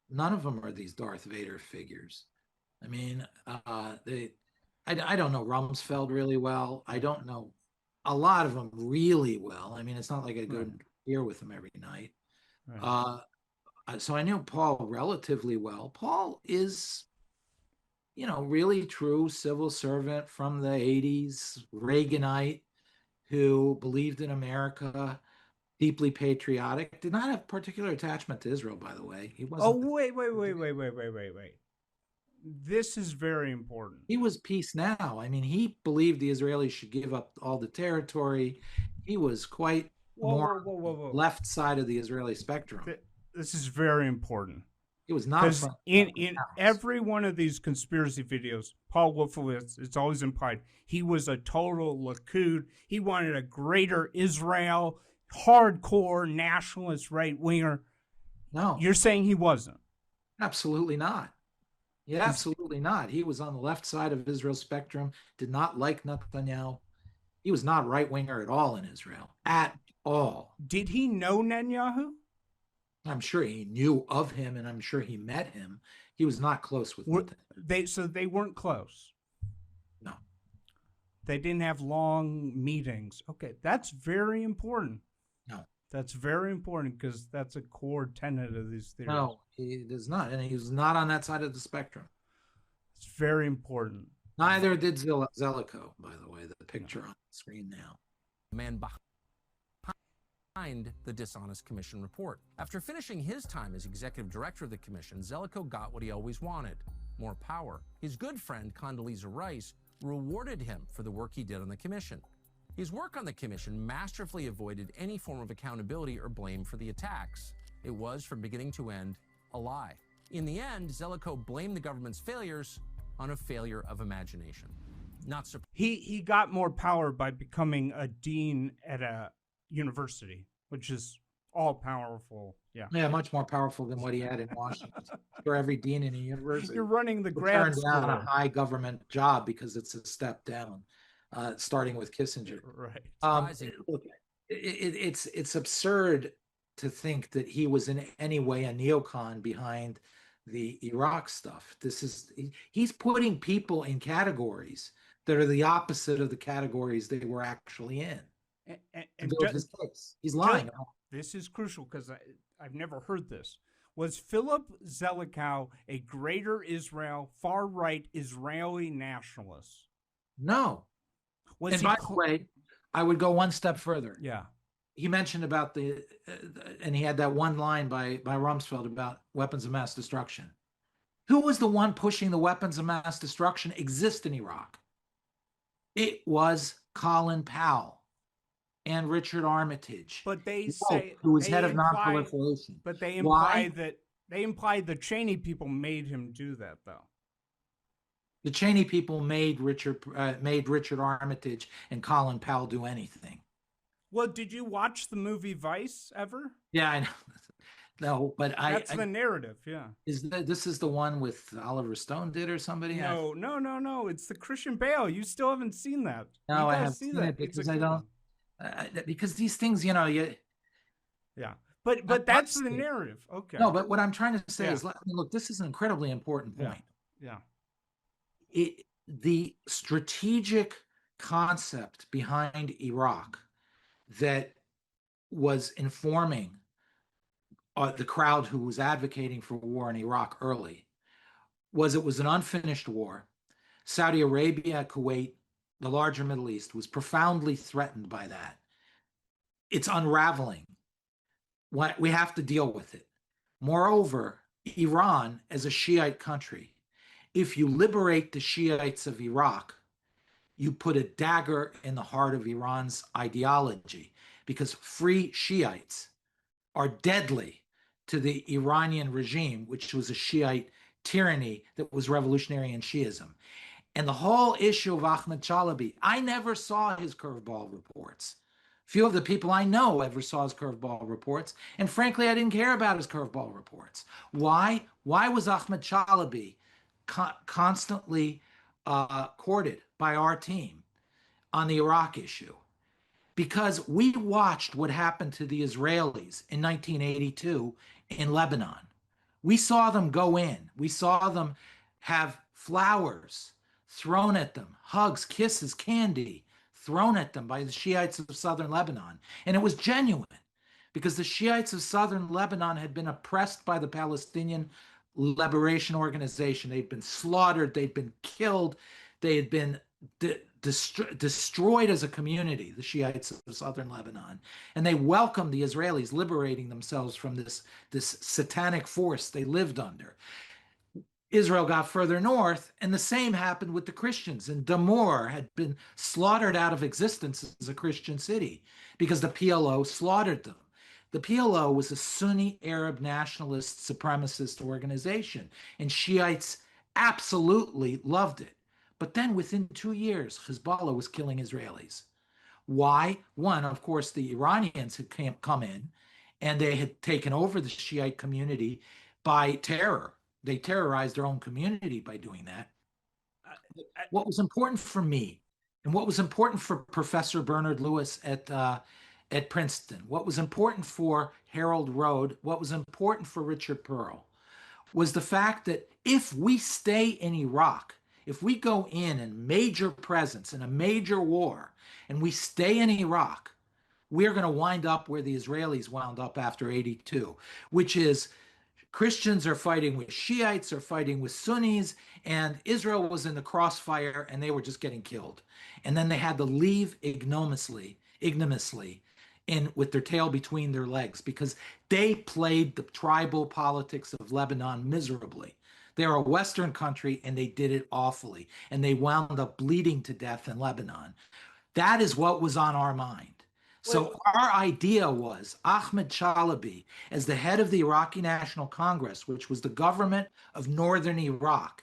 None of them are these Darth Vader figures. I mean, I don't know Rumsfeld really well. I don't know a lot of them really well. I mean, it's not like I go to beer with them every night. Right. So I knew Paul relatively well. Paul is, really true civil servant from the 80s, Reaganite, who believed in America, deeply patriotic, did not have particular attachment to Israel, by the way. He wasn't. Oh, wait. This is very important. He was peace now. I mean, he believed the Israelis should give up all the territory. He was quite more left side of the Israeli spectrum. This is very important. It was not in every one of these conspiracy videos, Paul Wolfowitz, it's always implied he was a total Likud. He wanted a greater Israel, hardcore nationalist right winger. No, you're saying he wasn't. Absolutely not. Yeah, absolutely not. He was on the left side of Israel's spectrum. Did not like Netanyahu. He was not right winger at all in Israel at all. Did he know Netanyahu? I'm sure he knew of him, and I'm sure he met him. He was not close with Netanyahu. So they weren't close. No. They didn't have long meetings. Okay, that's very important. No. That's very important because that's a core tenet of these theories. No, he does not. And he's not on that side of the spectrum. It's very important. Neither did Zelikow, by the way, the picture on the screen now. Man behind the dishonest commission report. After finishing his time as executive director of the commission, Zelikow got what he always wanted, more power. His good friend Condoleezza Rice rewarded him for the work he did on the commission. His work on the commission masterfully avoided any form of accountability or blame for the attacks. It was, from beginning to end, a lie. In the end, Zelikow blamed the government's failures on a failure of imagination. Not surprising. He got more power by becoming a dean at a university, which is all powerful. Yeah. Yeah, much more powerful than what he had in Washington. For every dean in a university. You're running the grad school. Turned down a school. high government job because it's a step down, starting with Kissinger. Right. Look, it's absurd to think that he was in any way a neocon behind the Iraq stuff. He's putting people in categories that are the opposite of the categories they were actually in. And his case. He's lying. This is crucial because I've never heard this. Was Philip Zelikow a greater Israel, far-right Israeli nationalist? No. And by the way, I would go one step further. Yeah. He mentioned about and he had that one line by Rumsfeld about weapons of mass destruction. Who was the one pushing the weapons of mass destruction exist in Iraq? It was Colin Powell and Richard Armitage. But they say who was head of nonproliferation. But they imply that Cheney people made him do that, though. The Cheney people made Richard Armitage and Colin Powell do anything. Well, did you watch the movie Vice ever? Yeah, I know. No, but that's the narrative. Yeah. This is the one with Oliver Stone did or somebody? No. It's the Christian Bale. You still haven't seen that. No, I haven't seen it because I don't. Because these things, Yeah. But that's the narrative. Okay. No, but what I'm trying to say is, look, this is an incredibly important point. Yeah. The strategic concept behind Iraq that was informing the crowd who was advocating for war in Iraq early was it was an unfinished war. Saudi Arabia, Kuwait, the larger Middle East was profoundly threatened by that. It's unraveling. We have to deal with it. Moreover, Iran, as a Shiite country, if you liberate the Shiites of Iraq, you put a dagger in the heart of Iran's ideology, because free Shiites are deadly to the Iranian regime, which was a Shiite tyranny that was revolutionary in Shiism. And the whole issue of Ahmed Chalabi, I never saw his curveball reports. Few of the people I know ever saw his curveball reports. And frankly, I didn't care about his curveball reports. Why? Why was Ahmed Chalabi constantly courted by our team on the Iraq issue? Because we watched what happened to the Israelis in 1982 in Lebanon. We saw them go in. We saw them have flowers thrown at them, hugs, kisses, candy thrown at them by the Shiites of southern Lebanon. And it was genuine because the Shiites of southern Lebanon had been oppressed by the Palestinian Liberation Organization. They'd been slaughtered. They'd been killed. They had been destroyed as a community, the Shiites of southern Lebanon. And they welcomed the Israelis liberating themselves from this satanic force they lived under. Israel got further north, and the same happened with the Christians. And Damour had been slaughtered out of existence as a Christian city because the PLO slaughtered them. The PLO was a Sunni Arab nationalist supremacist organization, and Shiites absolutely loved it. But then within 2 years, Hezbollah was killing Israelis. Why? One, of course, the Iranians had come in, and they had taken over the Shiite community by terror. They terrorized their own community by doing that. What was important for me, and what was important for Professor Bernard Lewis at Princeton, what was important for Harold Rode, what was important for Richard Pearl, was the fact that if we stay in Iraq, if we go in major presence in a major war, and we stay in Iraq, we're going to wind up where the Israelis wound up after 82, which is Christians are fighting with Shiites, are fighting with Sunnis, and Israel was in the crossfire and they were just getting killed. And then they had to leave ignominiously in with their tail between their legs because they played the tribal politics of Lebanon miserably. They're a Western country and they did it awfully, and they wound up bleeding to death in Lebanon. That is what was on our mind. So our idea was Ahmed Chalabi, as the head of the Iraqi National Congress, which was the government of northern Iraq,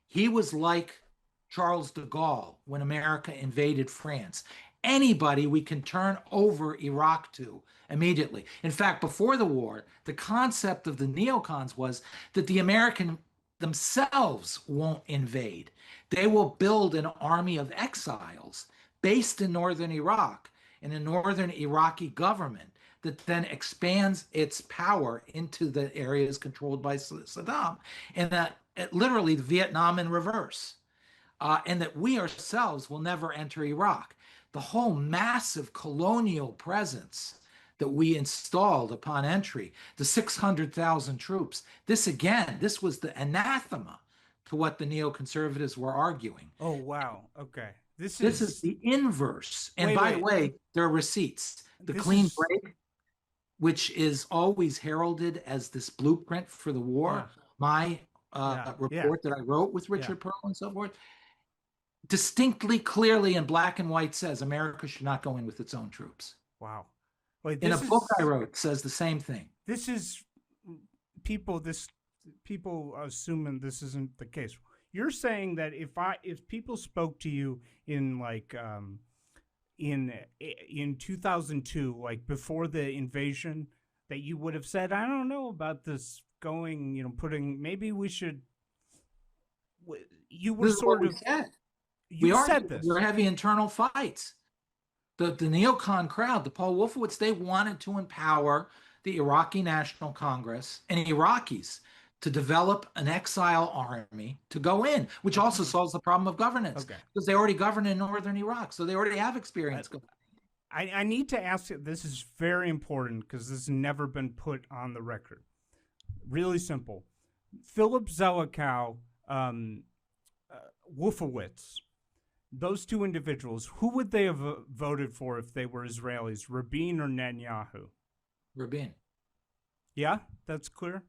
he was like Charles de Gaulle when America invaded France. Anybody we can turn over Iraq to immediately. In fact, before the war, the concept of the neocons was that the American themselves won't invade. They will build an army of exiles based in northern Iraq, in a northern Iraqi government that then expands its power into the areas controlled by Saddam, and that literally Vietnam in reverse, and that we ourselves will never enter Iraq. The whole massive colonial presence that we installed upon entry, the 600,000 troops, this was the anathema to what the neoconservatives were arguing. Oh, wow. Okay. This is the inverse. And by the way, there are receipts. The clean break, which is always heralded as this blueprint for the war, my report that I wrote with Richard Pearl and so forth, distinctly, clearly in black and white says America should not go in with its own troops. Wow. In a book I wrote, says the same thing. This is people assuming this isn't the case. You're saying that if people spoke to you in like in 2002, like before the invasion, that you would have said, I don't know about this going, maybe we should. You were sort of said. You said this. We're having internal fights. The neocon crowd, the Paul Wolfowitz, they wanted to empower the Iraqi National Congress and Iraqis to develop an exile army to go in, which also solves the problem of governance because they already govern in northern Iraq, so they already have experience. I need to ask you, this is very important because this has never been put on the record. Really simple. Philip Zelikow, Wolfowitz, those two individuals, who would they have voted for if they were Israelis, Rabin or Netanyahu? Rabin. Yeah, that's clear?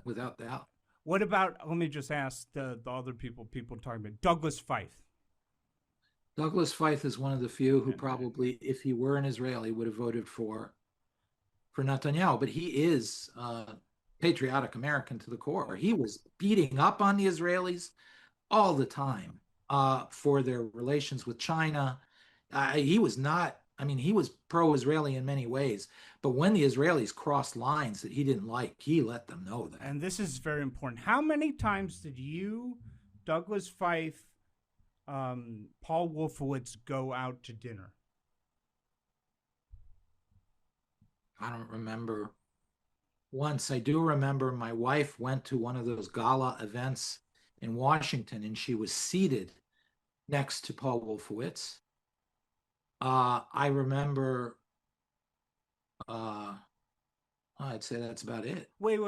Without doubt. What about, let me just ask the other people talking about, Douglas Feith. Douglas Feith is one of the few who probably, if he were an Israeli, would have voted for Netanyahu, but he is patriotic American to the core. He was beating up on the Israelis all the time for their relations with China. He was pro-Israeli in many ways, but when the Israelis crossed lines that he didn't like, he let them know that. And this is very important. How many times did you, Douglas Feith, Paul Wolfowitz go out to dinner? I don't remember. Once. I do remember my wife went to one of those gala events in Washington, and she was seated next to Paul Wolfowitz. I remember, I'd say that's about it. Wait.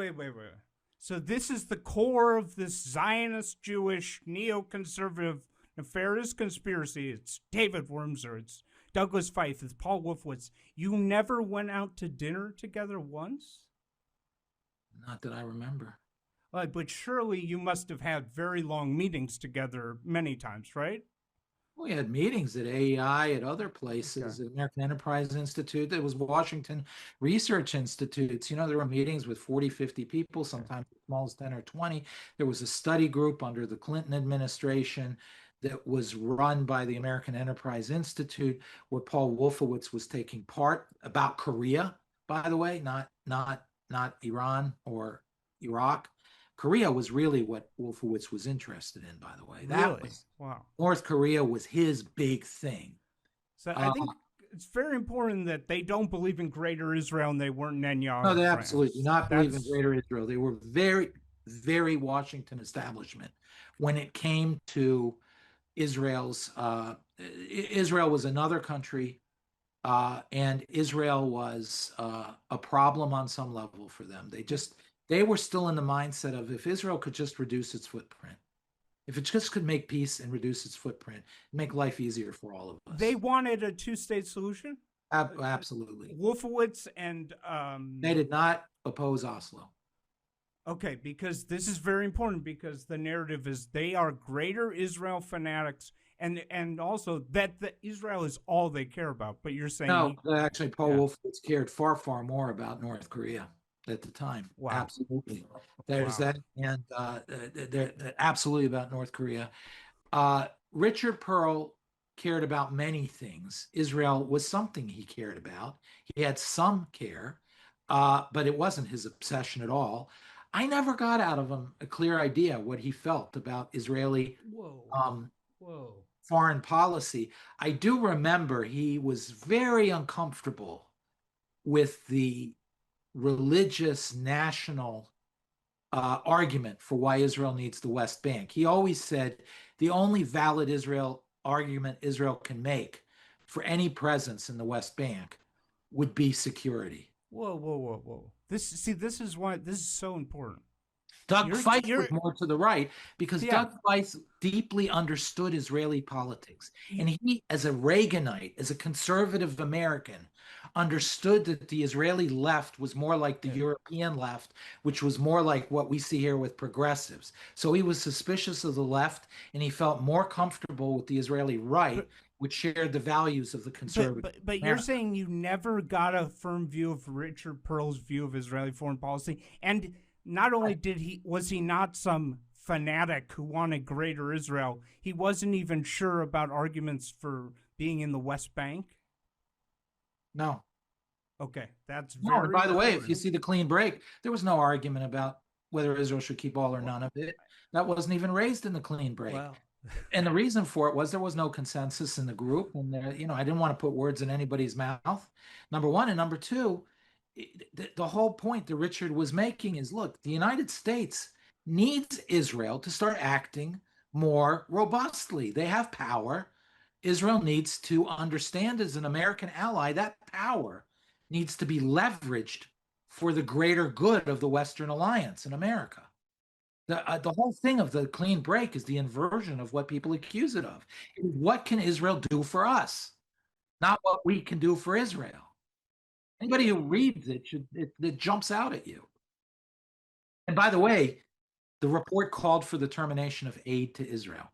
So this is the core of this Zionist, Jewish, neoconservative, nefarious conspiracy. It's David Wurmser, it's Douglas Feith, it's Paul Wolfowitz. You never went out to dinner together once? Not that I remember. But surely you must have had very long meetings together many times, right? We had meetings at AEI, at other places, at American Enterprise Institute. There was Washington Research Institutes. There were meetings with 40, 50 people, sometimes as small as 10 or 20. There was a study group under the Clinton administration that was run by the American Enterprise Institute, where Paul Wolfowitz was taking part, about Korea, by the way, not Iran or Iraq. Korea was really what Wolfowitz was interested in, by the way. Wow. North Korea was his big thing. So I think it's very important that they don't believe in Greater Israel and they weren't Netanyahu. No, they absolutely do not believe in Greater Israel. They were very, very Washington establishment when it came to Israel's. Israel was another country, and Israel was a problem on some level for them. They were still in the mindset of, if Israel could just reduce its footprint, if it just could make peace and reduce its footprint, make life easier for all of us. They wanted a two-state solution? Absolutely. Wolfowitz and... They did not oppose Oslo. Okay, because this is very important, because the narrative is they are greater Israel fanatics, and also that Israel is all they care about. But you're saying... No, actually, Paul Wolfowitz cared far, far more about North Korea at the time. Wow. Absolutely. There's that, and absolutely about North Korea. Richard Pearl cared about many things. Israel was something he cared about. He had some care, but it wasn't his obsession at all. I never got out of him a clear idea what he felt about Israeli foreign policy. I do remember he was very uncomfortable with the religious national argument for why Israel needs the West Bank. He always said the only valid argument Israel can make for any presence in the West Bank would be security. Whoa. This is why this is so important. Doug Feist was more to the right, because Doug Feist deeply understood Israeli politics. And he, as a Reaganite, as a conservative American, understood that the Israeli left was more like the European left, which was more like what we see here with progressives. So he was suspicious of the left, and he felt more comfortable with the Israeli right, which shared the values of the conservative. But you're saying you never got a firm view of Richard Pearl's view of Israeli foreign policy, and not only was he not some fanatic who wanted greater Israel, he wasn't even sure about arguments for being in the West Bank? No. Okay, that's very important. By the way, if you see the clean break, there was no argument about whether Israel should keep all or none of it. That wasn't even raised in the clean break. Well. And the reason for it was there was no consensus in the group. And, I didn't want to put words in anybody's mouth, number one. And number two, the whole point that Richard was making is, look, the United States needs Israel to start acting more robustly. They have power. Israel needs to understand, as an American ally, that power needs to be leveraged for the greater good of the Western alliance in America. The whole thing of the clean break is the inversion of what people accuse it of. What can Israel do for us? Not what we can do for Israel. Anybody who reads it, it jumps out at you. And by the way, the report called for the termination of aid to Israel.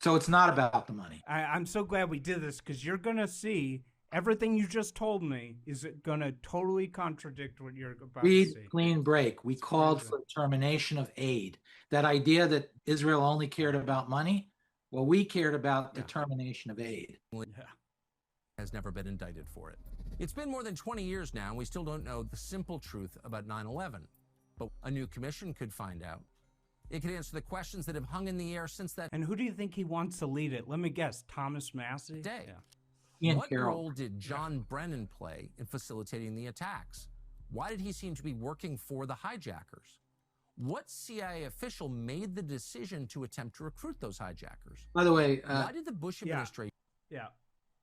So it's not about the money. I'm so glad we did this, because you're going to see everything you just told me is going to totally contradict what you're about to see. Clean break. We called for termination of aid. That idea that Israel only cared about money, well, we cared about the termination of aid. Has never been indicted for it. It's been more than 20 years now, and we still don't know the simple truth about 9/11. But a new commission could find out. It could answer the questions that have hung in the air since that. And who do you think he wants to lead it? Let me guess, Thomas Massey? What role did John Brennan play in facilitating the attacks? Why did he seem to be working for the hijackers? What CIA official made the decision to attempt to recruit those hijackers? By the way, why did the Bush administration...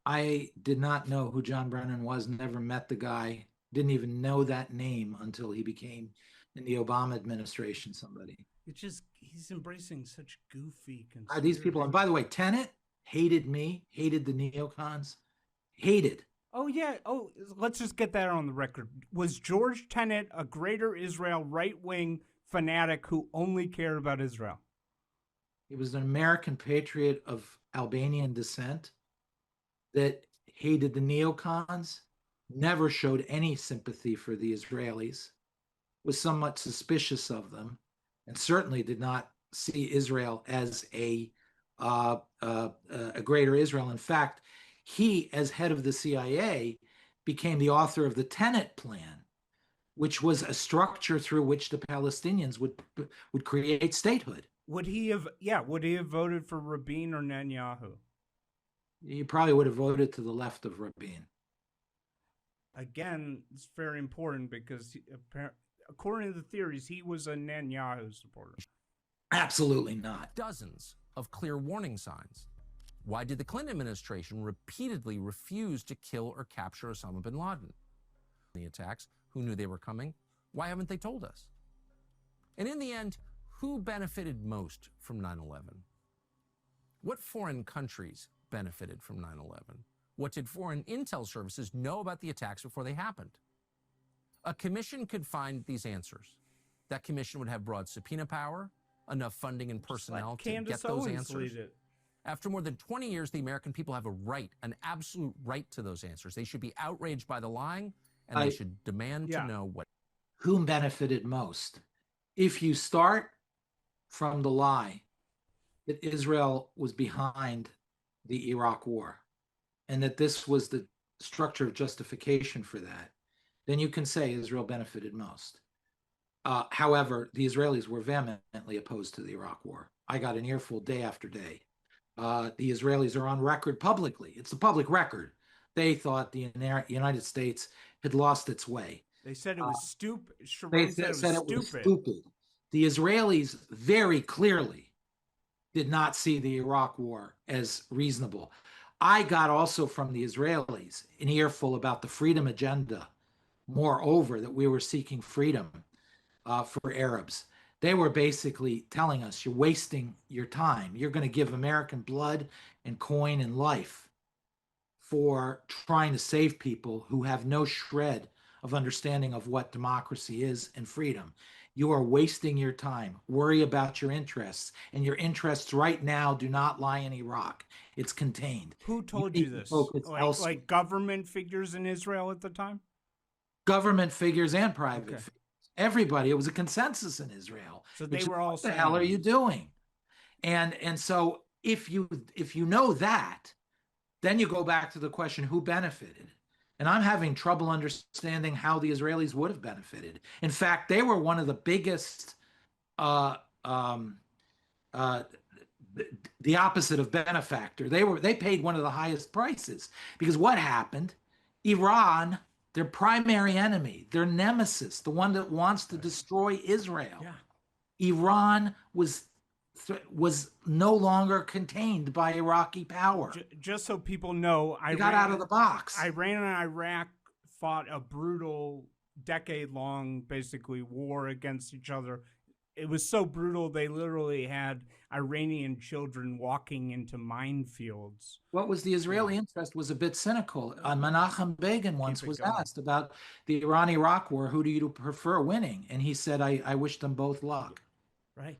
I did not know who John Brennan was, never met the guy, didn't even know that name until he became, in the Obama administration, somebody. He's embracing such goofy these people. And by the way, Tenet hated me, hated the neocons, hated. Oh, yeah. Oh, let's just get that on the record. Was George Tenet a greater Israel right-wing fanatic who only cared about Israel? He was an American patriot of Albanian descent that hated the neocons, never showed any sympathy for the Israelis, was somewhat suspicious of them, and certainly did not see Israel as a greater Israel. In fact, he, as head of the CIA, became the author of the Tenet Plan, which was a structure through which the Palestinians would create statehood. Would he have voted for Rabin or Netanyahu? He probably would have voted to the left of Rabin. Again, it's very important because according to the theories, he was a Netanyahu supporter. Absolutely not. Dozens of clear warning signs. Why did the Clinton administration repeatedly refuse to kill or capture Osama bin Laden? The attacks, who knew they were coming? Why haven't they told us? And in the end, who benefited most from 9/11? What foreign countries benefited from 9/11? What did foreign intel services know about the attacks before they happened? A commission could find these answers. That commission would have broad subpoena power, enough funding and personnel to get those answers. After more than 20 years, the American people have a right, an absolute right to those answers. They should be outraged by the lying, and they should demand to know what. Whom benefited most? If you start from the lie that Israel was behind the Iraq War and that this was the structure of justification for that, then you can say Israel benefited most. However, the Israelis were vehemently opposed to the Iraq War. I got an earful day after day. The Israelis are on record publicly. It's a public record. They thought the United States had lost its way. They said it was stupid. They said it was stupid. The Israelis very clearly did not see the Iraq War as reasonable. I got also from the Israelis an earful about the freedom agenda. Moreover, that we were seeking freedom for Arabs. They were basically telling us, you're wasting your time. You're going to give American blood and coin and life for trying to save people who have no shred of understanding of what democracy is and freedom. You are wasting your time. Worry about your interests. And your interests right now do not lie in Iraq. It's contained. Who told you this? Like government figures in Israel at the time? Government figures and private figures. Everybody. It was a consensus in Israel. So they were all what the hell are you doing? And so if you know that, then you go back to the question, who benefited? And I'm having trouble understanding how the Israelis would have benefited. In fact, they were one of the biggest, the opposite of benefactor. They paid one of the highest prices because what happened? Iran, their primary enemy, their nemesis, the one that wants to destroy Israel. Iran was no longer contained by Iraqi power. Just so people know, They got out of the box. Iran and Iraq fought a brutal, decade-long, basically, war against each other. It was so brutal, they literally had Iranian children walking into minefields. What was the Israeli interest was a bit cynical. Menachem Begin once was asked about the Iran-Iraq war, who do you prefer winning? And he said, I wish them both luck. Right.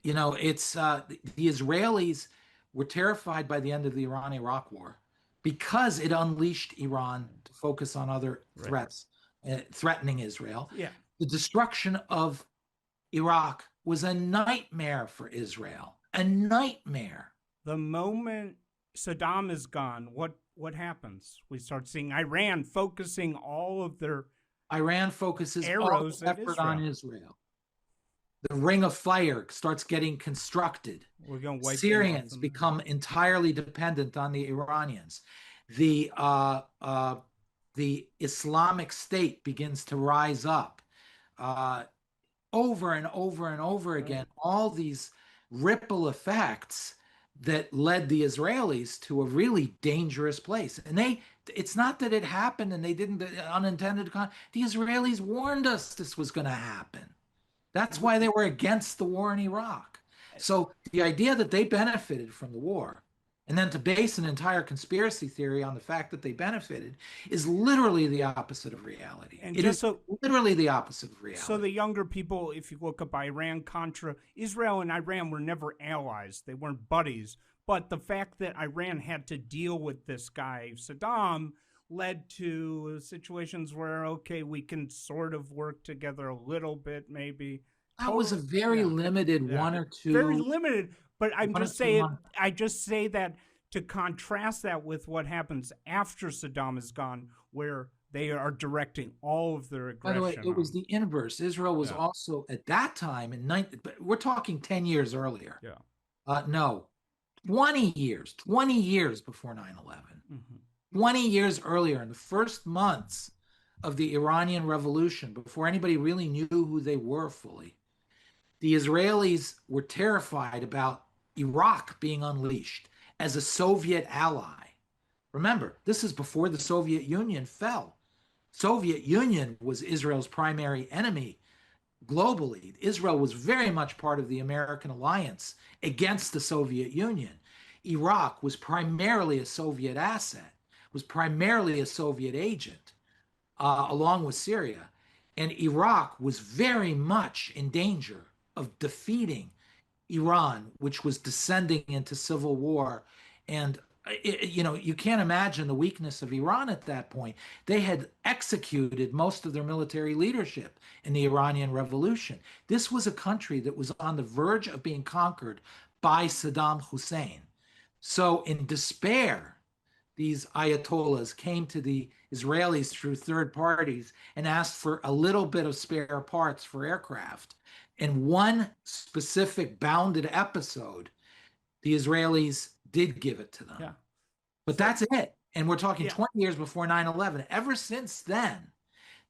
It's the Israelis were terrified by the end of the Iran-Iraq war because it unleashed Iran to focus on other threats, threatening Israel. Yeah. The destruction of Iraq was a nightmare for Israel, a nightmare. The moment Saddam is gone, what happens? We start seeing Iran focusing all of their arrows effort on Israel. The ring of fire starts getting constructed. We're going to wipe Syrians become entirely dependent on the Iranians. The Islamic State begins to rise up. Over and over and over again, all these ripple effects that led the Israelis to a really dangerous place. And it's not that it happened and they didn't, the Israelis warned us this was going to happen. That's why they were against the war in Iraq. So the idea that they benefited from the war and then to base an entire conspiracy theory on the fact that they benefited is literally the opposite of reality. And it is literally the opposite of reality. So the younger people, if you look up Iran-Contra, Israel and Iran were never allies. They weren't buddies. But the fact that Iran had to deal with this guy, Saddam, led to situations where, okay, we can sort of work together a little bit, maybe. That was a very limited one or two. Very limited. But I just say that to contrast that with what happens after Saddam is gone, where they are directing all of their aggression. By the way, it was the inverse. Israel was also at that time but we're talking 10 years earlier. No, 20 years before 9/11. 20 years earlier, in the first months of the Iranian Revolution, before anybody really knew who they were fully, the Israelis were terrified about Iraq being unleashed as a Soviet ally. Remember, this is before the Soviet Union fell. Soviet Union was Israel's primary enemy globally. Israel was very much part of the American alliance against the Soviet Union. Iraq was primarily a Soviet asset, was primarily a Soviet agent, along with Syria. And Iraq was very much in danger of defeating Iran, which was descending into civil war. And you can't imagine the weakness of Iran at that point. They had executed most of their military leadership in the Iranian Revolution. This was a country that was on the verge of being conquered by Saddam Hussein. So in despair, these Ayatollahs came to the Israelis through third parties and asked for a little bit of spare parts for aircraft. In one specific bounded episode, the Israelis did give it to them. Yeah. But that's it. And we're talking 20 years before 9/11. Ever since then,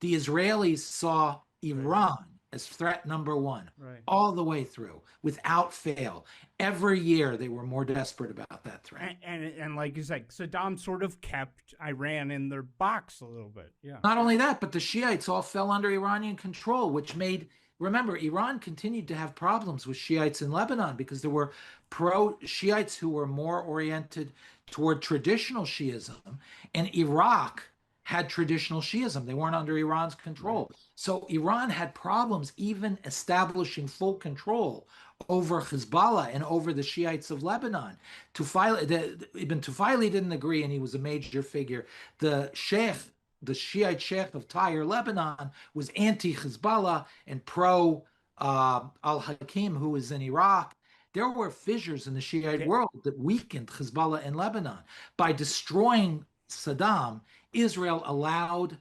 the Israelis saw Iran as threat number one, all the way through, without fail. Every year, they were more desperate about that threat. And like you said, Saddam sort of kept Iran in their box a little bit. Yeah. Not only that, but the Shiites all fell under Iranian control, which made, remember, Iran continued to have problems with Shiites in Lebanon because there were pro-Shiites who were more oriented toward traditional Shiism, and Iraq had traditional Shiism. They weren't under Iran's control. So Iran had problems even establishing full control over Hezbollah and over the Shiites of Lebanon. Ibn Tufayli didn't agree, and he was a major figure. The Shiite Sheikh of Tyre, Lebanon, was anti-Hezbollah and pro al-Hakim, who was in Iraq. There were fissures in the Shiite world that weakened Hezbollah in Lebanon. By destroying Saddam, Israel allowed,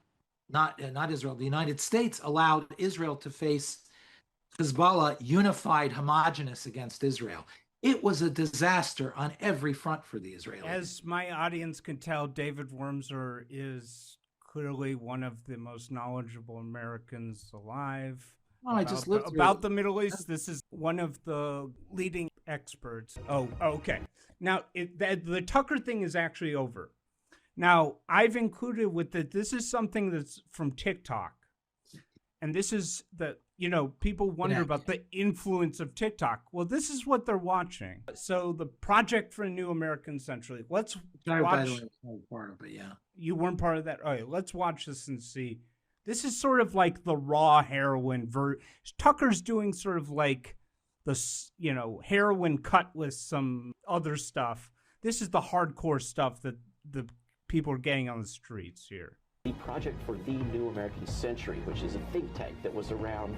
not Israel, the United States allowed Israel to face Hezbollah unified, homogenous against Israel. It was a disaster on every front for the Israelis. As my audience can tell, David Wurmser is clearly one of the most knowledgeable Americans alive. Oh, I just lived about the Middle East. This is one of the leading experts. Oh, okay. Now, the Tucker thing is actually over. Now, I've included with it, this is something that's from TikTok. And this is people wonder about the influence of TikTok. Well, this is what they're watching. So the Project for a New American Century. Let's watch. Part of it, yeah. You weren't part of that? All right, let's watch this and see. This is sort of like the raw heroin Tucker's doing sort of like the, heroin cut with some other stuff. This is the hardcore stuff that the people are getting on the streets here. The Project for the New American Century, which is a think tank that was around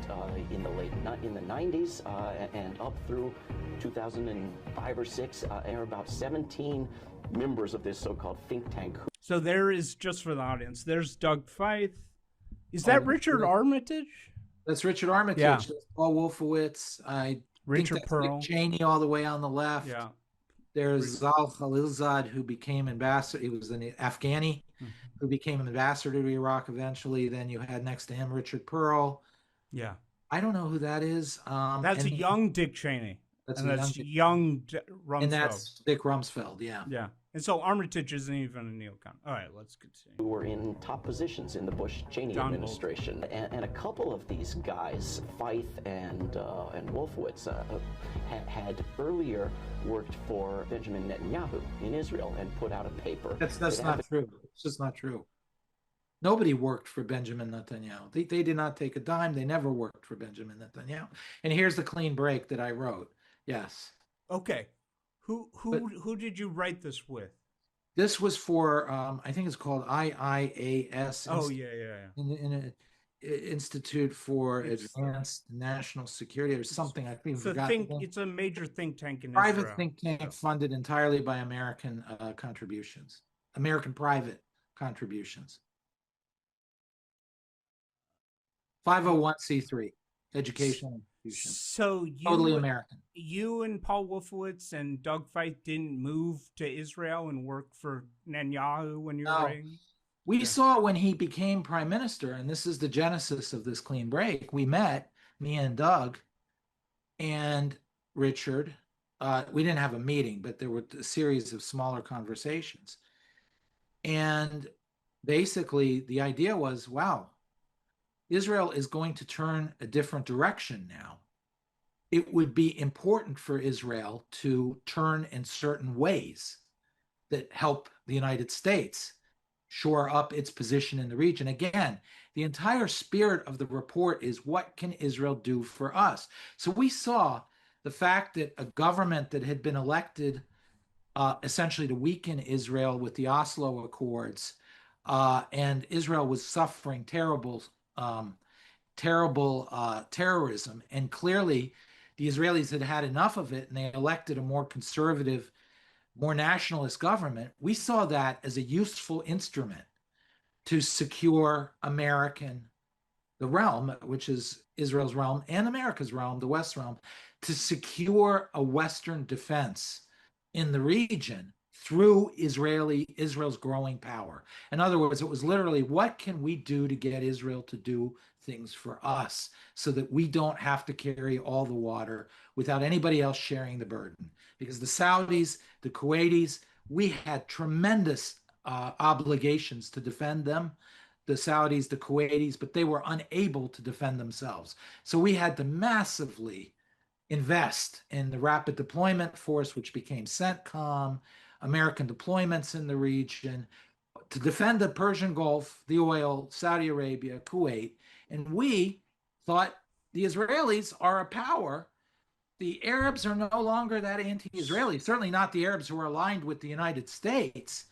in the 90s and up through 2005 or 6, there are about 17 members of this so-called think tank. So there is, just for the audience, there's Doug Feith. Is that Richard Armitage? That's Richard Armitage. Yeah. That's Paul Wolfowitz. Richard think that's Pearl. Dick Cheney all the way on the left. Yeah. There's Zal Khalilzad, who became ambassador. He was an Afghani who became an ambassador to Iraq eventually. Then you had next to him Richard Pearl. Yeah. I don't know who that is. That's a young Dick Cheney. That's young Rumsfeld. And that's Dick Rumsfeld, yeah. Yeah. And so Armitage isn't even a neocon. All right, let's continue. Who were in top positions in the Bush-Cheney administration. And a couple of these guys, Feith and Wolfowitz, had earlier worked for Benjamin Netanyahu in Israel and put out a paper. That's not true. It's just not true. Nobody worked for Benjamin Netanyahu. They did not take a dime. They never worked for Benjamin Netanyahu. And here's the clean break that I wrote. Yes. Okay. Who did you write this with? This was for I think it's called IIAS. Oh yeah. Institute for Advanced National Security or something. I think it's a major think tank in private Israel. Think tank funded entirely by American contributions, American private contributions. 501c3 educational institution. So totally American. You and Paul Wolfowitz and Doug Feith didn't move to Israel and work for Netanyahu when you were writing? We saw when he became prime minister, and this is the genesis of this clean break. We met, me and Doug and Richard. We didn't have a meeting, but there were a series of smaller conversations. And basically, the idea was, wow, Israel is going to turn a different direction now. It would be important for Israel to turn in certain ways that help the United States shore up its position in the region. Again, the entire spirit of the report is, what can Israel do for us? So we saw the fact that a government that had been elected essentially to weaken Israel with the Oslo Accords, and Israel was suffering terrible terrorism. And clearly, the Israelis had had enough of it, and they elected a more conservative, more nationalist government. We saw that as a useful instrument to secure the realm, which is Israel's realm and America's realm, the West realm, to secure a Western defense in the region through Israel's growing power. In other words, it was literally, what can we do to get Israel to do things for us so that we don't have to carry all the water without anybody else sharing the burden? Because the Saudis, the Kuwaitis, we had tremendous obligations to defend them, the Saudis, the Kuwaitis, but they were unable to defend themselves. So we had to massively invest in the Rapid Deployment Force, which became CENTCOM, American deployments in the region to defend the Persian Gulf, the oil, Saudi Arabia, Kuwait. And we thought the Israelis are a power. The Arabs are no longer that anti-Israeli, certainly not the Arabs who are aligned with the United States.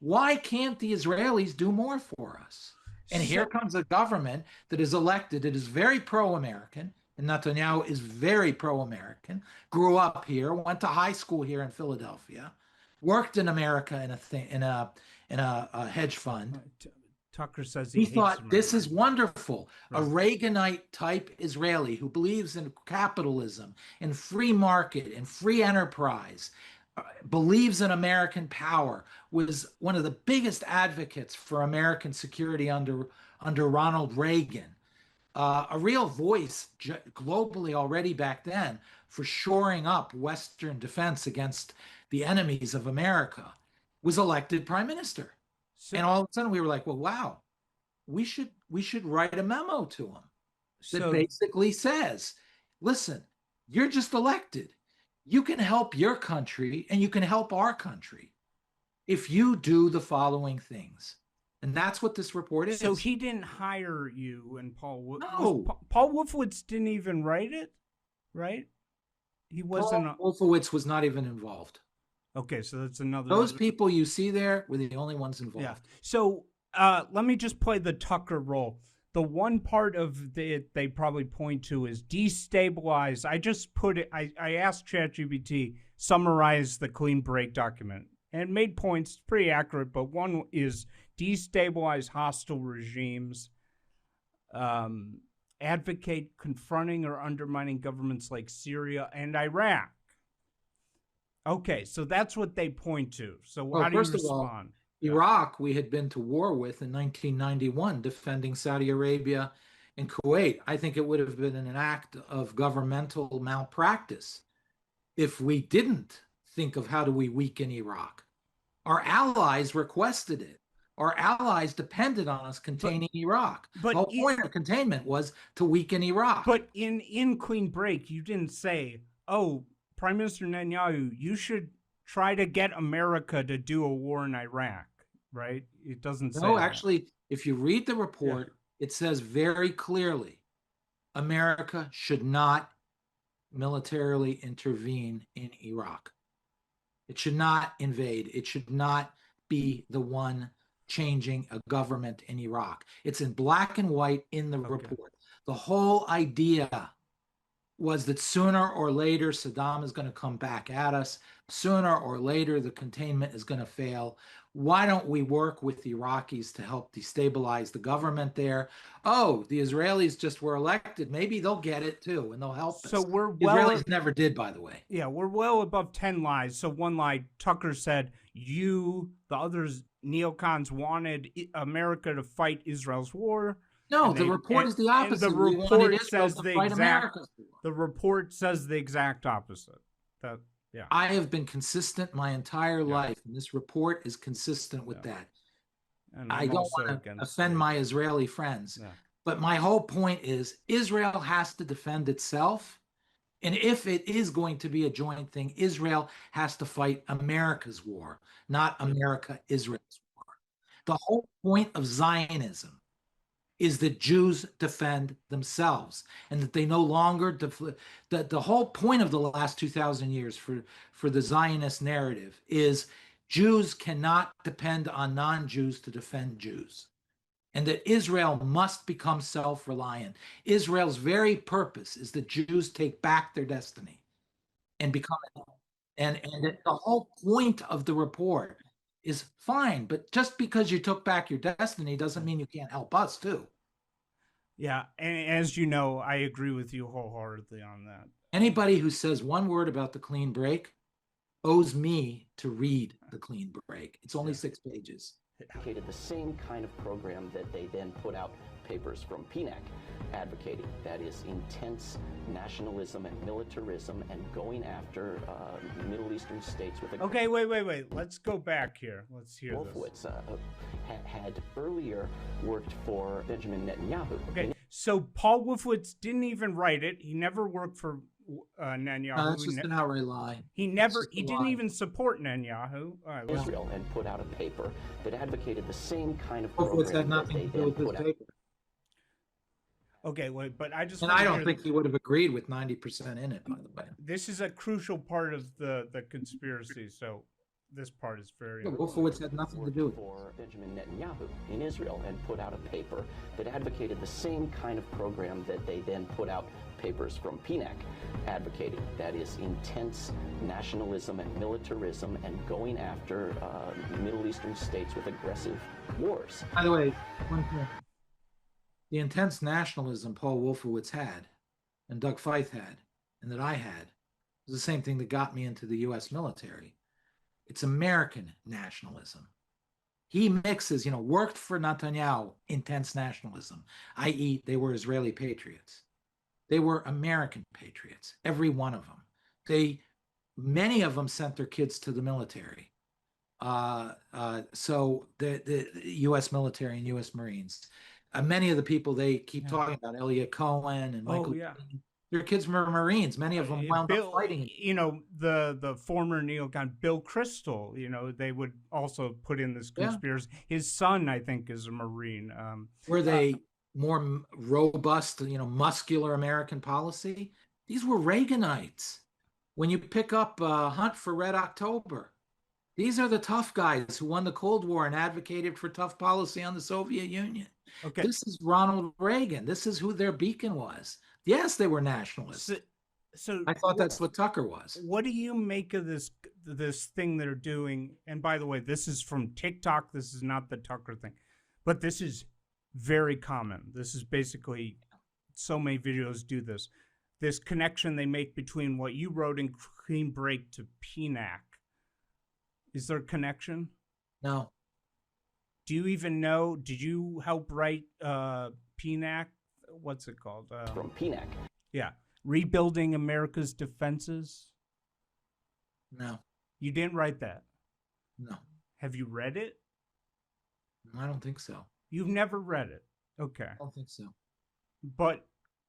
Why can't the Israelis do more for us? And here comes a government that is elected, that is very pro-American, and Netanyahu is very pro-American, grew up here, went to high school here in Philadelphia, worked in America in a hedge fund. Tucker says he thought this is wonderful. Right. A Reaganite type Israeli who believes in capitalism and free market and free enterprise, believes in American power, was one of the biggest advocates for American security under Ronald Reagan. A real voice globally already back then for shoring up Western defense against the enemies of America, was elected prime minister. And all of a sudden we were like, well, wow, we should write a memo to him that basically says, listen, you're just elected. You can help your country and you can help our country if you do the following things. And that's what this report is. So he didn't hire you and Paul. No. Paul Wolfowitz didn't even write it, right? He wasn't. Paul Wolfowitz was not even involved. Okay, so that's another. Those people you see there were the only ones involved. Yeah. So let me just play the Tucker role. The one part of it they probably point to is destabilize. I just put it. I asked ChatGPT summarize the clean break document and made points pretty accurate. But one is destabilize hostile regimes, advocate confronting or undermining governments like Syria and Iraq. Okay, so that's what they point to. So how do you respond? Iraq, we had been to war with in 1991, defending Saudi Arabia and Kuwait. I think it would have been an act of governmental malpractice if we didn't think of how do we weaken Iraq. Our allies requested it. Our allies depended on us containing Iraq. But the whole point of containment was to weaken Iraq. But in Clean Break, you didn't say, oh, Prime Minister Netanyahu, you should try to get America to do a war in Iraq, right? It doesn't say No, that. Actually, if you read the report, it says very clearly, America should not militarily intervene in Iraq. It should not invade. It should not be the one changing a government in Iraq. It's in black and white in the report. The whole idea was that sooner or later Saddam is going to come back at us. Sooner or later the containment is going to fail. Why don't we work with the Iraqis to help destabilize the government there? Oh, the Israelis just were elected. Maybe they'll get it too and they'll help us. So we're the Israelis never did, by the way. Yeah, we're well above 10 lies. So one lie, Tucker said, the others, neocons wanted America to fight Israel's war. No, and the report is the opposite. And the We wanted report Israel says to the fight exact. America's war. The report says the exact opposite. That yeah. I have been consistent my entire life, and this report is consistent with that. And I I'm don't also want to against offend my Israeli friends, but my whole point is Israel has to defend itself. And if it is going to be a joint thing, Israel has to fight America's war, not America-Israel's war. The whole point of Zionism is that Jews defend themselves and that they no longer the whole point of the last 2,000 years for the Zionist narrative is Jews cannot depend on non-Jews to defend Jews, and that Israel must become self-reliant. Israel's very purpose is that Jews take back their destiny and become, and the whole point of the report is fine, but just because you took back your destiny doesn't mean you can't help us too. Yeah, and as you know, I agree with you wholeheartedly on that. Anybody who says one word about the clean break owes me to read the clean break. It's only 6 pages. Advocated the same kind of program that they then put out papers from PNAC advocating. That is intense nationalism and militarism and going after Middle Eastern states with a... Okay, wait. Let's go back here. Let's hear Wolfowitz, this. had earlier worked for Benjamin Netanyahu. Okay, so Paul Wolfowitz didn't even write it. He never worked for Netanyahu. No, that's just an outright lie. He didn't even support Netanyahu. Right, Israel and put out a paper that advocated the same kind of Wolfowitz program had nothing that to they do with then this put out. paper. Okay, wait, but I just... And I don't think he would have agreed with 90% in it, by the way. This is a crucial part of the conspiracy, so this part is very... Wolfowitz had nothing to do with it. For Benjamin Netanyahu in Israel and put out a paper that advocated the same kind of program that they then put out papers from PNAC advocating. That is intense nationalism and militarism and going after Middle Eastern states with aggressive wars. By the way, one thing. The intense nationalism Paul Wolfowitz had, and Doug Feith had, and that I had, was the same thing that got me into the U.S. military. It's American nationalism. He mixes, worked for Netanyahu, intense nationalism, i.e., they were Israeli patriots. They were American patriots, every one of them. Many of them sent their kids to the military. So the U.S. military and U.S. Marines. Many of the people they keep talking about, Elliot Cohen and Michael, their kids were Marines. Many of them wound up fighting. The former neocon Bill Kristol, they would also put in this conspiracy. His son, I think, is a Marine. Were they more robust, muscular American policy? These were Reaganites. When you pick up Hunt for Red October, these are the tough guys who won the Cold War and advocated for tough policy on the Soviet Union. Okay. This is Ronald Reagan. This is who their beacon was. Yes, they were nationalists. So I thought that's what Tucker was. What do you make of this thing they're doing? And by the way, this is from TikTok. This is not the Tucker thing, but this is very common. This is basically, so many videos do this. This connection they make between what you wrote in Clean Break to PNAC. Is there a connection? No. Do you even know? Did you help write PNAC? What's it called? From PNAC. Yeah. Rebuilding America's Defenses? No. You didn't write that? No. Have you read it? I don't think so. You've never read it? Okay. I don't think so. But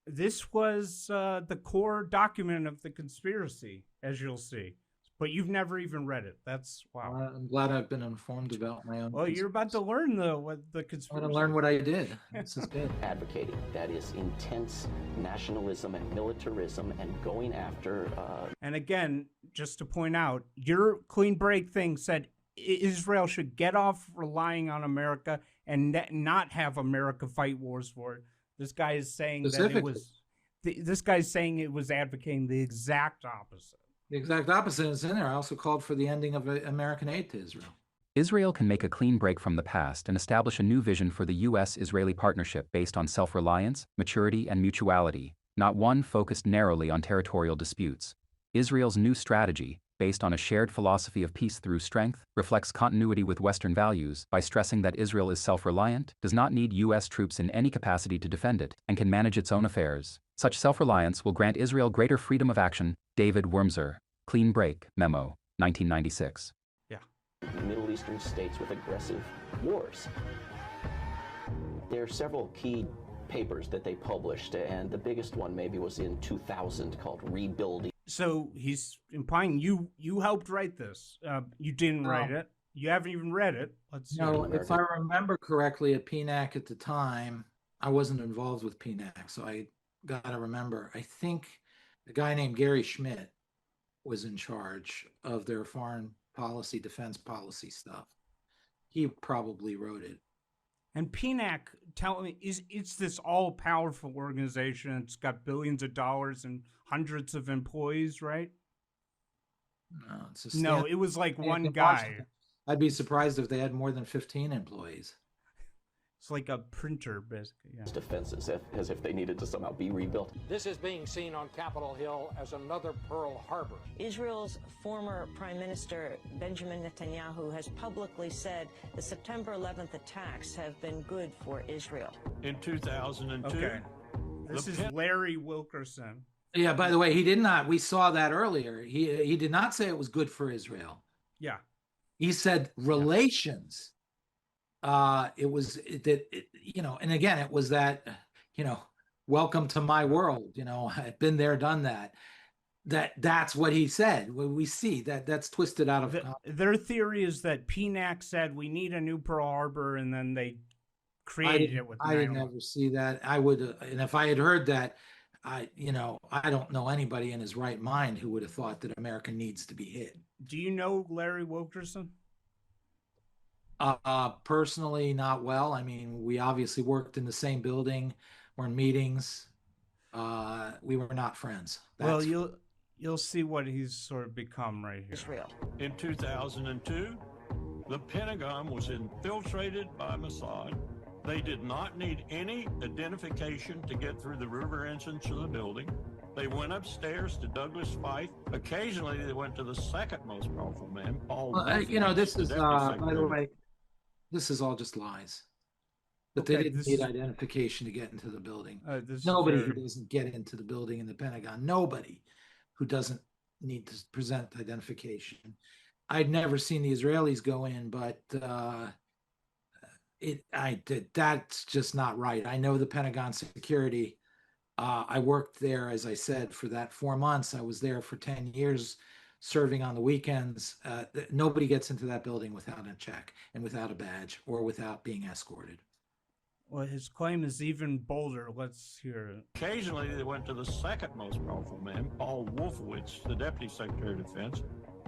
this was the core document of the conspiracy, as you'll see. But you've never even read it. That's wow. I'm glad I've been informed about my own. Well, you're about to learn what the conspiracy. I'm going to learn what I did. This is good. Advocating. That is intense nationalism and militarism and going after. And again, just to point out, your Clean Break thing said Israel should get off relying on America and not have America fight wars for it. This guy is saying that it was. This guy's saying it was advocating the exact opposite. The exact opposite is in there. I also called for the ending of American aid to Israel. Israel can make a clean break from the past and establish a new vision for the U.S.-Israeli partnership based on self-reliance, maturity, and mutuality, not one focused narrowly on territorial disputes. Israel's new strategy, based on a shared philosophy of peace through strength, reflects continuity with Western values by stressing that Israel is self-reliant, does not need U.S. troops in any capacity to defend it, and can manage its own affairs. Such self-reliance will grant Israel greater freedom of action. David Wurmser, Clean Break, Memo, 1996. Yeah. Middle Eastern states with aggressive wars. There are several key papers that they published, and the biggest one maybe was in 2000 called Rebuilding. So he's implying you helped write this. You didn't write it. You haven't even read it. Let's No, if I remember correctly, at PNAC at the time, I wasn't involved with PNAC, so I got to remember. I think a guy named Gary Schmidt was in charge of their foreign policy, defense policy stuff. He probably wrote it. And PNAC, tell me, it's this all-powerful organization. It's got billions of dollars and hundreds of employees, right? No, it's no, it was like one guy. I'd be surprised if they had more than 15 employees. It's like a printer, basically. Yeah. Defenses as if they needed to somehow be rebuilt. This is being seen on Capitol Hill as another Pearl Harbor. Israel's former Prime Minister Benjamin Netanyahu has publicly said the September 11th attacks have been good for Israel. In 2002. Okay. This is Larry Wilkerson. Yeah, by the way, he did not. We saw that earlier. He did not say it was good for Israel. Yeah. He said relations. It was that, and again, it was that, welcome to my world. I've been there, done that. That's what he said. We see that's twisted out of their theory is that PNAC said we need a new Pearl Harbor, and then they created it with. I didn't ever see that. I would, and if I had heard that, I don't know anybody in his right mind who would have thought that America needs to be hit. Do you know Larry Wilkerson? Personally, not well. I mean, we obviously worked in the same building, we're in meetings. We were not friends. Well, you'll see what he's sort of become right here. Israel. In 2002, the Pentagon was infiltrated by Mossad. They did not need any identification to get through the river entrance of the building. They went upstairs to Douglas Feith. Occasionally, they went to the second most powerful man, Paul. This is, by the way, this is all just lies. But they didn't need identification to get into the building. Nobody who doesn't get into the building in the Pentagon, nobody who doesn't need to present identification. I'd never seen the Israelis go in, but that's just not right. I know the Pentagon security. I worked there, as I said, for that 4 months. I was there for 10 years, serving on the weekends. Nobody gets into that building without a check and without a badge or without being escorted. Well, his claim is even bolder. Let's hear it. Occasionally, they went to the second most powerful man, Paul Wolfowitz, the Deputy Secretary of Defense,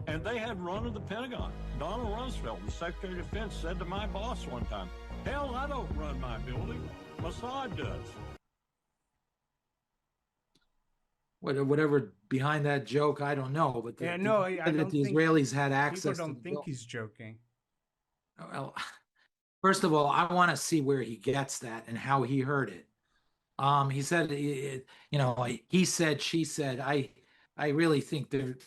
and they had run of the Pentagon. Donald Rumsfeld, the Secretary of Defense, said to my boss one time, "Hell, I don't run my building. Mossad does." Whatever behind that joke, I don't know. But I don't the Israelis had access. People don't think he's joking. Well, first of all, I want to see where he gets that and how he heard it. He said, he said, she said. I really think there,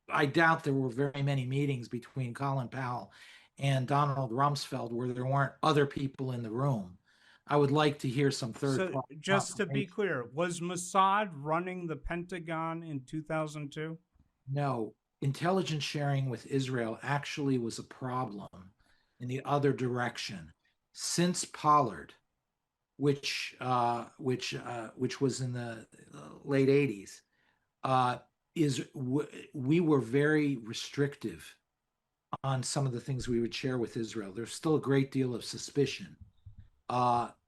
I doubt there were very many meetings between Colin Powell and Donald Rumsfeld where there weren't other people in the room. I would like to hear some third. So just to be clear, was Mossad running the Pentagon in 2002? No, intelligence sharing with Israel actually was a problem in the other direction since Pollard, which was in the late 80s. We were very restrictive on some of the things we would share with Israel. There's still a great deal of suspicion.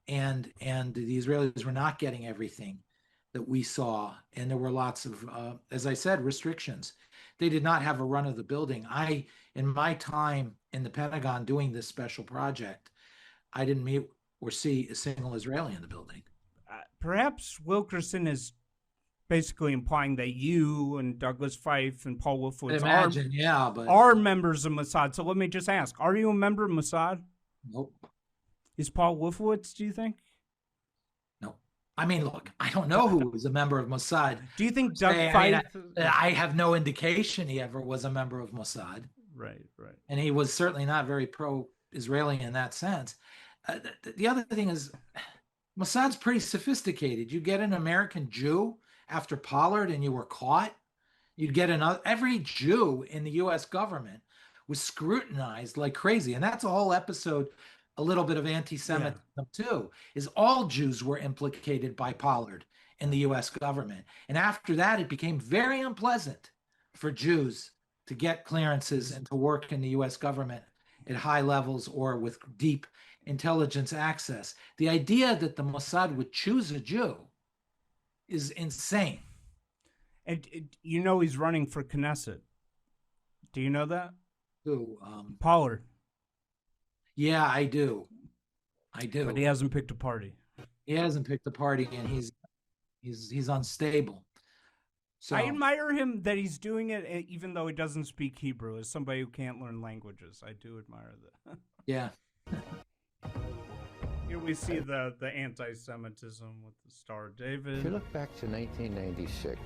And the Israelis were not getting everything that we saw. And there were lots of, as I said, restrictions. They did not have a run of the building. In my time in the Pentagon doing this special project, I didn't meet or see a single Israeli in the building. Perhaps Wilkerson is basically implying that you and Douglas Feith and Paul Wolfowitz are members of Mossad. So let me just ask, are you a member of Mossad? Nope. Is Paul Wolfowitz, do you think? No. I mean, look, I don't know who was a member of Mossad. Do you think Doug I have no indication he ever was a member of Mossad. Right. And he was certainly not very pro-Israeli in that sense. The other thing is, Mossad's pretty sophisticated. You get an American Jew after Pollard and you were caught, you'd get every Jew in the U.S. government was scrutinized like crazy. And that's a whole episode, a little bit of anti-Semitism too, is all Jews were implicated by Pollard in the U.S. government. And after that, it became very unpleasant for Jews to get clearances and to work in the U.S. government at high levels or with deep intelligence access. The idea that the Mossad would choose a Jew is insane. And you know he's running for Knesset. Do you know that? Who? Pollard. Yeah, I do. But he hasn't picked a party. He hasn't picked a party, and he's unstable. So I admire him that he's doing it even though he doesn't speak Hebrew. As somebody who can't learn languages, I do admire that. Yeah. Here we see the anti-Semitism with the Star of David. If you look back to 1996,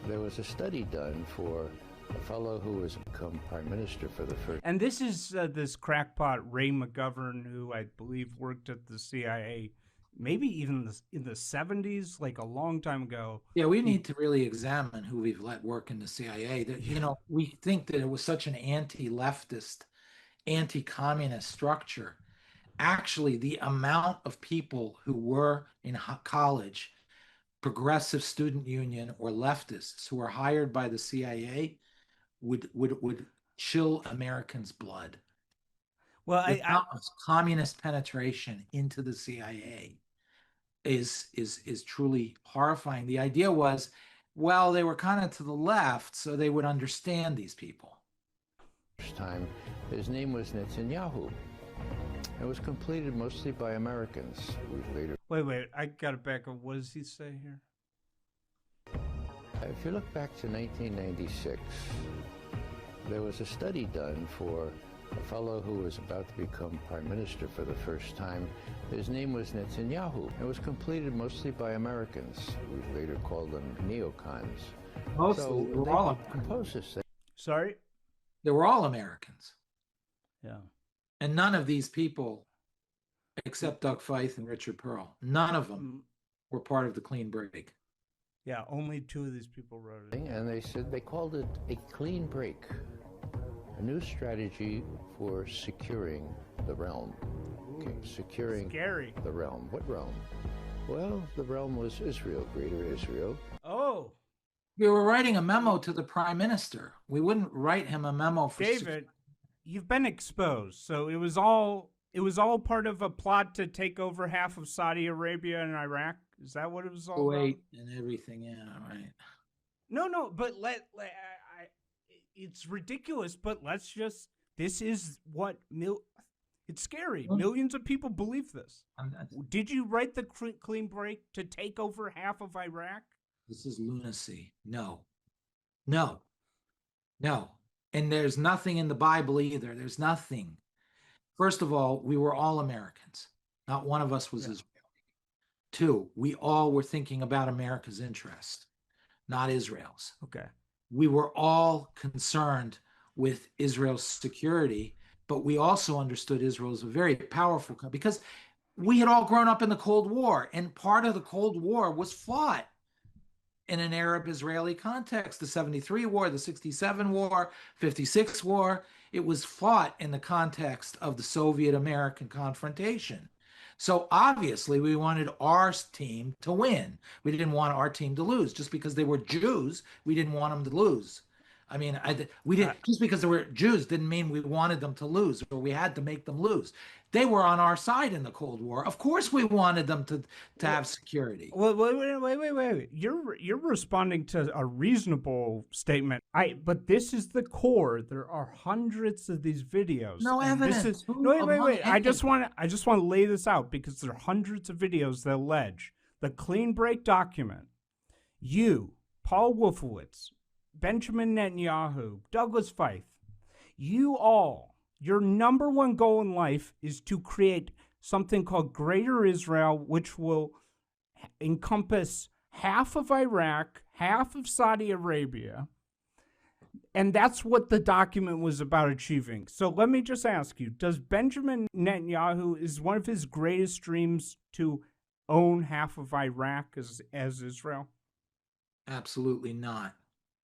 there was a study done for a fellow who has become prime minister for the first. And this is this crackpot Ray McGovern, who I believe worked at the CIA, maybe even in the 70s, like a long time ago. Yeah, we need to really examine who we've let work in the CIA. That, you know, we think that it was such an anti-leftist, anti-communist structure. Actually, the amount of people who were in college, progressive student union or leftists who were hired by the CIA would chill Americans' blood. Well, communist penetration into the CIA is truly horrifying. The idea was, well, they were kind of to the left, so they would understand these people. First time, his name was Netanyahu. It was completed mostly by Americans. Later. Wait, I gotta back up. What does he say here? If you look back to 1996, there was a study done for a fellow who was about to become prime minister for the first time. His name was Netanyahu. It was completed mostly by Americans. We later called them neocons. Mostly, so they were all composed this thing. Sorry? They were all Americans. Yeah. And none of these people, except Doug Feith and Richard Pearl, none of them were part of the clean break. Yeah, only two of these people wrote it. And they said they called it a clean break, a new strategy for securing the realm. Okay, securing scary. The realm. What realm? Well, the realm was Israel, Greater Israel. Oh. We were writing a memo to the prime minister. We wouldn't write him a memo for David. You've been exposed. So it was all part of a plot to take over half of Saudi Arabia and Iraq. Is that what it was all about? And everything, yeah, right. No, but it's ridiculous, but this is what it's scary. Millions of people believe this. Did you write the clean break to take over half of Iraq? This is lunacy. No. And there's nothing in the Bible either. There's nothing. First of all, we were all Americans. Not one of us was Israeli. Two, we all were thinking about America's interest, not Israel's. Okay. We were all concerned with Israel's security, but we also understood Israel as a very powerful country because we had all grown up in the Cold War, and part of the Cold War was fought in an Arab-Israeli context. The 73 war, the 67 war, 56 war, it was fought in the context of the Soviet-American confrontation. So obviously we wanted our team to win. We didn't want our team to lose. Just because they were Jews, we didn't want them to lose. I mean, we didn't, just because they were Jews didn't mean we wanted them to lose or we had to make them lose. They were on our side in the Cold War. Of course we wanted them to have security. Well, wait. You're responding to a reasonable statement. But this is the core. There are hundreds of these videos. No evidence. Wait. I just want to lay this out because there are hundreds of videos that allege the clean break document. You, Paul Wolfowitz, Benjamin Netanyahu, Douglas Feith, your number one goal in life is to create something called Greater Israel, which will encompass half of Iraq, half of Saudi Arabia, and that's what the document was about achieving. So let me just ask you, does Benjamin Netanyahu, is one of his greatest dreams to own half of Iraq as Israel? Absolutely not.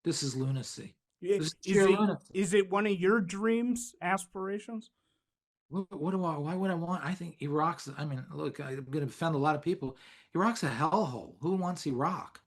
This is lunacy. Is it one of your dreams, aspirations? Why would I want? I think Iraq's, I mean, look, I'm going to offend a lot of people. Iraq's a hellhole. Who wants Iraq?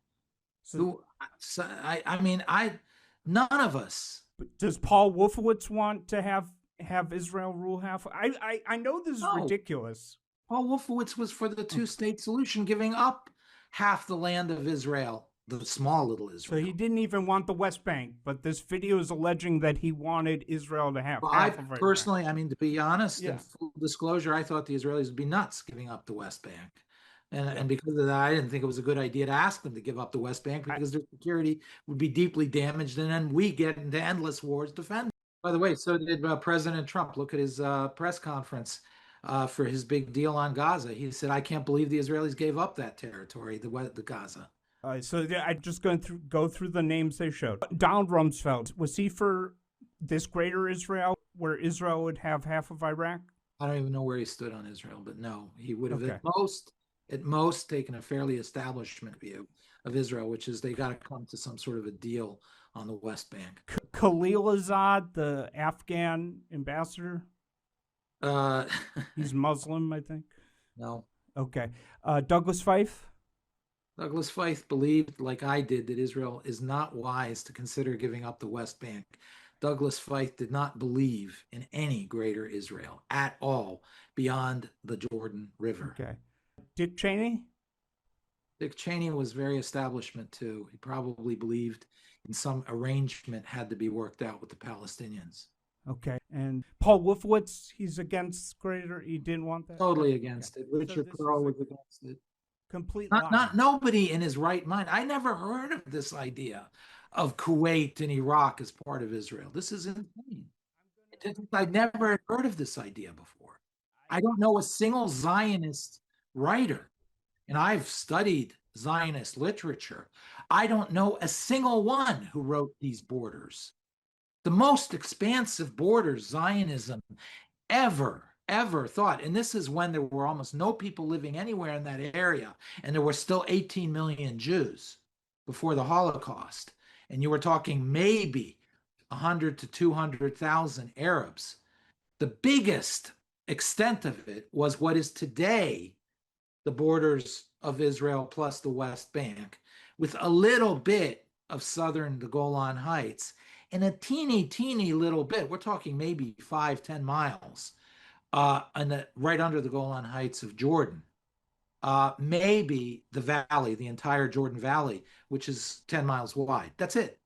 None of us. Does Paul Wolfowitz want to have Israel rule half? I know this is ridiculous. Paul Wolfowitz was for the two-state solution, giving up half the land of Israel, the small little Israel. So he didn't even want the West Bank, but this video is alleging that he wanted Israel to have half of it. Personally, I mean, to be honest, in full disclosure, I thought the Israelis would be nuts giving up the West Bank. And because of that, I didn't think it was a good idea to ask them to give up the West Bank because their security would be deeply damaged, and then we get into endless wars defending. By the way, so did President Trump. Look at his press conference for his big deal on Gaza. He said, "I can't believe the Israelis gave up that territory, the Gaza." So I just go through the names they showed. Donald Rumsfeld, was he for this greater Israel, where Israel would have half of Iraq? I don't even know where he stood on Israel, but no, he would have at most taken a fairly establishment view of Israel, which is they got to come to some sort of a deal on the West Bank. Khalilzad, the Afghan ambassador? He's Muslim, I think. No. Okay. Douglas Feith? Douglas Feith believed, like I did, that Israel is not wise to consider giving up the West Bank. Douglas Feith did not believe in any greater Israel at all beyond the Jordan River. Okay. Dick Cheney? Dick Cheney was very establishment too. He probably believed in some arrangement had to be worked out with the Palestinians. Okay. And Paul Wolfowitz, he's against greater, he didn't want that? Totally against it. Richard Perle was against it. Complete not nobody in his right mind. I never heard of this idea of Kuwait and Iraq as part of Israel. This is insane. I'd never heard of this idea before. I don't know a single Zionist writer, and I've studied Zionist literature. I don't know a single one who wrote these borders. The most expansive borders Zionism ever thought, and this is when there were almost no people living anywhere in that area, and there were still 18 million Jews before the Holocaust, and you were talking maybe 100 to 200,000 Arabs. The biggest extent of it was what is today the borders of Israel plus the West Bank, with a little bit of the Golan Heights, and a teeny little bit, we're talking maybe 5-10 miles, right under the Golan Heights of Jordan. Maybe the valley, the entire Jordan Valley, which is 10 miles wide. That's it.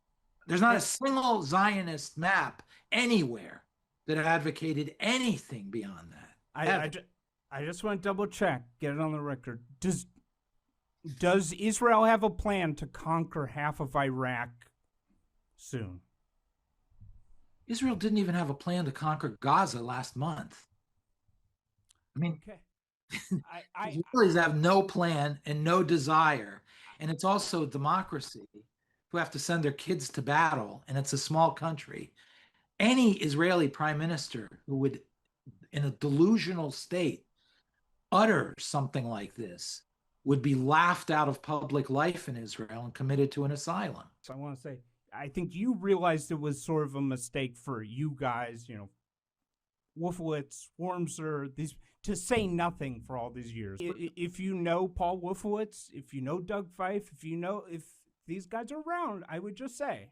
There's not a single Zionist map anywhere that advocated anything beyond that. I just want to double check, get it on the record. Does Israel have a plan to conquer half of Iraq soon? Israel didn't even have a plan to conquer Gaza last month. I mean, Israelis have no plan and no desire. And it's also democracy who have to send their kids to battle, and it's a small country. Any Israeli prime minister who would, in a delusional state, utter something like this would be laughed out of public life in Israel and committed to an asylum. So I want to say, I think you realized it was sort of a mistake for you guys, Wolfowitz, Wurmser, to say nothing for all these years. If you know Paul Wolfowitz, if you know Doug Feith, if these guys are around, I would just say,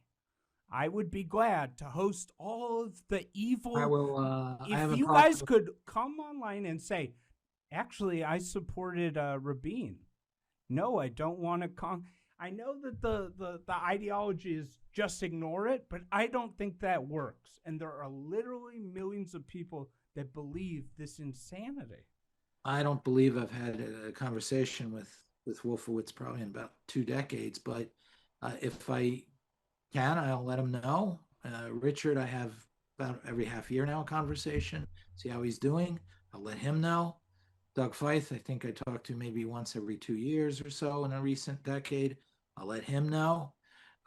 I would be glad to host all of the evil. I will. If you guys could come online and say, actually, I supported Rabin. No, I don't want to I know that the ideology is just ignore it, but I don't think that works. And there are literally millions of people that believe this insanity. I don't believe I've had a conversation with Wolfowitz probably in about 2 decades, but if I can, I'll let him know. Richard, I have about every half year now a conversation, see how he's doing. I'll let him know. Doug Feith, I think I talk to maybe once every 2 years or so in a recent decade. I'll let him know.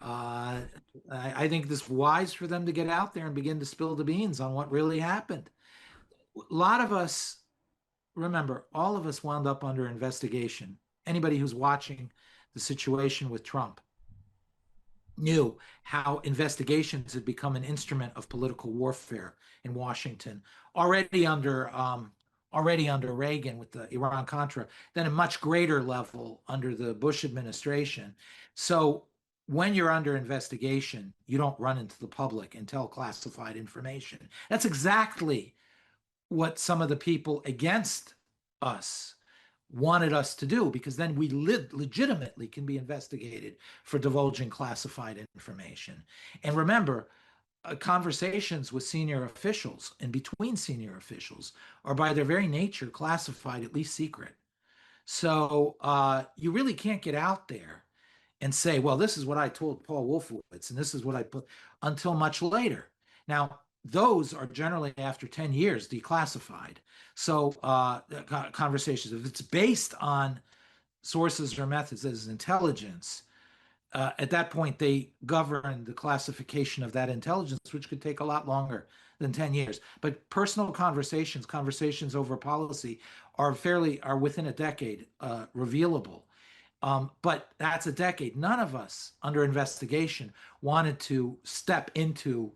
I think it's wise for them to get out there and begin to spill the beans on what really happened. A lot of us, remember, all of us wound up under investigation. Anybody who's watching the situation with Trump knew how investigations had become an instrument of political warfare in Washington, already under Reagan with the Iran-Contra, then a much greater level under the Bush administration. So when you're under investigation, you don't run into the public and tell classified information. That's exactly what some of the people against us wanted us to do, because then we legitimately can be investigated for divulging classified information. And remember, conversations with senior officials and between senior officials are by their very nature classified, at least secret. So you really can't get out there and say, well, this is what I told Paul Wolfowitz and this is what I put, until much later. Now, those are generally after 10 years declassified. So conversations, if it's based on sources or methods as intelligence, at that point, they govern the classification of that intelligence, which could take a lot longer than 10 years. But personal conversations over policy are within a decade revealable. But that's a decade. None of us under investigation wanted to step into,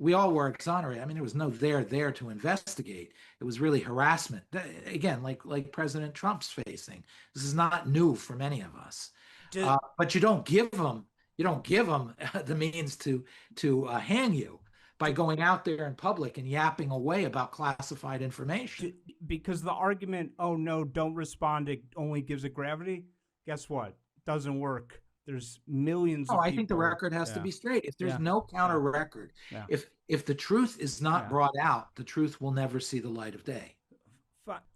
we all were exonerated. I mean, there was no there to investigate. It was really harassment. Again, like President Trump's facing. This is not new for many of us. But you don't give them the means to hang you by going out there in public and yapping away about classified information. Because the argument, oh no, don't respond, it only gives it gravity. Guess what? Doesn't work. There's millions of people. I think the record has to be straight. If there's no counter record, if the truth is not brought out, the truth will never see the light of day.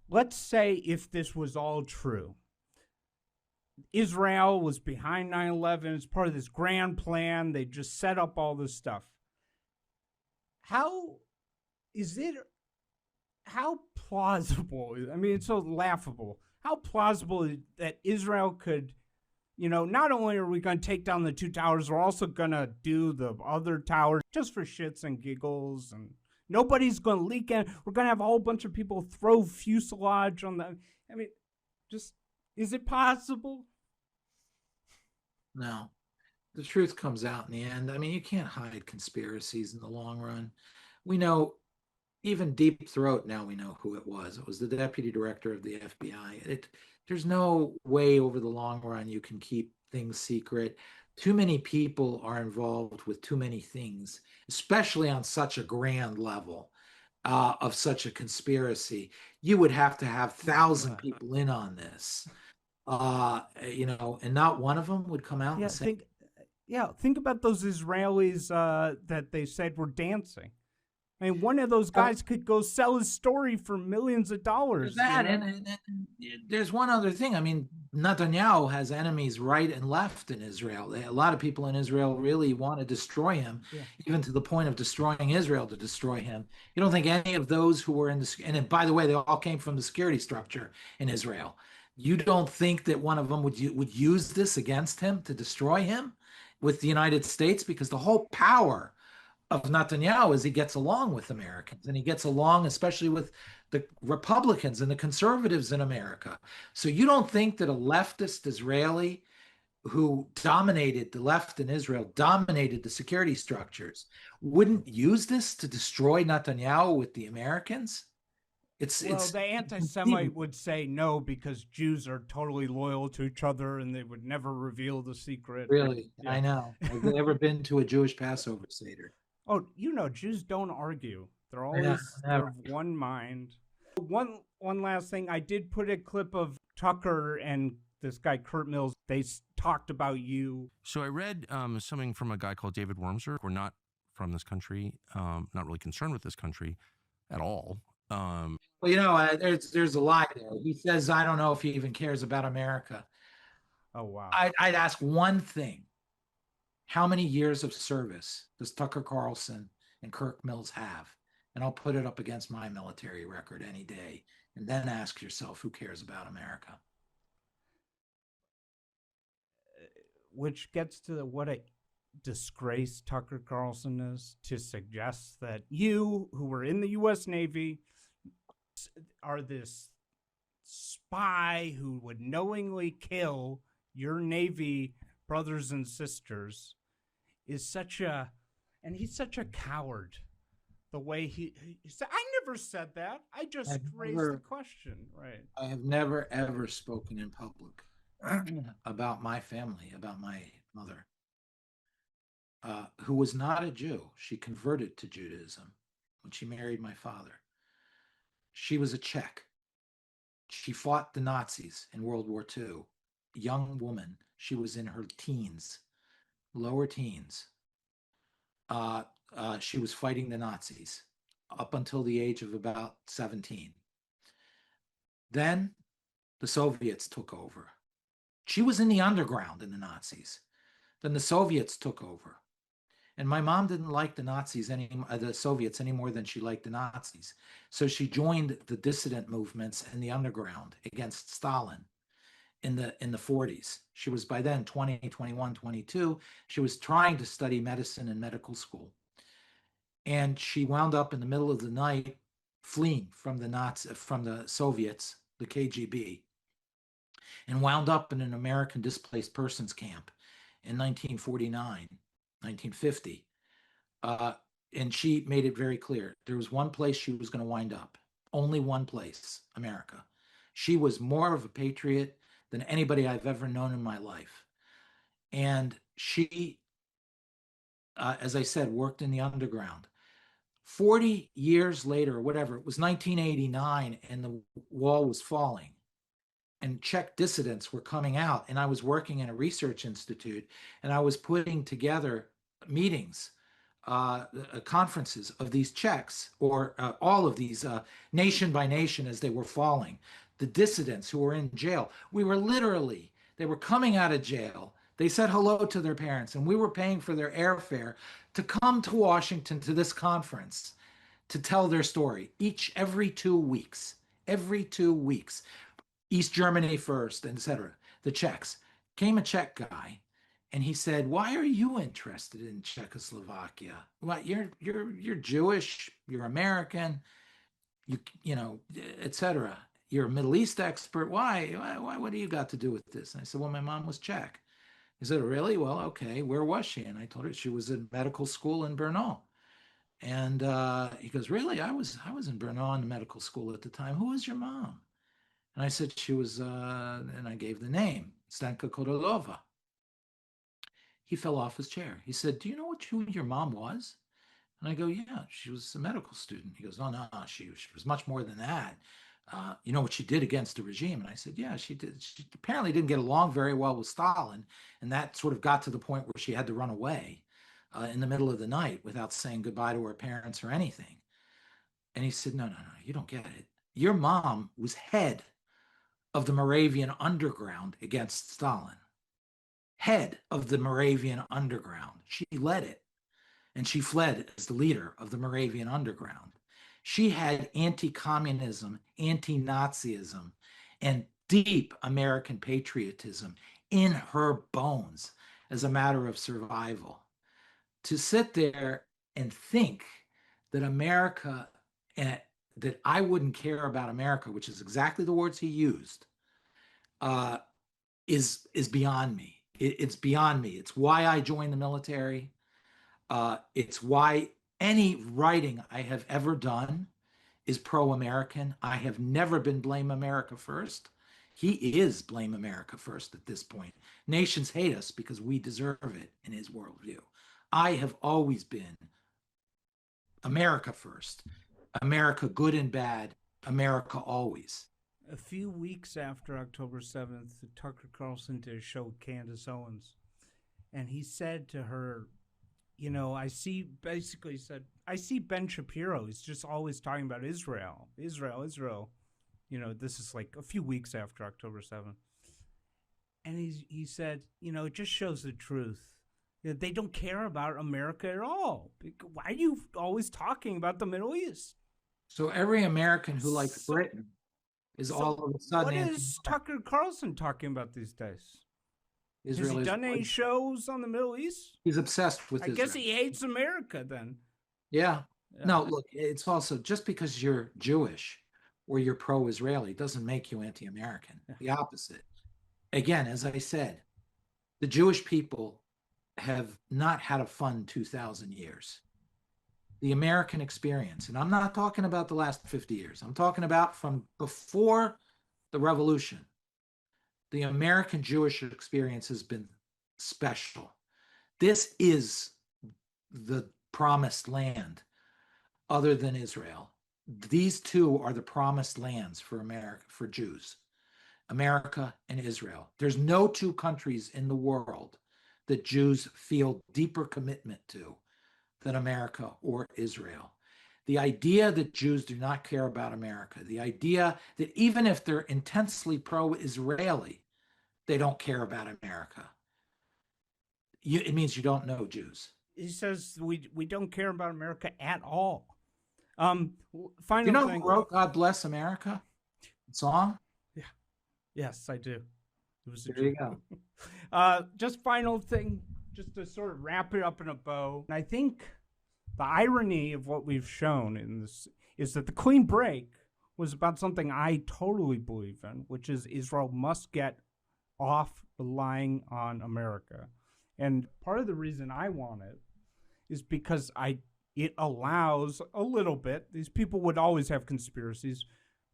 Let's say if this was all true, Israel was behind 9/11. It's part of this grand plan. They just set up all this stuff. How plausible? I mean, it's so laughable. How plausible is that Israel could, not only are we going to take down the two towers, we're also going to do the other towers just for shits and giggles, and nobody's going to leak in. We're going to have a whole bunch of people throw fuselage on the. I mean, just. Is it possible? No. The truth comes out in the end. I mean, you can't hide conspiracies in the long run. We know, even Deep Throat, now we know who it was. It was the deputy director of the FBI. There's no way over the long run you can keep things secret. Too many people are involved with too many things, especially on such a grand level. Of such a conspiracy. You would have to have 1,000 people in on this. And not one of them would come out and say. Think about those Israelis that they said were dancing. I mean, one of those guys could go sell his story for millions of dollars. And there's one other thing. I mean, Netanyahu has enemies right and left in Israel. A lot of people in Israel really want to destroy him, even to the point of destroying Israel to destroy him. You don't think any of those who were in the, and by the way, they all came from the security structure in Israel. You don't think that one of them would use this against him to destroy him with the United States? Because the whole power of Netanyahu is he gets along with Americans, and he gets along especially with the Republicans and the conservatives in America. So you don't think that a leftist Israeli who dominated the left in Israel, dominated the security structures, wouldn't use this to destroy Netanyahu with the Americans? The anti-Semite would say no, because Jews are totally loyal to each other and they would never reveal the secret. Really? Yeah. I know. Have you ever been to a Jewish Passover Seder? Oh, Jews don't argue. They're always of one mind. One last thing. I did put a clip of Tucker and this guy, Kurt Mills. They talked about you. So I read something from a guy called David Wurmser. We're not from this country, not really concerned with this country at all. Well, there's a lie there. He says, I don't know if he even cares about America. Oh, wow. I'd ask one thing. How many years of service does Tucker Carlson and Kirk Mills have? And I'll put it up against my military record any day. And then ask yourself, who cares about America? Which gets to what a disgrace Tucker Carlson is, to suggest that you, who were in the U.S. Navy, are this spy who would knowingly kill your Navy brothers and sisters, is such a, and he's such a coward. The way he said, I never said that. I just raised the question. Right. I have never, ever spoken in public about my family, about my mother, who was not a Jew. She converted to Judaism when she married my father. She was a Czech. She fought the Nazis in World War II. Young woman. She was in her teens, lower teens. She was fighting the Nazis up until the age of about 17. Then the Soviets took over. She was in the underground in the Nazis. Then the Soviets took over. And my mom didn't like the Soviets any more than she liked the Nazis. So she joined the dissident movements in the underground against Stalin in the 40s. She was by then 20, 21, 22. She was trying to study medicine in medical school. And she wound up in the middle of the night fleeing from the Soviets, the KGB, and wound up in an American displaced persons camp in 1949, 1950. And she made it very clear. There was one place she was going to wind up. Only one place, America. She was more of a patriot than anybody I've ever known in my life. And she, as I said, worked in the underground. 40 years later, or whatever, it was 1989, and the wall was falling, and Czech dissidents were coming out, and I was working in a research institute, and I was putting together meetings, conferences of these Czechs, or all of these nation by nation as they were falling, the dissidents who were in jail. We were literally, they were coming out of jail. They said hello to their parents, and we were paying for their airfare to come to Washington to this conference to tell their story every 2 weeks, East Germany first, etc. The Czechs. Came a Czech guy, and he said, "Why are you interested in Czechoslovakia? What, you're Jewish, you're American, you know, etc. You're a Middle East expert. Why? What do you got to do with this?" And I said, "Well, my mom was Czech." He said, "Really? Well, okay. Where was she?" And I told her she was in medical school in Brno. And he goes, "Really? I was in Brno in medical school at the time. Who was your mom?" And I said, "She was," and I gave the name, Stanka Kodolova. He fell off his chair. He said, "Do you know who your mom was?" And I go, "Yeah, she was a medical student." He goes, "Oh, no, she was much more than that. You know what she did against the regime?" And I said, "Yeah, she did. She apparently didn't get along very well with Stalin. And that sort of got to the point where she had to run away in the middle of the night without saying goodbye to her parents or anything." And he said, no, you don't get it. Your mom was head of the Moravian underground against Stalin. Head of the Moravian underground. She led it. And she fled as the leader of the Moravian underground. She had anti-communism, anti-Nazism, and deep American patriotism in her bones as a matter of survival. To sit there and think that America, that I wouldn't care about America, which is exactly the words he used, is beyond me. It's beyond me. It's why I joined the military. It's why any writing I have ever done is pro-American. I have never been blame America first. He is blame America first at this point. Nations hate us because we deserve it in his worldview. I have always been America first. America good and bad. America always. A few weeks after October 7th, Tucker Carlson did a show with Candace Owens. And he said to her, you know, I see Ben Shapiro. He's just always talking about Israel. You know, this is like a few weeks after October 7th. And he said, you know, it just shows the truth. They don't care about America at all. Why are you always talking about the Middle East? So every American who likes Britain is all of a sudden. What is Tucker Carlson talking about these days? Has he done any shows on the Middle East? He's obsessed with I Israel. guess he hates America then. Yeah. No, look, it's also just because you're Jewish or you're pro-Israeli doesn't make you anti-American. The opposite. Again, as I said, the Jewish people have not had a fun 2,000 years. The American experience, and I'm not talking about the last 50 years, I'm talking about from before the revolution. The American Jewish experience has been special. This is the promised land other than Israel. These two are the promised lands for America, for Jews, America and Israel. There's no two countries in the world that Jews feel deeper commitment to than America or Israel. The idea that Jews do not care about America, the idea that even if they're intensely pro-Israeli, they don't care about America. It means you don't know Jews. He says we don't care about America at all. Final you know thing. who wrote "God Bless America" song? Yeah. Yes, I do. It was there you go. Just final thing, just to sort of wrap it up in a bow. And I think the irony of what we've shown in this is that the clean break was about something I totally believe in, which is Israel must get off relying on America. And part of the reason I want it is because it allows a little bit. These people would always have conspiracies,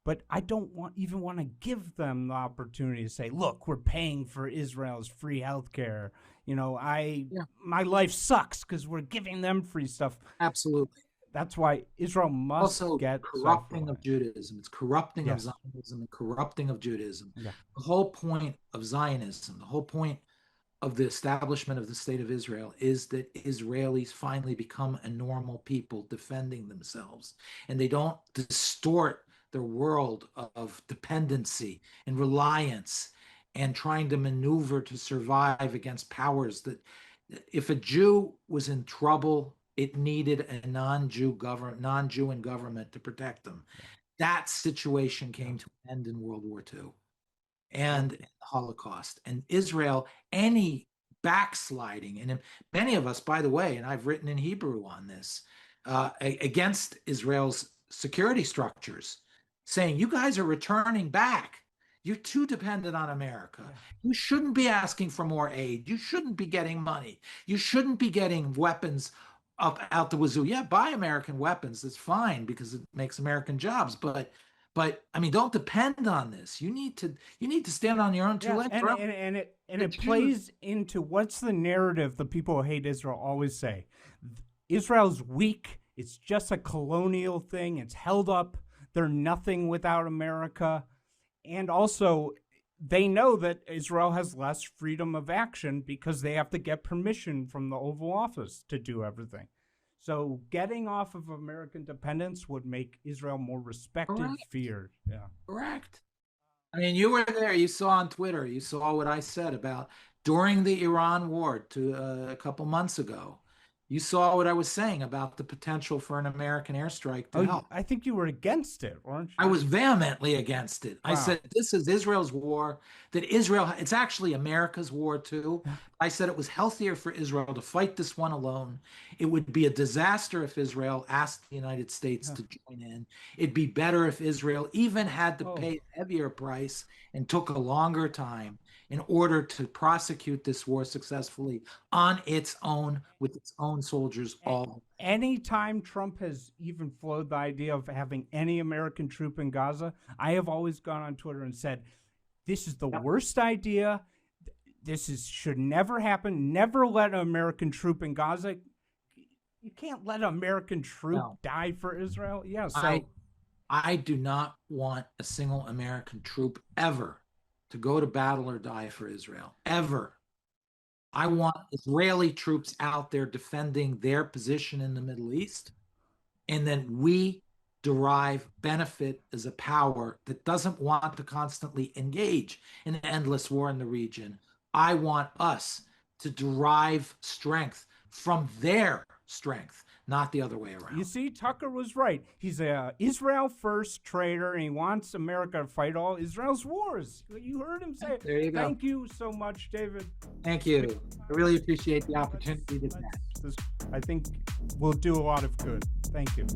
but I don't even want to give them the opportunity to say, look, we're paying for Israel's free healthcare. You know, my life sucks because we're giving them free stuff. Absolutely. That's why Israel must also get corrupting of Judaism. It's corrupting of Zionism and corrupting of Judaism. Yeah. The whole point of Zionism, the whole point of the establishment of the state of Israel is that Israelis finally become a normal people defending themselves, and they don't distort their world of dependency and reliance and trying to maneuver to survive against powers that, if a Jew was in trouble, it needed a non-Jew in government to protect them. That situation came to an end in World War II and the Holocaust. And Israel, any backsliding, and many of us, by the way, and I've written in Hebrew on this, against Israel's security structures, saying, you guys are returning back. You're too dependent on America. You shouldn't be asking for more aid. You shouldn't be getting money. You shouldn't be getting weapons up out the wazoo. Yeah, buy American weapons. That's fine because it makes American jobs. But I mean, don't depend on this. You need to stand on your own two legs. And it plays into what's the narrative the people who hate Israel always say. Israel's weak. It's just a colonial thing. It's held up. They're nothing without America. And also, they know that Israel has less freedom of action because they have to get permission from the Oval Office to do everything. So getting off of American dependence would make Israel more respected, feared. Yeah. Correct. I mean, you were there. You saw on Twitter. You saw what I said about during the Iran war a couple months ago. You saw what I was saying about the potential for an American airstrike to help. I think you were against it, weren't you? I was vehemently against it. Wow. I said, this is Israel's war, that it's actually America's war too. I said it was healthier for Israel to fight this one alone. It would be a disaster if Israel asked the United States to join in. It'd be better if Israel even had to pay a heavier price and took a longer time in order to prosecute this war successfully on its own, with its own soldiers all. Anytime Trump has even floated the idea of having any American troop in Gaza, I have always gone on Twitter and said, this is the worst idea. Should never happen. Never let an American troop in Gaza. You can't let an American troop die for Israel. Yeah, so I do not want a single American troop ever to go to battle or die for Israel, ever. I want Israeli troops out there defending their position in the Middle East, and then we derive benefit as a power that doesn't want to constantly engage in an endless war in the region. I want us to derive strength from their strength, not the other way around. You see, Tucker was right. He's a Israel first trader, and he wants America to fight all Israel's wars. You heard him say it. There you go. Thank you so much, David. Thank you. I really appreciate the opportunity to chat. I think we'll do a lot of good. Thank you.